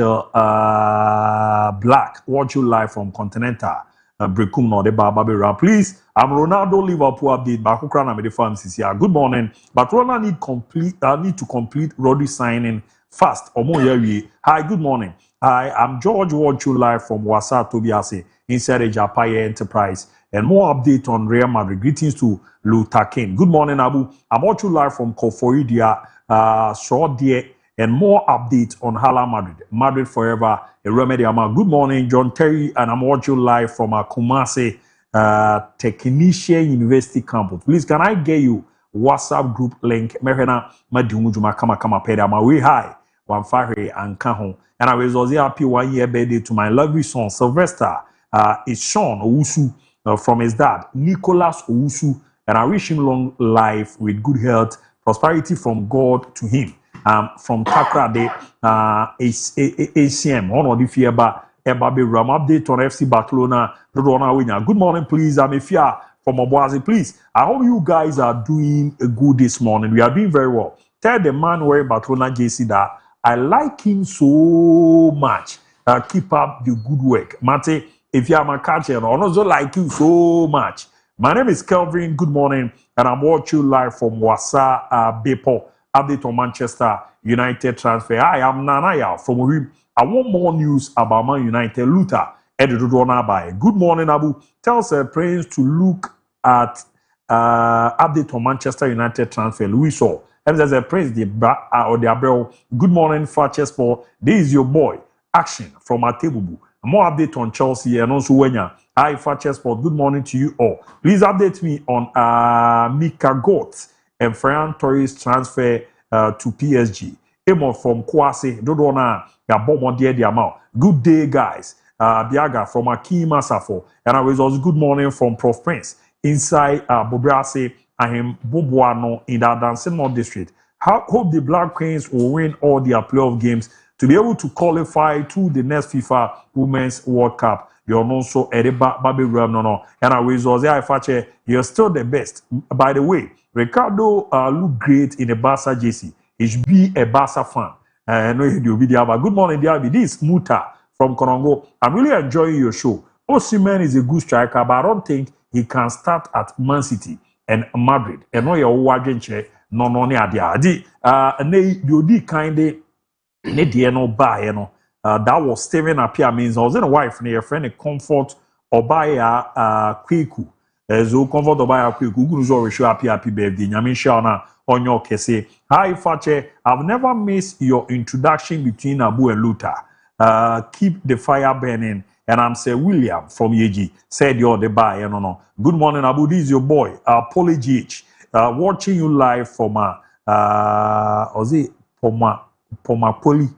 black. Watch you live from Continental. Brekum no de Barbara. Please, I'm Ronaldo Liverpool update. Bakukran and the farms here. Good morning. But Ronaldo need to complete Roddy signing fast. Hi, good morning. Hi, I'm George. Watch you live from Wasa Tobiase inside a Japaye Enterprise. And more update on Real Madrid. Greetings to Luther King. Good morning, Abu. I'm watching live from Koforidia, short dear, and more updates on Hala Madrid. Madrid forever, a remedy. Good morning, John Terry, and I'm watching live from Kumasi Technician University campus. Please, can I get you WhatsApp group link? Merena Madumujuma Kama Peda. My way high, Wanfari and Kahon. And I was also happy 1 year birthday to my lovely son, Sylvester. It's Sean Owusu. From his dad, Nicholas Owusu, and I wish him long life with good health, prosperity from God to him. From Takra de ACM, one of the Fieba, Ebabe Ram update on FC Barcelona, Rodona winner. Good morning, please. I'm Ifia from Obuazi, please. I hope you guys are doing good this morning. We are doing very well. Tell the man wearing Barcelona JC that I like him so much. Keep up the good work. Mate, if you are my catcher, I also like you so much. My name is Kelvin. Good morning, and I'm watching live from Wasa Bepo. Update on Manchester United transfer. I am Nanaya from him. I want more news about Man United. Luther, good morning, Abu. Tells Prince to look at update on Manchester United transfer. Louis Shaw. And there's a Prince the Abreu. Good morning, Fakye Sport. This is your boy. Action from Atebubu. More update on Chelsea and also Wenya. Hi, Fakye Sport. Good morning to you all. Please update me on Mika Goth and Ferran Torres transfer to PSG. Emo from Kwase, Dodo na ya bomo dear the amount. Good day, guys. Biaga from Akima Safo. And I was also good morning from Prof Prince inside Bobrase and him Bobuano in the Dansimo district. Hope the Black Queens will win all their playoff games to be able to qualify to the next FIFA Women's World Cup. You're also Edeba Baby Ram no. And I was also Fakye, you're still the best. By the way, Ricardo look great in a Barca jersey. He should be a Barca fan. I know you'll be there. But good morning, DIABY. This is Muta from Konongo. I'm really enjoying your show. Osimhen is a good striker, but I don't think he can start at Man City and Madrid. And no, you're watching no ne adia. Ne yodi kindly ne dear no buy, you know. That was Steven Apia means I was in a wife near a friend comfort or buy a Kweku. So comfort or buy a Kweku. Guruzo show happy birthday. Nyamin Shana on your kese. Hi Fakye, I've never missed your introduction between ABOU and Luther. Keep the fire burning. And I'm Sir William from Yeji. Said you're the buy, no. Good morning, ABOU. This is your boy, Polly GH. Watching you live from Poli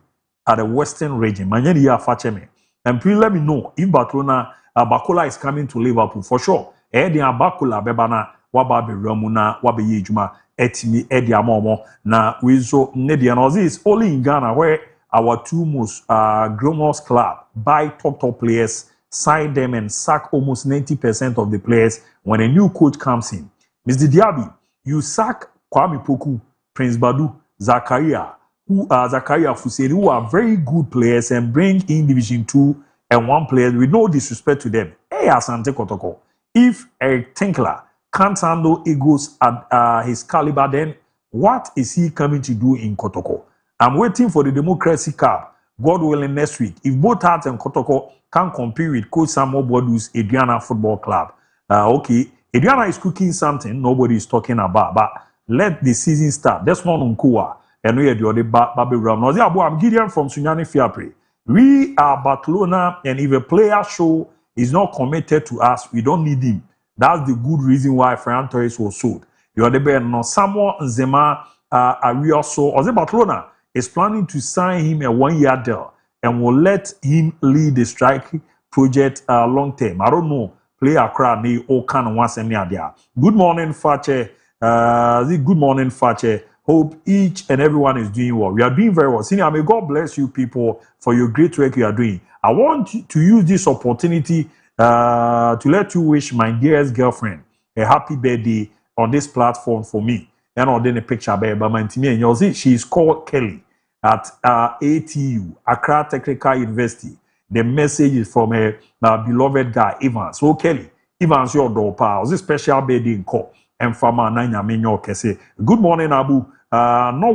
at the Western region. Manyeri ya Fakye me. And please let me know if Barcelona Bakola is coming to Liverpool for sure. Edi Bakola bebana wababe ramuna wabe yejuma etimi edi amomo na wizo nedi and is only in Ghana where our two most Gromos club buy top players, sign them and sack almost 90% of the players when a new coach comes in. Mr. DIABY, you sack Kwame Poku, Prince Badu, Zakaria Fuseri, who are very good players, and bring in Division 2 and 1 players with no disrespect to them. Hey, Asante Kotoko. If Eric Tinkler can't handle egos at his caliber, then what is he coming to do in Kotoko? I'm waiting for the Democracy Cup, God willing, next week. If both Hearts and Kotoko can compete with Coach Samuel Bodu's Adriana Football Club. Okay, Adriana is cooking something nobody is talking about, but let the season start. That's one on Kua. And we are the other Baby Ram. I'm Gideon from Sunyani Fiapre. We are Barcelona, and if a player show is not committed to us, we don't need him. That's the good reason why Ferran Torres was sold. You are the better. No, Samuel Nzema Arioso, or the Barcelona is planning to sign him a 1-year deal and will let him lead the strike project long term. I don't know. Play Accra, they all kind of once and there. Good morning, Fakye. Good morning, Fakye. Hope each and everyone is doing well. We are doing very well. Senior, may God bless you people for your great work you are doing. I want to use this opportunity to let you wish my dearest girlfriend a happy birthday on this platform for me. And I'll then a picture by my team. And you'll see she is called Kelly at ATU, Accra Technical University. The message is from her beloved guy, Evans. So Kelly, Evans, your door pal. This special birthday in call. And Fama Nanya Minyo Kese. Good morning, ABOU. Not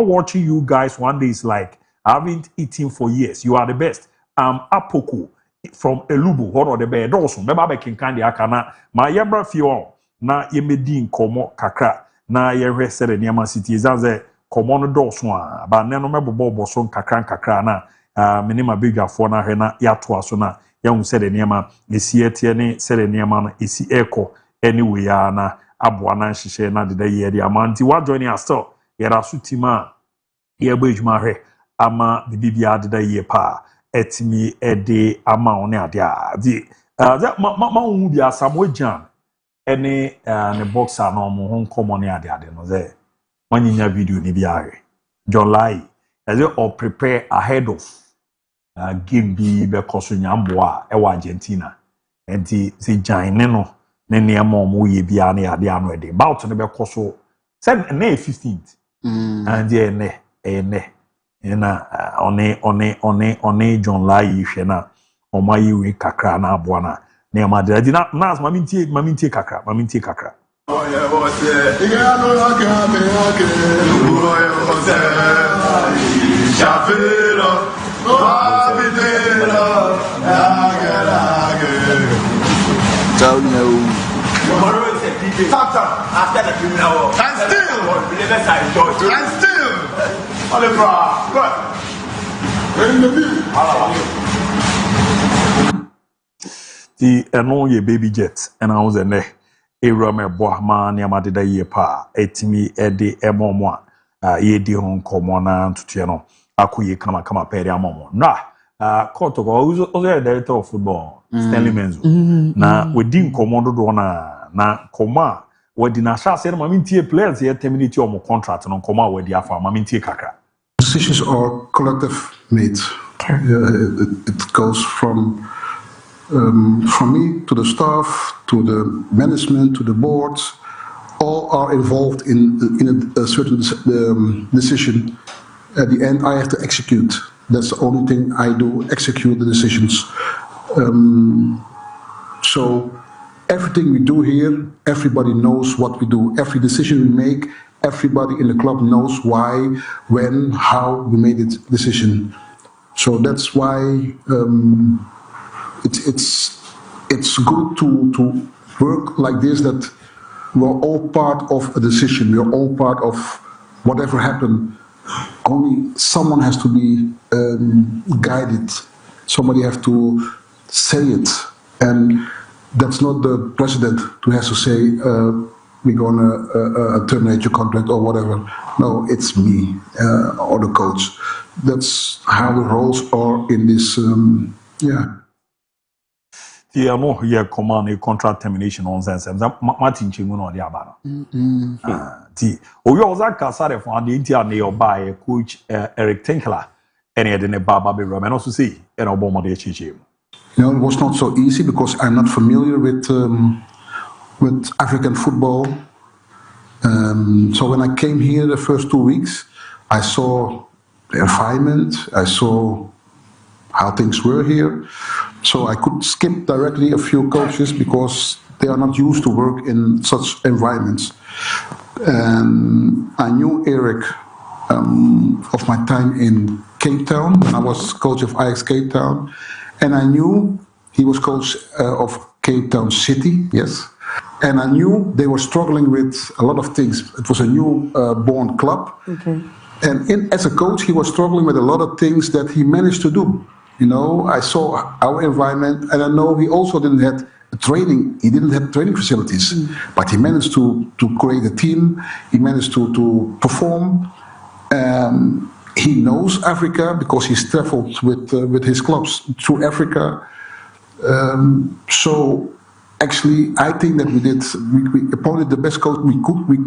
watching you guys one day is like I haven't eaten for years. You are the best. Apoko from Elubu, what are the bed also. Remember back in Kandi Akana, my yabra fio na yemedin komo kakra na ye said in Yama City is as a common dorswan, but none of bobo son kakra na minima bigger for na hena yatwa sona young said in Yama is here tiene said in Yaman is echo. Anyway, na abuana shishe na de ye di amanti wa joining us still yera sutima ye bejuma he ama bibia de ye pa etimi ede ama one ade a di ma hu bia Samuel Jan ene ne boxer no mo hon komo ne ade no ze manyinya video ni bia he John Lai as or prepare ahead of game bi be koso nyambo a e wa Argentina enti se Jan ne no Nene mo ye bia na ade ano ede bout no be koso said na 15th and ye ne na one John Lai hwe na omayi we kakra na aboa na na ma de na mamintie kakra Tomorrow is a DJ. After the criminal war. And still. Oliver, good. The eno baby jet and I was a ne era me boa ma ne amade da ye pa etimi ede emomo ye di hon komo na ntutu no akoye kama pere amomo na court go also the director of football Stanley Menzo na wedi nkomo dodo na koma wedi na shase na mamintie players ye terminate your contract no koma wedi afa mamintie kakra. Decisions are collective made. It goes from me to the staff, to the management, to the boards. All are involved in a certain decision. At the end, I have to execute. That's the only thing I do, execute the decisions. So everything we do here, everybody knows what we do. Every decision we make, everybody in the club knows why, when, how we made it decision. So that's why it's good to work like this, that we're all part of a decision. We're all part of whatever happened. Only someone has to be guided. Somebody has to say it, and that's not the president who has to say we're gonna terminate your contract or whatever. No, it's me or the coach. That's how the roles are in this. No, yeah, command a contract termination on sense. Martin Chingun or the Abana. You also Casare for the India neo by coach Eric Tinkler, and he had a Baba and also see an Obama de Chichim. You know, it was not so easy because I'm not familiar with African football. So when I came here the first 2 weeks, I saw the environment, I saw how things were here. So I could skip directly a few coaches because they are not used to work in such environments. I knew Eric of my time in Cape Town. I was coach of Ajax Cape Town. And I knew he was coach of Cape Town City, yes. And I knew they were struggling with a lot of things. It was a new born club. Okay. And as a coach, he was struggling with a lot of things that he managed to do. You know, I saw our environment, and I know he also didn't have training. He didn't have training facilities, but he managed to create a team. He managed to perform. He knows Africa because he's traveled with his clubs through Africa. So actually, I think that we appointed the best coach we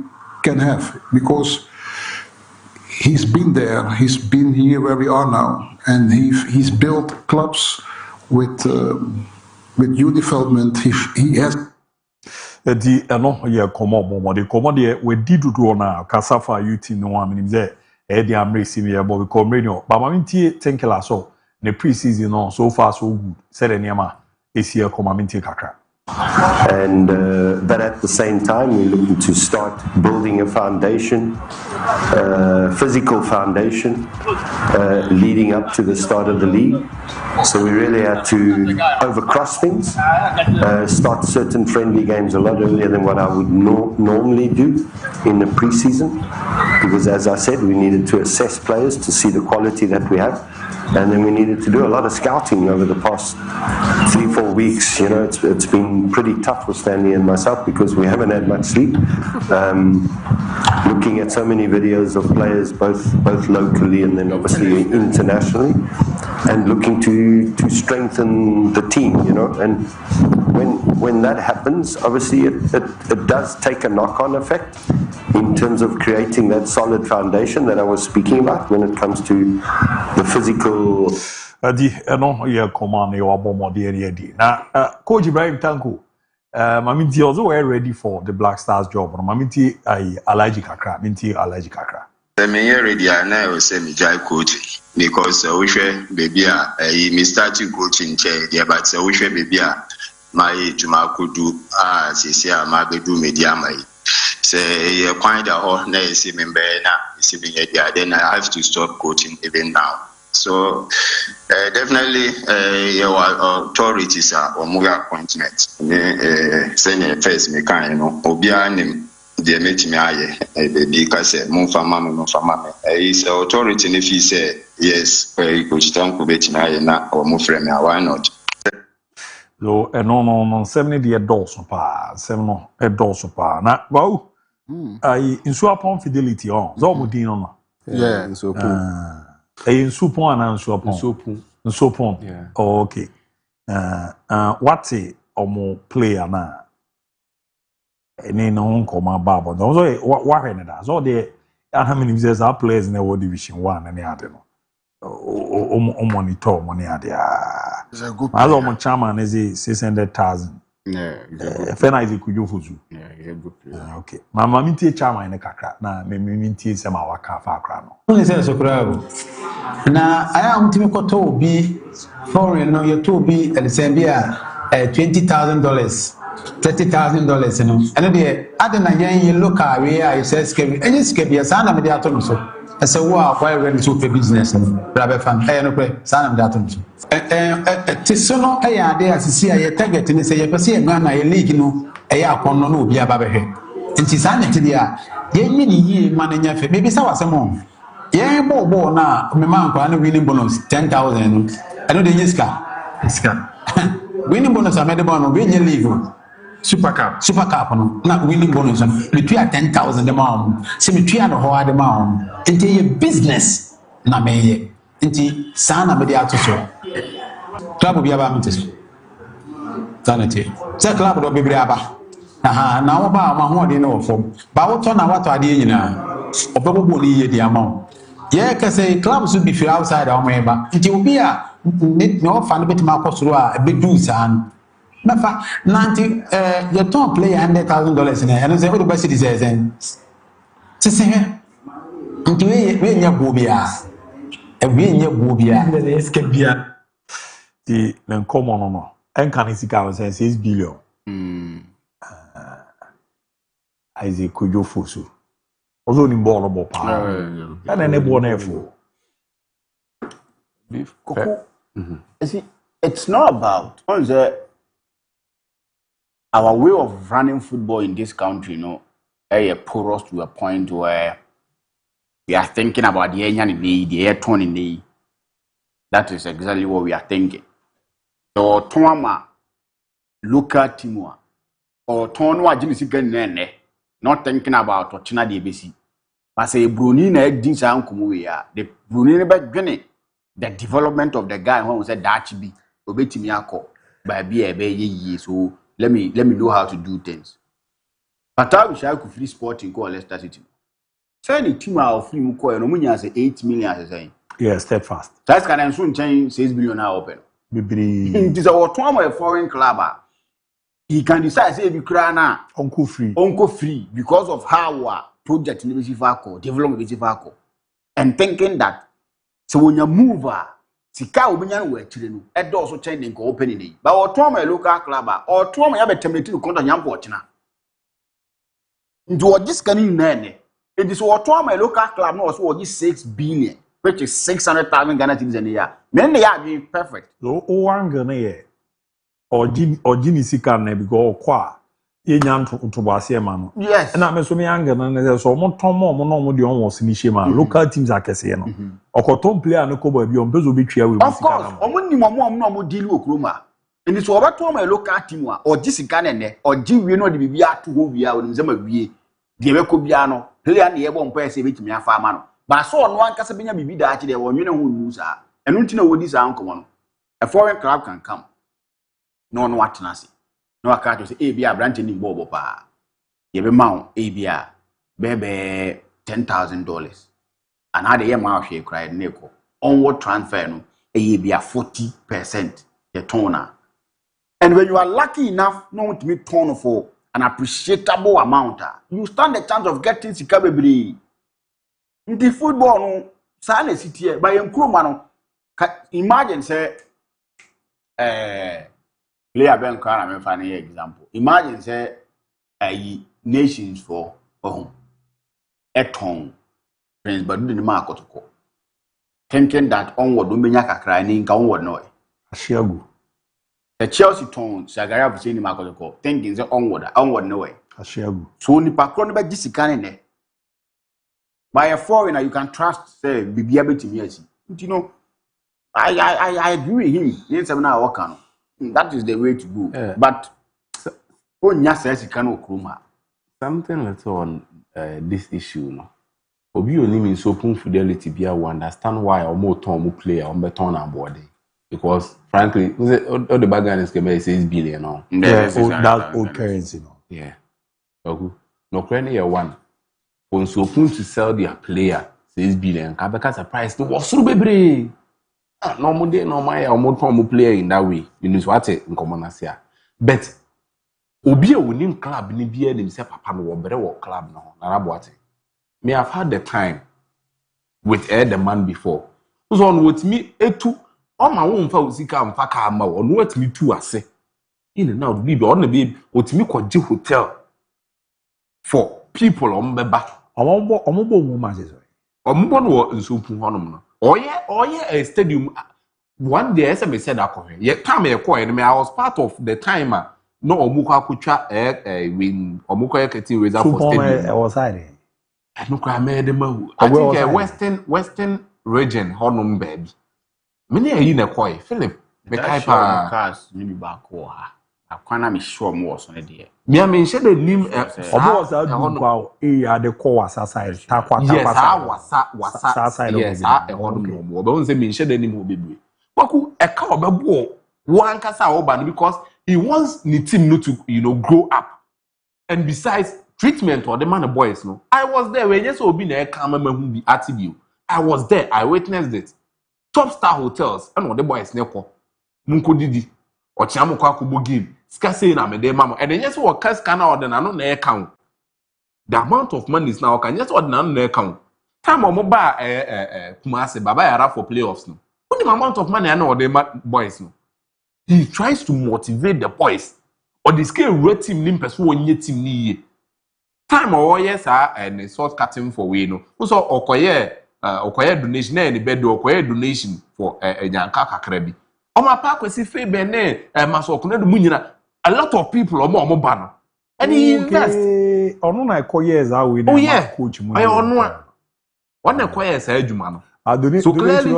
can have, because he's been there, he's been here where we are now, and he's built clubs with youth development. He has. The we did do na Kasafa youth no one there. Eddie am receiving here, but we come radio. But maminti tenkela so the pre-season no so far so good. Said anyama is here come maminti kakra. And but at the same time, we're looking to start building a foundation, physical foundation, leading up to the start of the league. So we really had to overcross things, start certain friendly games a lot earlier than what I would normally do in the pre-season, because as I said, we needed to assess players to see the quality that we have. And then we needed to do a lot of scouting over the past 3-4 weeks. You know, it's been pretty tough for Stanley and myself because we haven't had much sleep. Looking at so many videos of players, both locally and then obviously internationally, and looking to strengthen the team. You know, and when that happens, obviously it does take a knock-on effect in terms of creating that solid foundation that I was speaking about when it comes to the physical. No, yeah, command you abomo the now, Coach Ibrahim Tanku, Maminti also were ready for the Black Stars job. Maminti allergic akra, minti allergic akra. The mayor ready now say me jai coach because we share baby me starting coaching chair there, but we share baby my juma could do say my do media my. Say you find a whole nice member now, then I have to stop coaching even now. So definitely your authorities are on more appointment. Saying first me can obianim the meet me aye because mon fama is authority if he say yes coach Tanku bet me na or mo frame me why not. So no 70 the adults pa 7 adults pa na wow Nsu upon fidelity on. Zomudin on. Yeah, Nsu upon. Nsu upon and Nsu upon. Nsu upon. Yeah. Oh, okay. What's a omo player na? Any no come about. So what happened that? So the how many years are players in the world division 1 and the other no. Monitor money at there. It's a good player. As chairman is 600,000. Yeah, Fena is a kujofuzu. Yeah, he's a good player. Okay. Mama mintie chairman in the kakra. Na me mintie sema waka fa akra no. Only say so crab. Na I am timi koto bi foreign no you to be and say bia $20,000, $30,000 no. And dey adena yen local we I say skebi. Any skebi sa na me dey atom so. I say wo akwa ready to pay business no. Bra be fan. No pre sa na me dey atom so. Tisono eya ade asisi aye target ni say ye pese e na ye league no eya akono no obi aba behwe nti sa na ti dia ye nyi ni yi ma na nya fe bebi sa wasemo ye bo na me man kwa na winning bonus 10,000 no eno de nyiska winning bonus amede bono we nye league super cup no na winning bonus no me tua 10,000 de ma se me tua no ho ade ma nti ye business na me ye nti sa na me de atoso club bi aba mtes sanity se club do bibiri aba na wo ba ma ho de na wo fom ba wo to na wato ade nyina obebo ni ye di ama ye ka say club should be feel outside o mo eba nti obi a no fa no betima akosoro a be do san nafa nanti your top player $100,000 na and say what the citizen sisi nti we nya bo bia we nya bo bia eske bia the common no enka ni sika was 6 billion Isaac Kujofusu although ni ball bo pa and then bo na efo see it's not about our way of running football in this country, you know, porous to a point where we are thinking about the air tone in the. That is exactly what we are thinking. So, Toma, local Timua, or Tonwa Jimmy not thinking about Ochina DBC. But say Bruni Edins and Kumuya, the Bruni beginning, the development of the guy who said that be Obetimiako by BA, so let me know how to do things. But I wish I could free sporting call Leicester City. Say the team of free Muko and Omunia say 8 million as saying. Yes, steadfast. That's can I soon change 6 billion now open. It is our time a foreign club. He can decide say if crana uncle free because of how our project in the development Vifako. And thinking that so when you move sika obenyan we akire no e do so change nko open ni ba o to ma local club or to ma ya betemeti no konta nyampo ochina ndu ogi sika ni na ne it is o to ma local club no so ogi 6 billion which is 600,000 Ghana cedis a year me ne ya be perfect so o wanga na ye ogi ni sika na because kwa ye nya ntobo ase ma no yes na me so me yanga na so mo ton mo no mo de on wo sini shema local teams akese no okoton player no ko ba bi on bezo betwa we of course omuni mo deal okroma eni so obeto ma local team a ogi sika na ne ogi wie no de bibia ato ho wie a onim zema wie de be ko bia no player na ye bo mpa ese betimi afa ama no ba so no ankasa benya bibi da achi de wonwene ho nu sa enu ntina wodi sa ankomo no a foreign club can come no atenase no akato say ABA branch ni bobo pa ye be ma ABA bebe $10,000 and how the year ma hwe cry neko onward transfer no ABA 40% the toner and when you are lucky enough no to meet turn for an appreciable amount you stand the chance of getting sika bebre the football no sa na city e by enkroma no imagine say player ben kwa na me fa na example imagine say nations for eton Prince Badu ni ma akotoko thinking that onward omenya kakra ni nka onward no Ashiagu the Chelsea ton Sagara for ni ma akotoko thinking say onward no way Ashiagu so ni pakro no be gisika ne by a foreigner you can trust say bibia betimi asi you know I agree with him yen say na work no that is the way to go but onya say sika no okroma something little on this issue, no. Obi only means open fidelity be will understand why or more time player or better on board. Because frankly, all the bad guys can be 6 billion now. Yeah, that's old currency, no. Yeah. Okay. No currently one. When so open to sell their player 6 billion, Kabaka surprise to was so baby. No more day, no my or more time player in that way. You know what in common as here. But Obi a winning club ni be himself papa no better work club no. Narabuate. Me have had the time with the man before. So on with me etu on my own for usika mfaka ama on what me too ase. In and out be on the babe with me kwaji hotel for people on beba. Omobo matches. Omobo no nsopu honom no. Oye a stadium one day as I said akọ. Ye time e call and I was part of the timer. No omuko akutwa win omuko eketi reserve for stadium. I was hiding. I think a western region honum baby. Many are in a koi, Philip. The cars maybe back or I can't be sure more on a dear. Me, I mean, said the name of the core assassin. Yes, I was yes, I honor more. But once I mean, said the name of baby. Waku, a cow babo, one cassa oban because he wants the team not to, grow up. And besides, treatment or the man of boys, no. I was there when yes, be there, come be at you. I was there, I witnessed it. Top star hotels, and what the boys never Munko Didi or Chamuka Kubo game, scarcely na me de mama, and then yes, what cast can out than another account. The amount of money is now can just ordinary account. Time or mobile Kumase Baba Yara for playoffs. No. Only the amount of money I know the boys. No. He tries to motivate the boys. Or the scale rate team limpers who yet team ni. Time or yes, and a sort cutting for we no. Also, okoye donation na the bed okoye donation for a yanka kakrebi. On my park we see fe bene maso okuna do munyina. A lot of people omo ban. And he invest. Ono na koye za we na coach mu. Ono one na koye sa adwuma no. So clearly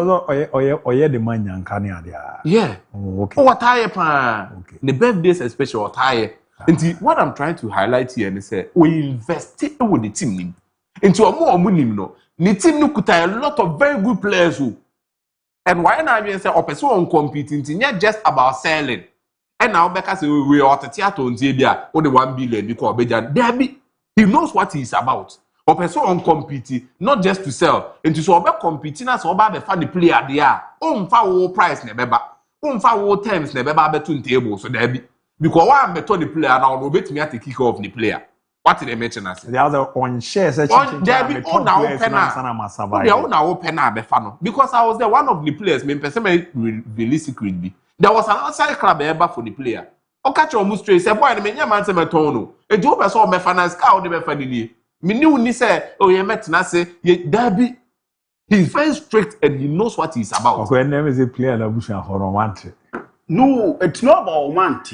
oye the man yanka ne ade. Yeah. Oh, okay. Oh, what I okay. The birthdays especially what I and what I'm trying to highlight here is say we invest with the team into a more money no. The team no kuta a lot of very good players who and why now you say or person on competing not just about selling. And now because we are at theater on Zebia only 1 billion because DIABY he knows what he's about. Or person on competing not just to sell into so about competing as about the funny player there. Fa price never fa terms never between table so DIABY. Because why I'm better the player now, no bet me at the kick off the player. What did they mention us? The other on shares, DIABY on our opener. They own our opener befano. Because I was the one of the players, me person realistic will be. There was an outside club ever for the player. O catch almost straight. Say boy, me nyama se metono. E jo person me finance car o de me fani. Me knew ni say, oh ye met na say, DIABY. He's very strict and he knows what he's about. Okay, name is a player that bush and for want. No, it's not about want.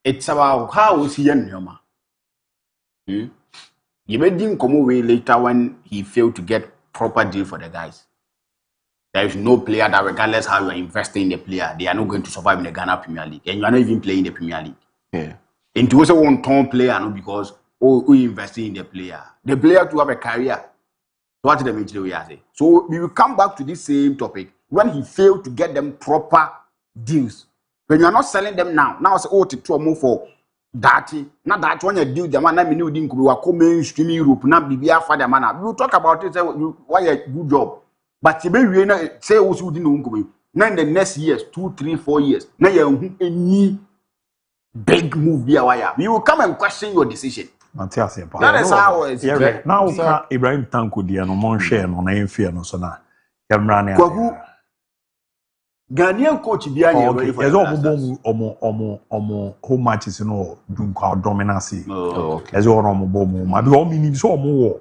It's about how is he in Yoma. You made him come away later when he failed to get proper deal for the guys. There is no player that regardless how you are investing in the player, they are not going to survive in the Ghana Premier League. And you are not even playing the Premier League. Yeah. And to also one turn player no, because we investing in the player. The player to have a career. What did the mean we say? So we will come back to this same topic when he failed to get them proper deals. When you are not selling them now say, oh, to move for that. Not that when you deal them, and I mean, you didn't go mainstream Europe, not be for the man. We will talk about it, say, why a good job. But you may say, also, didn't go. Now, in the next years, 2, 3, 4 years, now you any big move be a wire. We will come and question your decision. That is how it's now, Ibrahim Tanko, the MON-FRI, no name fear, no son. Ghanaian coach Bianya ready for omo home matches no dunka dominance. As you omo bomu ma be o mini so omo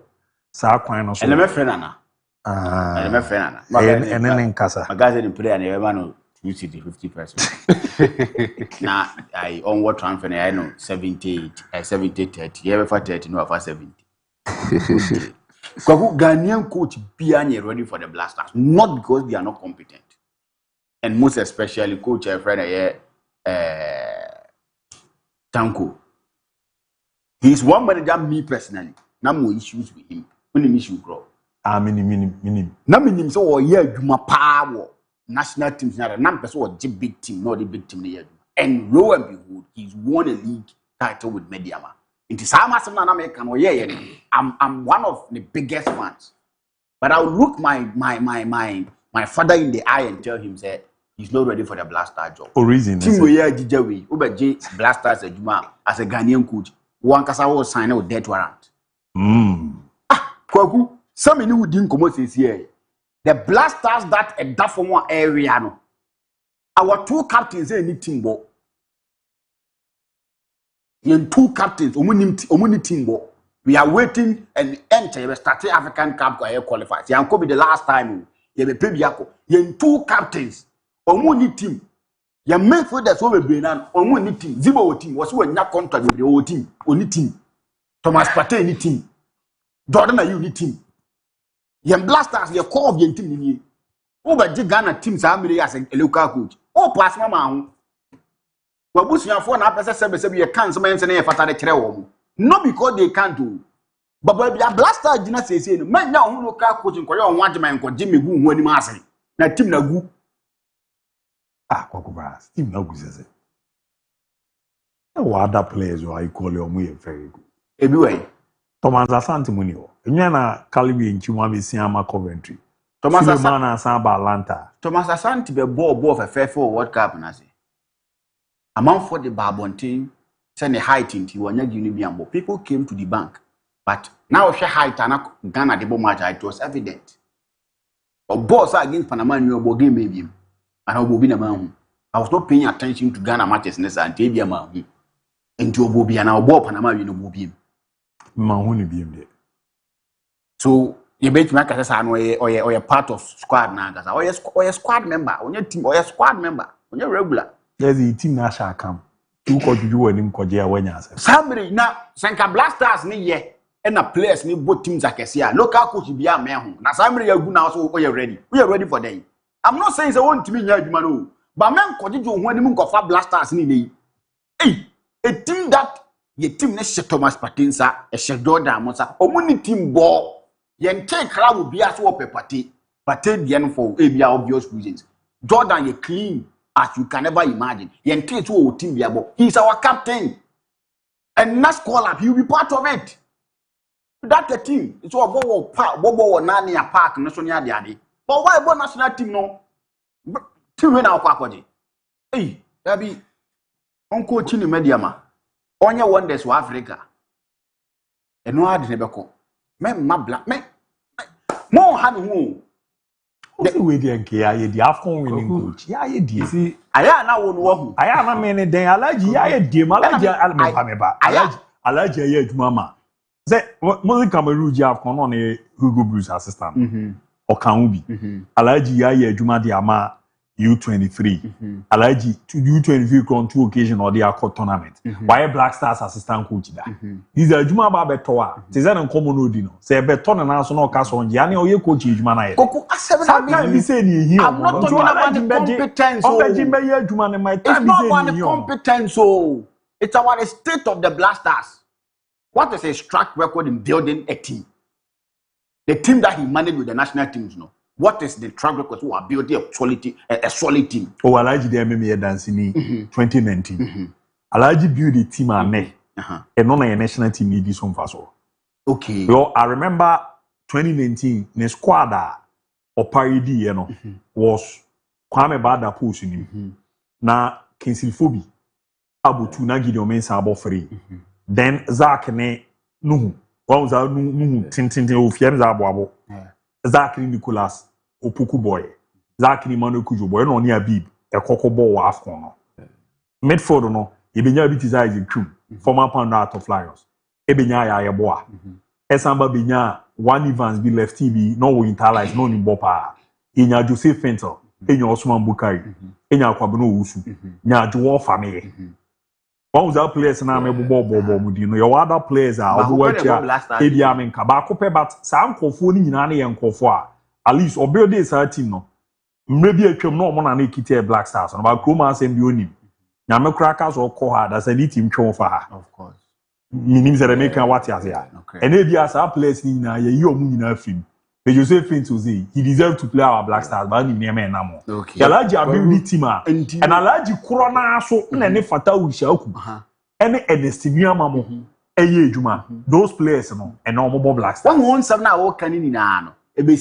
sa kwan no so. Ele me friend na. Ele me friend na. Ene nkasa. Magaze the player na e ma no 50%. Na I on what transfer I know 70 30. You ever for 30 no for 70. Kwaku Ghanaian coach Bianya ready for the Blasters not because they are not competent. And most especially coach friend Tanko. He's one manager me personally. na more issues with him. When issue grow. Minim. Na minim so or yeah adwuma power national teams na na person or big team, not the big team na and lo and behold, he's won a league title with Mediama. It is how much na American or yeah, I'm one of the biggest fans. But I'll look my father in the eye and tell him that he's not ready for the Blaster job. For reason. Team we are DJW, Uber J Blasters as a Ghanaian coach. One Kasa was sign a death warrant. Kwaku, some in who didn't come out here. The Blasters that a that from one area no. Our two captains any team bo. In two captains, omuni team bo. We are waiting and enter the starting African Cup qualifiers. Yan could be the last time you be Pebiako. Yen two captains, omuni team. Yan make for that so we be nan omuni team. Zibo team was when na contract with the whole team. Only team. Thomas Partey any team. Jordan are you team. Yen Blasters your core of yen team ni. Over Ghana teams are as a local coach. Oh, pass mama. Wabusu for na pesa sebe ye can some men say e fata de kire wo. Not because they can't do. But baby, a Blaster did not say, man, now who look out coaching for your one man called Jimmy Goo when he must na team na goo. Kokobras, team na goo says it. What other players are you call your way very good? Anyway, Thomas Asante Munio, Yana Calibi in Chimabi Siama Coventry. Thomas Asante Samba Atlanta. Thomas Asante be ball of a fair for World Cup and I say. Among for the Barbontin. Send a height into one Unibiambo. People came to the bank, but now she height and Ghana the bomb it was evident. But boss against Panama New game maybe, and I will be a man. I was not paying attention to Ghana matches and Tabia man. Into a bobby and our ball Panama you know beam. Mahoney beam there. So you bet me as or a part of squad now, or a squad member on your team or a squad member on your regular. There's a team that shall come. Somebody now, Sanka Blasters ni ye, and a players ni both teams are Kessia. Local coach be a man. Now, somebody are good now, so we are ready. We are ready for them. I'm not saying they want to be here, Manu, but man, continue when the moon of Blasters ni. Hey, a team that ye team next Thomas Patinsa, a Shadow Damosa, or money team ball, yen take crowd will be as well party, but take the end for obvious reasons. Jordan, ye clean. As you can never imagine. He's our captain. And next call up, he'll be part of it. That's the team. It's all Bobo Nani a park, national daddy. But why about national team no? Team win our quackody. Hey, that be Uncle Chini Mediama. On your wonders for Africa. And no hard never call. Men, my black men. More honey. The way they are the Afcon winning coach. Yeah, you see, I am now one. I am a man, then allergy. I did Malaja, allergy, Mama. Say, Mother Cameroon, you have come on a Hugo Bruce assistant or Kamubi. Allergy, I Juma Diama U23. Allergy to U23 on 2 occasions or the Accord tournament. Why Black Stars assistant coach that? These are Juma Babetoa. Is that uncommon Odino? Say, Beton and National Castle on Gianni or your coach Jumana. Sometimes we say here, I'm not talking about the competence. It's not about the competence. So it's about the state of the Blasters. What is a track record in building a team? The team that he managed with the national teams, no. What is the track record who are building a solid team? Oh, Alaji de MMA dancing 2019. Alaji build a team and me. And non a national team need this one for so. Okay. Well, I remember 2019, the squad or parody, you know, was Kwame Bada pushing him. Na Kinsil Phoebe, ABOU Nagi the Omen Sabo free. Then Zach ne Nuhu. One was out Nuhu Tintin of Fiam Zabo. Zach Nicholas Opoku boy. Zach Manu Kujo boy, no near Bib, a cocoa ball Afcon. Medford no, Ebenya bit his eyes in crew, former pounder out of Lions. Ebenya ya boa. Esamba Benya, one Evans be left TB, no Winterlight, no Nimbopa. Inya Joseph Fentel, Enya Osman Bukari, Enya Kwabuno Usu, Nya Juwa family. One was our players and I'm a bobo, your other players are Ediamen Kabako, but some Kofuni in Ani and Kofa. At least, or build this team no. Maybe a chum no one and Kitty Black Stars, and about Kuma and Bioni. Namakrakers or Koha, that's a team chum for her. Of course. Minim say make what you say. And maybe as our players ni na ye you mu nyina film. But you say fin to say he deserve to play our Black Stars but ni name na mo. Okay. Alaji abuild team and Alaji Corona so na ne fata ushaku. Any Ernestine Mamo. Eye Juma. Those players no and no more Black Stars. One won some na o kan ni na no. Ebe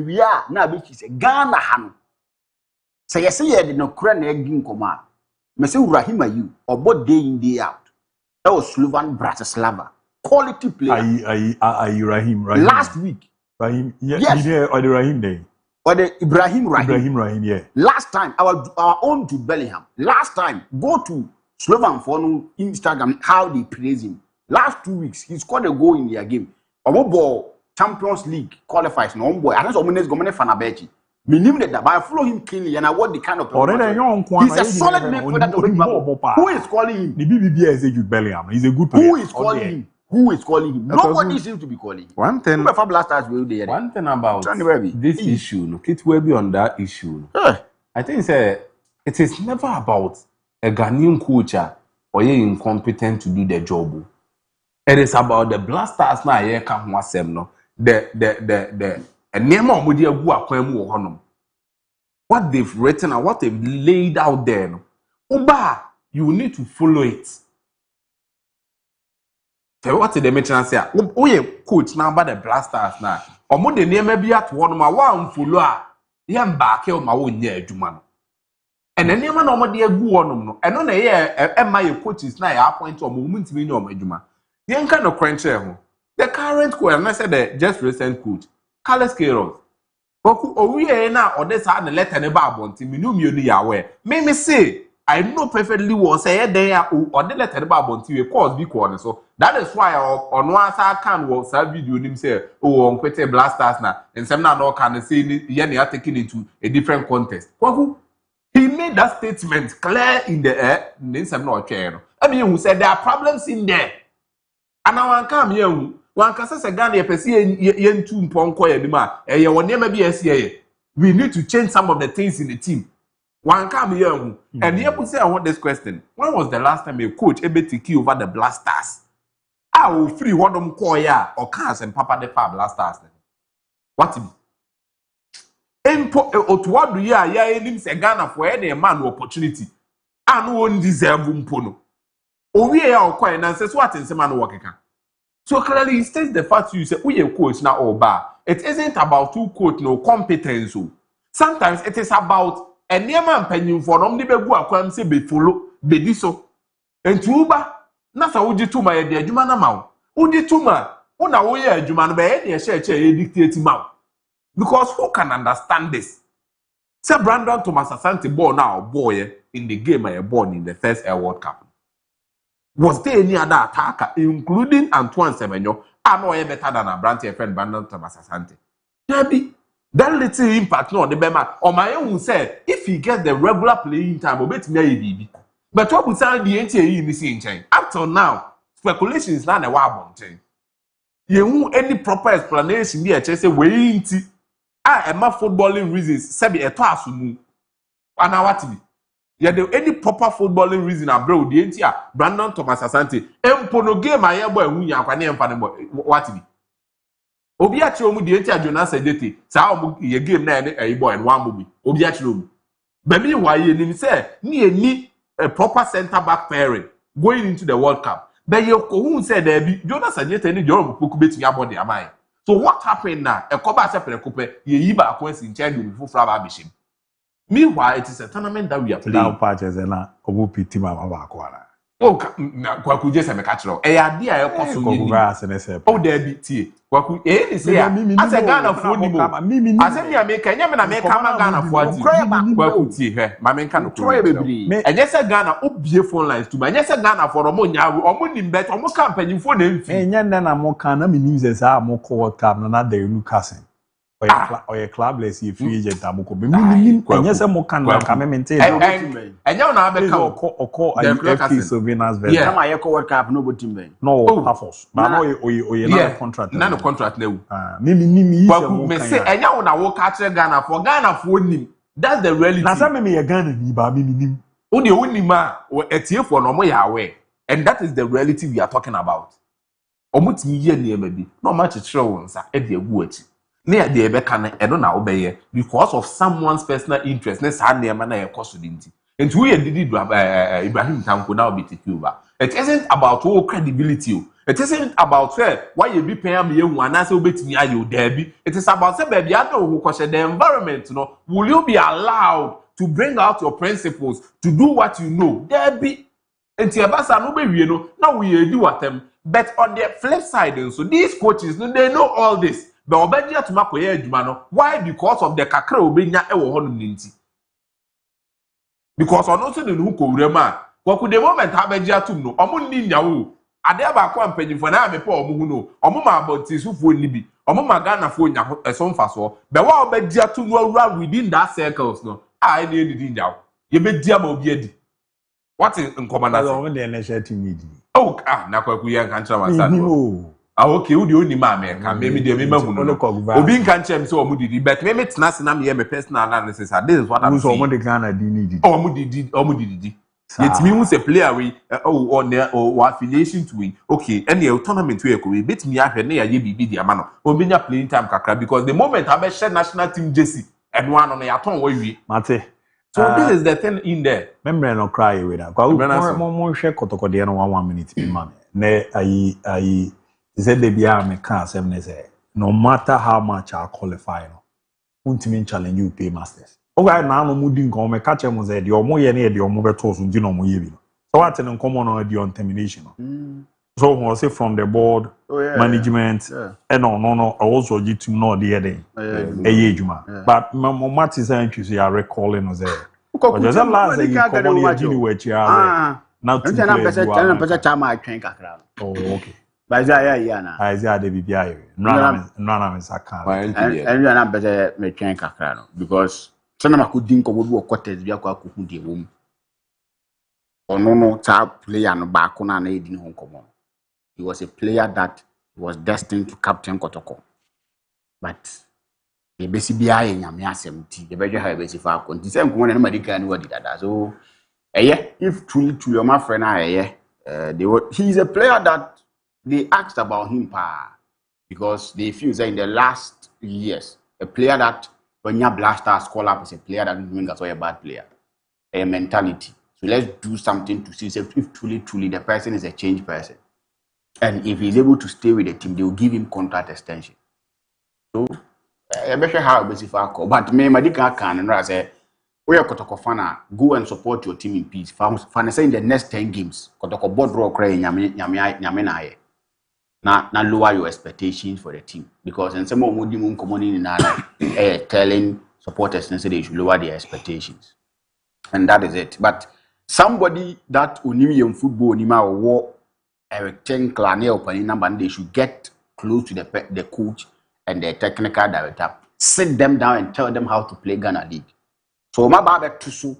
wia na be chi say Ghana ha no. Say yes ye de no kura na agi nkoma. Me say Ibrahim Ayu obo day in day out. That was Slovan Bratislava. Quality player. Rahim. Last week. Rahim. Yeah, yes. Or the Rahim day. Or the Ibrahim, yeah. Last time, our own to Bellingham. Last time, go to Slovan for Instagram, how they praise him. Last 2 weeks, he scored a goal in their game. Our Champions League qualifies. No boy. I don't know Gomene Fanabechi. Minim that, but I follow him keenly and I want the kind of he's a solid midfielder. Who is calling him? The BBB is a good Bellingham. He's a good player. Who is calling him? Who is calling him? Nobody seems to be calling him. One thing about this issue, no, it will be on that issue. I think it is never about a Ghanaian coach or you incompetent to do the job. It is about the blasters now. Here come one sem no. The what they've written and what they've laid out there, no. Oba, you need to follow it. What did they mention? Say, coach now about the blasters now. Or more than maybe at one follow. Yam back my own year, Juman. And then man no dey go on no. And on my coach is now appoint or moment me no Juma. The kind of crunch here. The current coach, and I said the just recent coach, Carlos Queiroz. We now or this had the letter about Bonti, Minum Yawe. Me say, I know perfectly well say there or the letter about Bonti, of course, be corner. So that is why on one side can was a video him say, oh, on Quete Blasters now, and some now can say Yanni are taken into a different contest. He made that statement clear in the air, then some not care. I mean, who said there are problems in there. And now I come here. One can say Ghana yen two ponko edima. One never be SCA. We need to change some of the things in the team. One come here and here would say I want this question. When was the last time a coach able to key over the blasters? I will free one of them koya or cars and papa the far blasters. What what do ya him say Ghana for any man opportunity? I no one deserve umpono. O we are quite and says what in some man working. So clearly, it states the fact you say, we are coach now or bar. It isn't about two coach no competence. Sometimes it is about a near man penny for them, they go a say be follow, be this so. And tuba, nothing would you to my dear Jumana Mount. Would you to my own away, Juman Bay, a share dictating mouth. Because who can understand this? Say Brandon Thomas Asante born now, boy, in the game I born in the first World Cup. Was there any other attacker, including Antoine Semenyo, I know better than a branch friend Brandon Thomas Asante? Maybe that little impact no the Bema or my own said if he gets the regular playing time, will bet me. But what would sound the NTA in this chain? Up till now, speculation is not a wild thing. You won't any proper explanation here, say, wait, I am not footballing reasons, Sabi a task move. And now what to be? Yeah, there any proper footballing reason abroad the entire Brandon Thomas Asante. Empono game my boy who ya kwani empanebo what be. Obi achiro mu the entire Jonas Edete. Sa ye game na e boy and one movie. Obi achiro mu. But meanwhile ye nim say ni a proper center back pairing going into the World Cup. But ye ko who said there be Jonas Edete ni Jerome Poku beti abodi amai. So what happened now? E ko ba se pere kope ye yi ba ko in charge of full flava bishim. Meanwhile, it is a tournament that we are playing. Now, patches and now, Obu team of Aquara. Oh, Kwaku just a mecatro. A idea of possible. Oh, there be tea. Kwaku, is here. As a Ghana for Nimo. As any American, Yaman Ghana for Kwaku tea, Mamma can try baby. And yes, a Ghana, oh, be phone lines to my yes, a Ghana for Omonia, or Moon bet, or more company for them. And then I'm more can mean users are more cold cab, not the Lucasin. Or a clubless if you agent Amuko. And yes, a more can maintain. And you're not a call a piece of Venus. Yeah, my echo World Cup, nobody may. No, Pafos. No contract. None of contract. No, Mimi, say, and now when I walk out Ghana for him. That's the reality. Nasa me a Ghana, Baby. Only man or a tear for no more away. And that is the reality we are talking about. Omutimi ye niema bi no ma chechire wo nsa e de agu achi na ya de ebe kan e do na obeye because of someone's personal interest na sa niema na ye koso dinti enti wo ye didi Ibrahim Tanko na obiti over. It isn't about all credibility. It isn't about why you be paying me one answer obetimi ayo debi. It is about say baby ado wo kwese the environment no will you be allowed to bring out your principles to do what you know debi enti ebasa no be wie no na we do what them. But on the flip side, so these coaches, they know all this. But Obedia to Makoye Jumano, why? Because of the kakra obenya ewo honum ninti. Because on also the nuko rema. What could the moment Abedia to no? Omu ni nyawo. Ade ba kwa mpanyin fo na amepo omu no. Omu ma abonti sufo nibi. Omu ma Ghana fo nya so mfaso. But what Obedia to no run within that circles no. Ah, any di nyawo. Ye be dia ma obi adi. What is in command? Omu de na team need. Oh, na kwa kuya kancha masano. Ah, okay, udi oni ma me kan me de me mahu. Obi kancha me so omudidi, but me tena se na me me personal analysis. This is what I'm saying. So omu de Ghana di need. Omudidi. Yetimi hu say player we on their or affiliation to win. Okay, any tournament we ko we bet me ahwe na ya bibi di ama no. Obinya playing time kakra because the moment I be share national team jersey and one on ya ton we. Mate. So this is the thing in there. Remember no cry with that. Mo share kotokode no 1 minute be man. Ne I said the bia me can say no matter how much I qualify no. Untimi challenge you pay masters. Okay, na no mudi nko me catch em say the omo ye na e the omo beto so ndi no mo ye bi no. So what in common on the on termination no. So we say from the board management and no also G2 no the day. But my match is actually you are recalling us there. But just last year you come on your Gini which you are now to oh okay. But yeah na. Isaiah de bibia nana me saka. And you are better me train kakra no because sana makudi nko bo quarters bia kwa kuku de wom. Ono no ta player no ba ko na edi ho nkomo. He was a player that was destined to captain Kotoko. But the basic BI in Yamiasemti, the better have basic for the same one and medical and what did that. So, if truly my friend, he's a player that they asked about him because they feel that in the last years, a player that when you blaster call up is a player that doing that's why a bad player, a mentality. So let's do something to see if truly the person is a changed person. And if he's able to stay with the team, they will give him contract extension. So, I'm not sure how basically, but me, Madika can and I say, we are Kotoko Fana, go and support your team in peace. Fana say in the next 10 games, Kotoko board draw cray Yamina. Now lower your expectations for the team because in some more moon commonly in telling supporters and say they should lower their expectations. And that is it. But somebody that Unimium football Nima or war Eric Chen Clanel number they should get close to the coach and the technical director, sit them down and tell them how to play Ghana League. So my baba tusu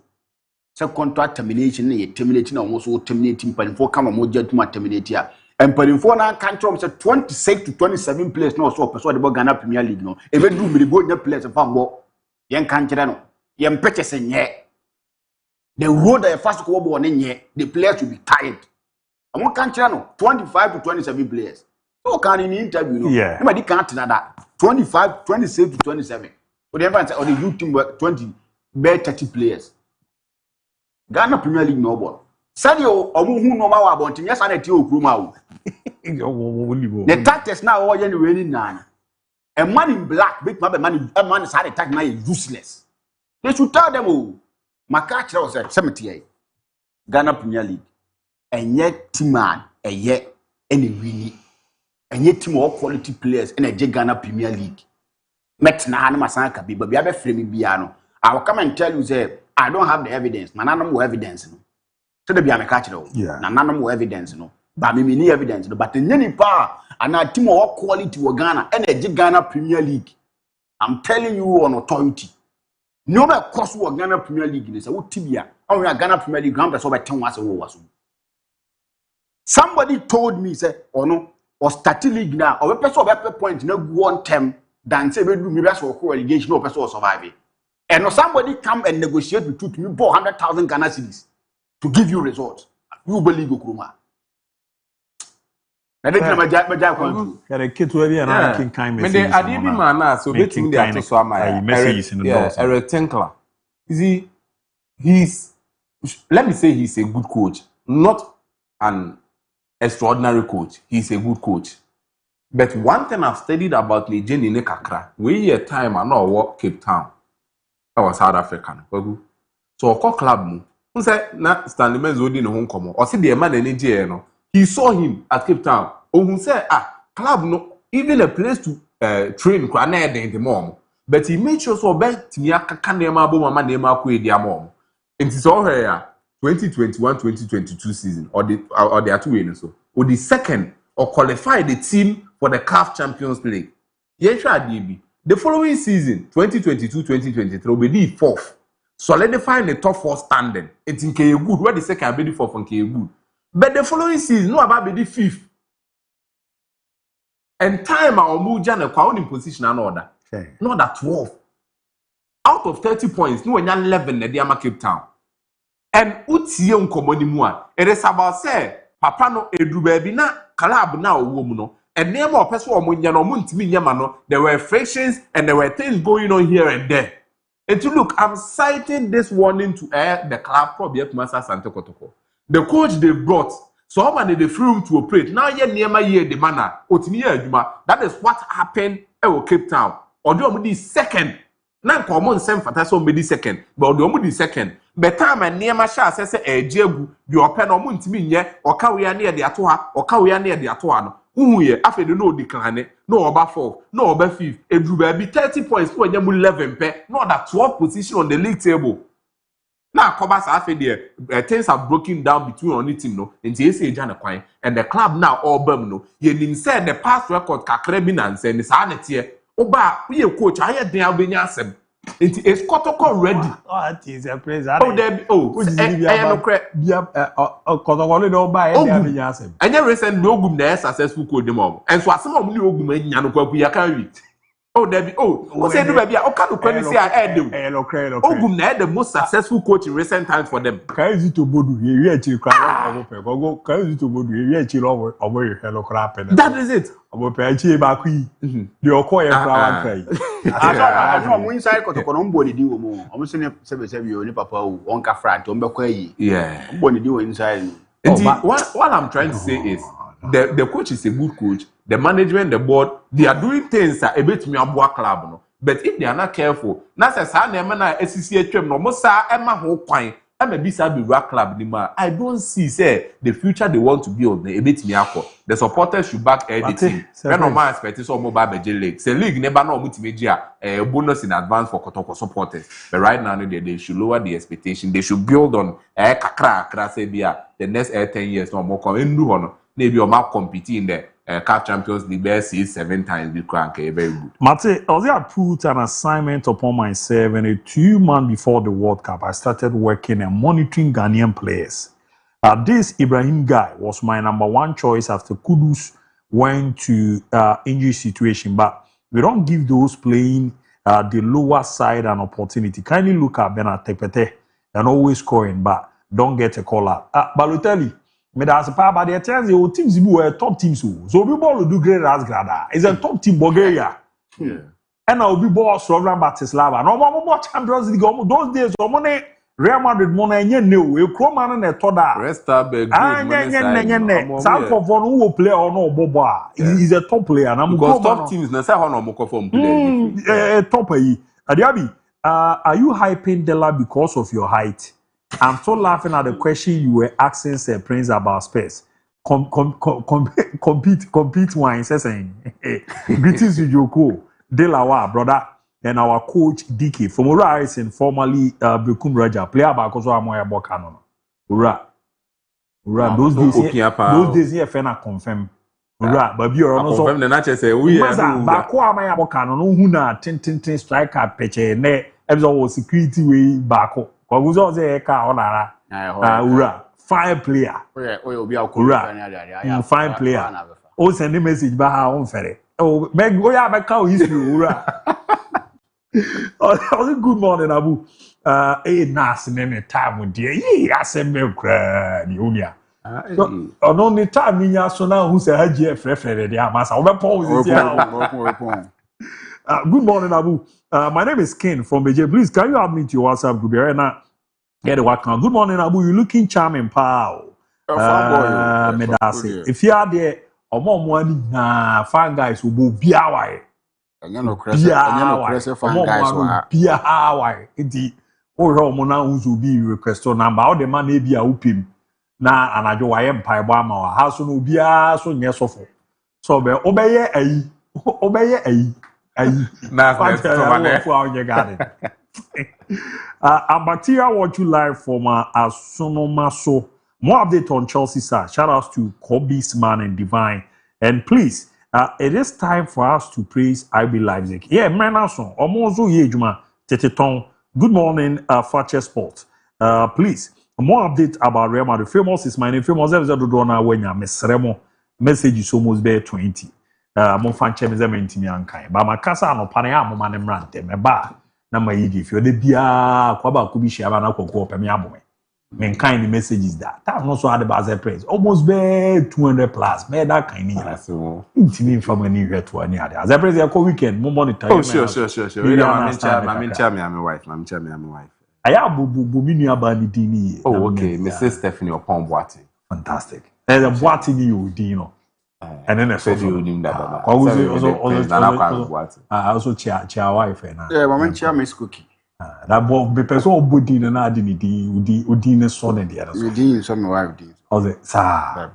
se contract termination terminating almost terminating for come more judgment terminate here. And for now country say 26 to 27 players no so person the Ghana Premier League no. Even do me go the players fan go yen country no. Yen purchase nye. The road that fast go bo nye, the players will be tired. I'm country no 25 to 27 players. So can in interview no. Yeah. Nobody can't that 25, 26 to 27. So the everyone say on the youth team 20 bare 30 players. Ghana Premier League no ball. Sadio omu hu no ma wa bon yes na tie okruma wo. The tactics now all yen winning nine. A man in black big man a man is had attack now useless. They should tell them oh Makacha was at 78 Ghana Premier League. And yet team man a yet any really and yet team all quality players in a Ghana Premier League. Met na na masanka bi but be frame biano. I will come and tell you say I don't have the evidence. Man no evidence no. So the be Makacha yeah. Na no evidence no. But me need evidence no. But the any power and a team all quality wa Ghana and a Ghana Premier League. I'm telling you on authority. No matter cost wa Ghana Premier League is a tibia. Or Ghana Premier League ground over 10 was. Somebody told me say or no or starting league now or a person of point no one term than say we do me best for relegation no person survive. And no somebody come and negotiate with you to me 400,000 Ghana cedis to give you results. You believe Okruma. I didn't know my job. Got a kid to every and I can kind of messages. I didn't man, so between the two so my messages in the door. Eric Tinkler. He's let me say he's a good coach, not an extraordinary coach. He's a good coach. But one thing I've studied about Nigeria in Kakra, we hear time I know what Cape Town. I was South African. So a club mu say na Stanley Menzo no home come. Or see the man in no. He saw him at Cape Town. Who say club no even a place to train kwa na dey the mom. But he made sure so bet tia kaka na ma bo mama na ma ko e dia mom. It is all here 2021-2022 season or the two way so. Or the second or qualify the team for the CAF Champions League. Yes, DIABY. The following season, 2022-2023, will be the fourth. Solidifying the top four standing. It's in good. Where the second will be the fourth and good. But the following season, no about be the fifth. And time our Mujan a in position and order. Not that 12. Out of 30 points, no one 11 at the Cape Town. And Utiyon Komodimua. It is about say, Papa no Edu baby na club now woman. And name of person when you know there were frictions and there were things going on here and there. And to look, I'm citing this warning to air the club probably at Masa Santo Kotoko. The coach they brought, so how many they free room to operate. Now you're near my year the manner. That is what happened at Cape Town. Or the second. Now common same fantasy be the second, but the second. But time and near my shah says a jegu, your pen or moon to me, or can we are near the Atoa, or can we are near the Atoano. Who ye after the no decline, no about 4, no about 5, it will be 30 points to a 11 pair, not that 12 position on the league table. Now, Cobas after there, things have broken down between on it, no, and TSA Janaquine, and the club now all Birmingham. Ye said the past record Kakrebinance and the sanity. Oba, we a coach, I had the Albanian. It is Kotoko ready. Oh, it is a place. Oh, there I am Kotoko no buy Albanian. And you recent no good successful code them all. And so some of you women, Yanoka, can oh, there what's the baby? Oh, can you say I had them? Ogum had the most successful coach in recent times for them. Can you to Bodu? You actually can you to Bodu? You actually over hello crap. That is it. About Pachi Bakui, the Okoya flower cry. I know inside Kotokono body do more. I'm saying, you papa, Onka Frat, Ombakwe. Yeah, body do inside. What I'm trying to say is the coach is a good coach. The management, the board, they are doing things that a bit me a club. No? But if they are not careful, now says I never SCCH no Mosa Emma whole quine. I'm a bisa be rock club anymore. I don't see say the future they want to build the bit me the supporters should back the team. When no man expect so mobile league. The league never know multimedia a bonus in advance for Kotoko supporters. But right now they should lower the expectation. They should build on the next 10 years no more come maybe your map competing in the CAF Champions League best 7 times be crank very good. Mate, I put an assignment upon myself, and 2 months before the World Cup, I started working and monitoring Ghanaian players. This Ibrahim guy was my number 1 choice after Kudus went to injury situation, but we don't give those playing the lower side an opportunity. Kindly look at Bernard Tepete and always scoring, but don't get a call out. Balotelli. But as a part by the chance, the teams were top teams. So we ball do great as Grada. It's a top team Bulgaria. Yeah. And now we ball Slovan Bratislava. No more Champions League. Those days, money Real Madrid money and new. We come on and a toda. Rest up, good. Some for one who will play or no Boba. He's a top player. And I'm going top teams. Na say how no more from play. Top DIABY, are you hyping Dela because of your height? I'm so laughing at the question you were asking Sir Prince about space. Compete wine, saying, greetings to Joko, Delawa, brother, and our coach DK from Ura and formerly Bekum Raja, player back also Amoya Bokano. Ura, those days here, Fena confirm. Ura, but you're also confirm the nature say, we are Bakwa Maya Bokano, no Huna, tin striker, peche, ne, absolute security way back. Because all the car on Ura, fine player. Ura, fine player. Oh, send a message by our own ferry. Oh, make go ya back how is you, Ura. Oh, good morning, Abu. Nas name time with dear. Ye, I said, milk, Unia. no ni time niya so na who say haji frefre dey amasa obepon good morning Abu. My name is Ken from Beje. Please can you add me to your WhatsApp group here now? Get what can. Good morning Abu. You looking charming pal. Medasi. If you are there omo na fan guys will be away. Enye no krese fan guys wa. Bia away. Enti o re omo na who be request number. All the man e bia upim. Na anajo wa ye mpa ebo ama wa. Ha so no bia so nye sofo. So be obeye ayi. Obeye ayi. Bacteria watch you live from Asunomaso. More update on Chelsea, sir. Shout out to Kobe's man and Divine. And please, it is time for us to praise IB Leipzig. Yeah, man, also. Omozo Yejuma Teteton. Good morning, Fakye Sport. Please, more update about Real Madrid. Famous is my name. Famous is Dodona Wenya. Mesremo. Message is almost there 20. Mo fan chemize mentimi ankan ba makasa no pane a mo mane mrante me ba na mayidi fi ode bia kwa ba ku bi hia ba na kokko peme abome men kind the messages that no so had as a praise almost be 200 plus me that kind ni so intimi from any hweto ani ade as a praise ya ko weekend mo monitor sure we my wife aya bu minu aba ni dini okay Mrs. Stephanie upon Boati fantastic and the Boati ni odi no and then also chia wife na yeah mama chia miss cookie that boy be person body na adi ni di odi ne so na dia so odi so my wife di o sa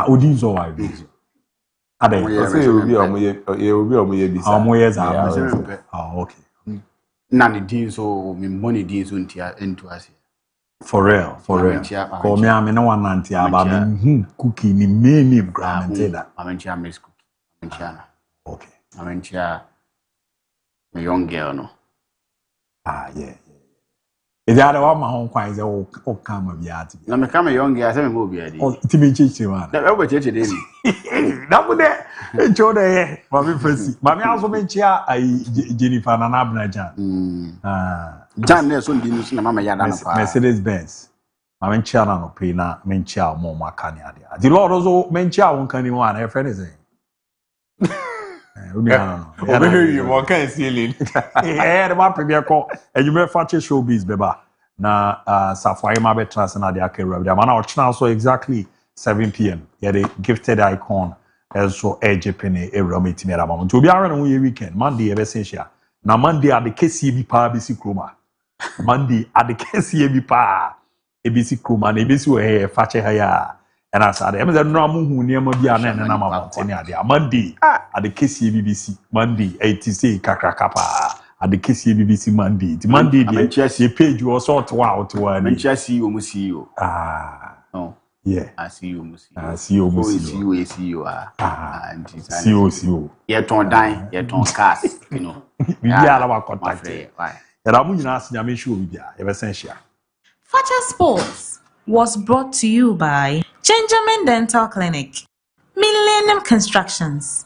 odi so wife di ade obi bisa omoye za okay na ni di so me money di so ntia into ase for real ko me am na wananti aba me cookie ni me gramente da amentia miss cookie amentia na okay amentia me young girl no yeah is that one my home kwai say o come bia ti na me come young girl say me go bia di ti me chichi man na we chichi dey na bu de echo de mami Francis mami aso me chia ai Jennifer na abna jan Jan ne so ndi no so na mama ya da no pa Mercedes Benz mami chia na no pe na me chia mo makani ade the Lord also me chia won kan ni one e friend say Obi you won kan ceiling the man premier call and you me Fakye showbiz beba na Safari ma be trans na de akere the man o china so exactly 7 p.m. yeah the gifted icon also ejepene ewrama timi ara mama to bi ara no weekend Monday e be sensia na Monday ade kesi bi pa bi si kroma Monday ade kesi bi pa e bi si kroma na e bi si o Fakye ha ya and as ade em ze no amuhu ne ma bi ana na mama tini ade Monday ade kesi BBC Monday 80 kakrakapa ade kesi BBC Monday the Monday the page was sort out one Manchester CEO CEO no yeah I see you musi CEO CEO ye ton dan ye ton cars you know we are our contact era mu nyina asnya me show bia ye be sensia Fakye Sports was brought to you by Benjamin Dental Clinic, Millennium Constructions,